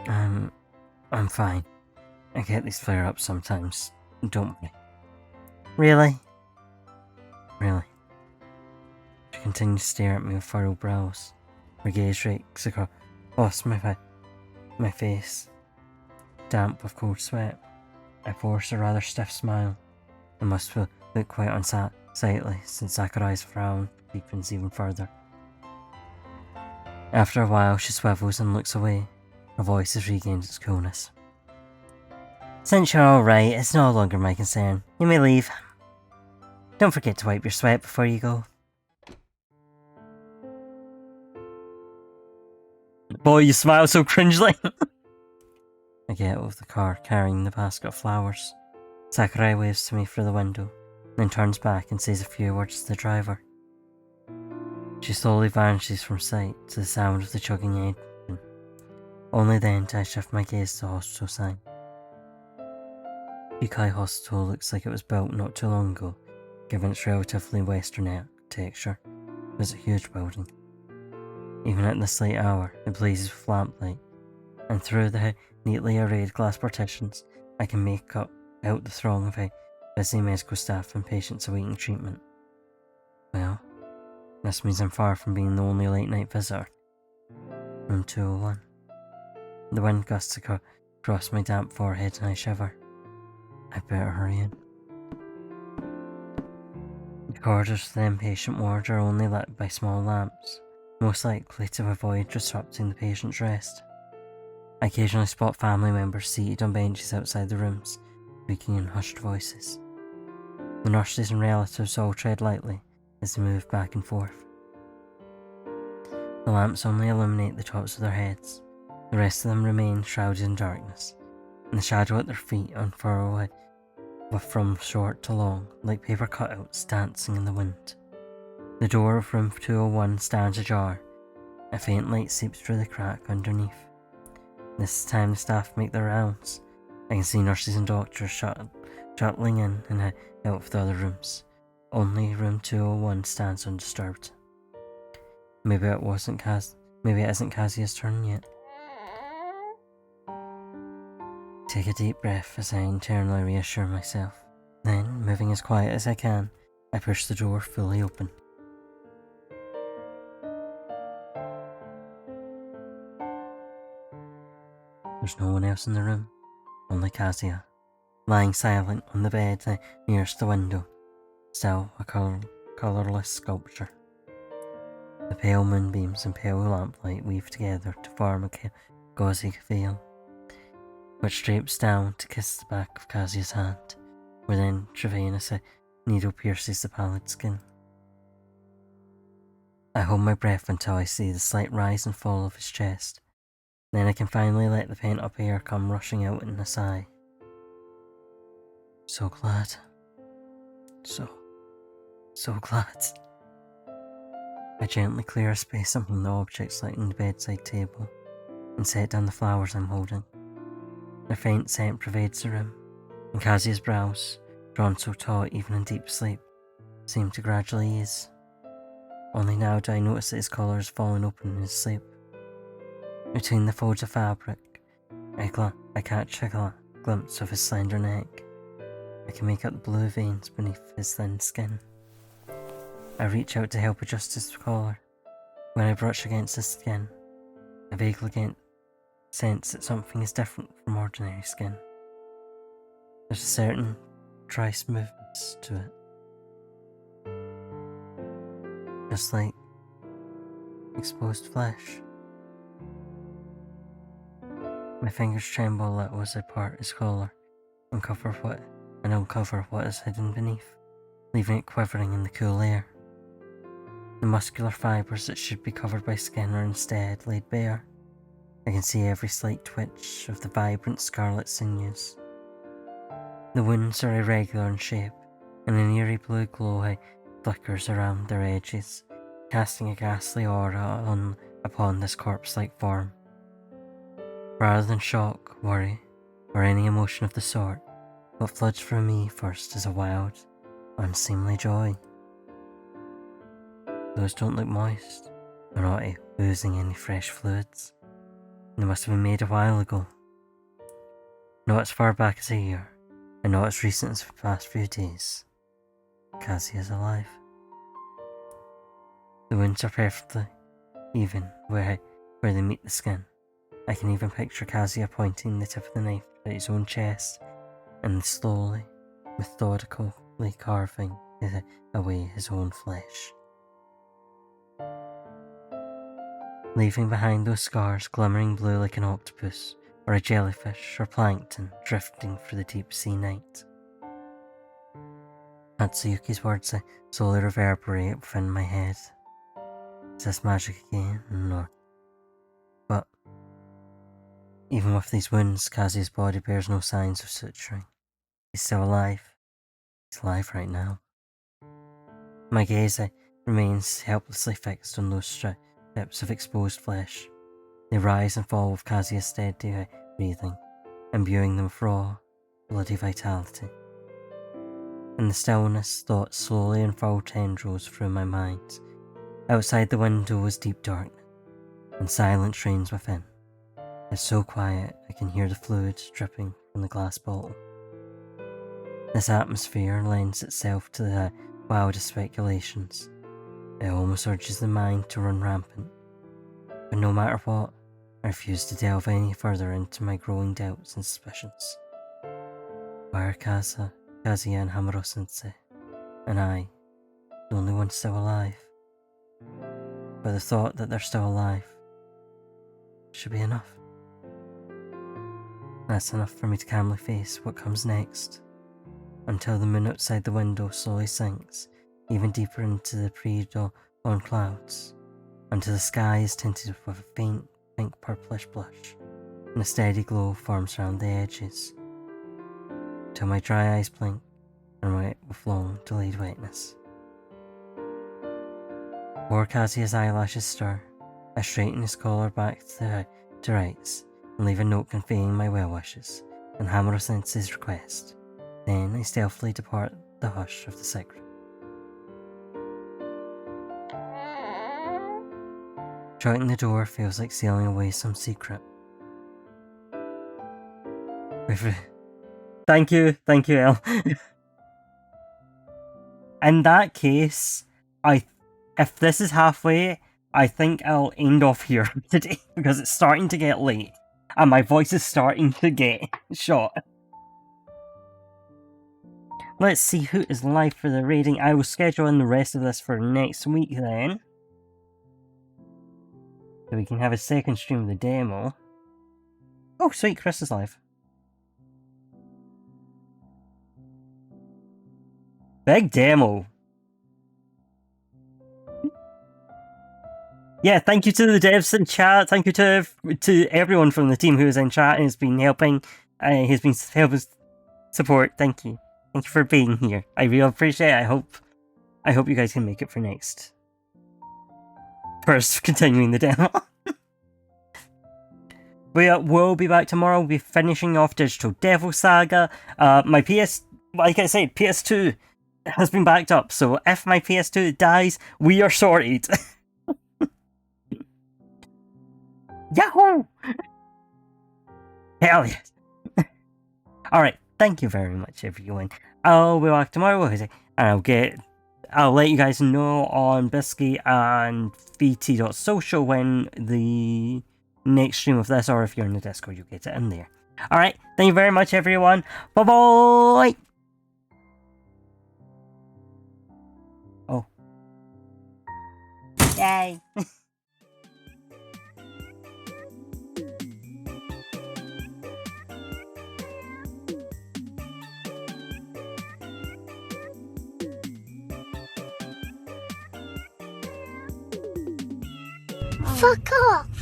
S3: I'm fine. I get these flare-ups sometimes. Don't worry. Really? Really? She continues to stare at me with furrowed brows. Her gaze rakes across my face, damp with cold sweat. I force a rather stiff smile. It must look quite unsightly since Sakurai's frown deepens even further. After a while, she swivels and looks away. Her voice has regained its coolness. Since you're alright, it's no longer my concern. You may leave. Don't forget to wipe your sweat before you go. Boy, you smile so cringely. I get out of the car carrying the basket of flowers. Sakurai waves to me through the window, then turns back and says a few words to the driver. She slowly vanishes from sight to the sound of the chugging engine. Only then do I shift my gaze to the hospital sign. Yukai Hospital looks like it was built not too long ago, given its relatively western architecture. It was a huge building. Even at this late hour, it blazes with lamplight, and through the neatly arrayed glass partitions, I can make out the throng of busy medical staff and patients awaiting treatment. Well, this means I'm far from being the only late-night visitor. Room 201. The wind gusts across my damp forehead and I shiver. I better hurry in. The corridors to the inpatient ward are only lit by small lamps, most likely to avoid disrupting the patient's rest. I occasionally spot family members seated on benches outside the rooms, speaking in hushed voices. The nurses and relatives all tread lightly as they move back and forth. The lamps only illuminate the tops of their heads. The rest of them remain shrouded in darkness, and the shadow at their feet unfurrow from short to long, like paper cutouts dancing in the wind. The door of room 201 stands ajar. A faint light seeps through the crack underneath. This time the staff make their rounds. I can see nurses and doctors shuttling in and out of the other rooms. Only room 201 stands undisturbed. Maybe it isn't Kazuya's turn yet. Take a deep breath as I internally reassure myself. Then, moving as quiet as I can, I push the door fully open. There's no one else in the room, only Kazuya, lying silent on the bed nearest the window, still a colourless sculpture. The pale moonbeams and pale lamplight weave together to form a gauzy veil, which drapes down to kiss the back of Kazuya's hand, where the intravenous needle pierces the pallid skin. I hold my breath until I see the slight rise and fall of his chest. Then I can finally let the pent-up air come rushing out in a sigh. So glad. So glad. I gently clear a space among the objects lighting the bedside table and set down the flowers I'm holding. Their faint scent pervades the room, and Kazuya's brows, drawn so taut even in deep sleep, seem to gradually ease. Only now do I notice that his collar has fallen open in his sleep. Between the folds of fabric, I catch a glimpse of his slender neck. I can make out the blue veins beneath his thin skin. I reach out to help adjust his collar. When I brush against his skin, I vaguely sense that something is different from ordinary skin. There's a certain dry smoothness to it. Just like exposed flesh. My fingers tremble a little as I part his collar and uncover what is hidden beneath, leaving it quivering in the cool air. The muscular fibres that should be covered by skin are instead laid bare. I can see every slight twitch of the vibrant scarlet sinews. The wounds are irregular in shape, and an eerie blue glow flickers around their edges, casting a ghastly aura upon this corpse-like form. Rather than shock, worry, or any emotion of the sort, what floods through me first is a wild, unseemly joy. Those don't look moist. They're not oozing any fresh fluids. They must have been made a while ago. Not as far back as a year. I know it's recent as the past few days. Kazuya's alive. The wounds are perfectly even where they meet the skin. I can even picture Kazuya pointing the tip of the knife at his own chest and slowly, methodically carving away his own flesh, leaving behind those scars glimmering blue like an octopus or a jellyfish or plankton drifting through the deep sea night. Hatsuyuki's words slowly reverberate within my head. Is this magic again? No. But even with these wounds, Kazuya's body bears no signs of suturing. He's still alive. He's alive right now. My gaze remains helplessly fixed on those strips of exposed flesh. They rise and fall with Kazuya's steady breathing, imbuing them with raw, bloody vitality. In the stillness, thoughts slowly unfurled tendrils through my mind. Outside the window was deep darkness, and silence reigns within. It's so quiet I can hear the fluid dripping from the glass bottle. This atmosphere lends itself to the wildest speculations. It almost urges the mind to run rampant. But no matter what, I refuse to delve any further into my growing doubts and suspicions. Why are Kazuya and Hamuro-sensei, and I, the only one still alive? But the thought that they're still alive should be enough. That's enough for me to calmly face what comes next, until the moon outside the window slowly sinks even deeper into the pre-dawn clouds, until the sky is tinted with a faint pink purplish blush, and a steady glow forms around the edges, till my dry eyes blink and wet with long delayed wetness. Before Kazuya's eyelashes stir, I straighten his collar back to rights and leave a note conveying my well wishes and Hamuro-sensei's request. Then I stealthily depart the hush of the sick room. Shutting the door feels like sealing away some secret. Thank you, El. In that case, if this is halfway, I think I'll end off here today because it's starting to get late and my voice is starting to get shot. Let's see who is live for the raiding. I will schedule in the rest of this for next week then, so we can have a second stream of the demo. Oh sweet, Chris is live. Big demo. Yeah, thank you to the devs in chat. Thank you to everyone from the team who is in chat and has been helping. Has been helping support. Thank you. Thank you for being here. I really appreciate it. I hope you guys can make it for next. First, continuing the demo. We'll be back tomorrow. We'll be finishing off Digital Devil Saga. My like I said, PS2 has been backed up. So if my PS2 dies, we are sorted. Yahoo! Hell yes! Alright, thank you very much everyone. I'll be back tomorrow, and I'll let you guys know on Bisky and VT.social when the next stream of this, or if you're in the Discord, you'll get it in there. Alright, thank you very much everyone. Bye bye! Oh. Yay!
S1: Fuck off!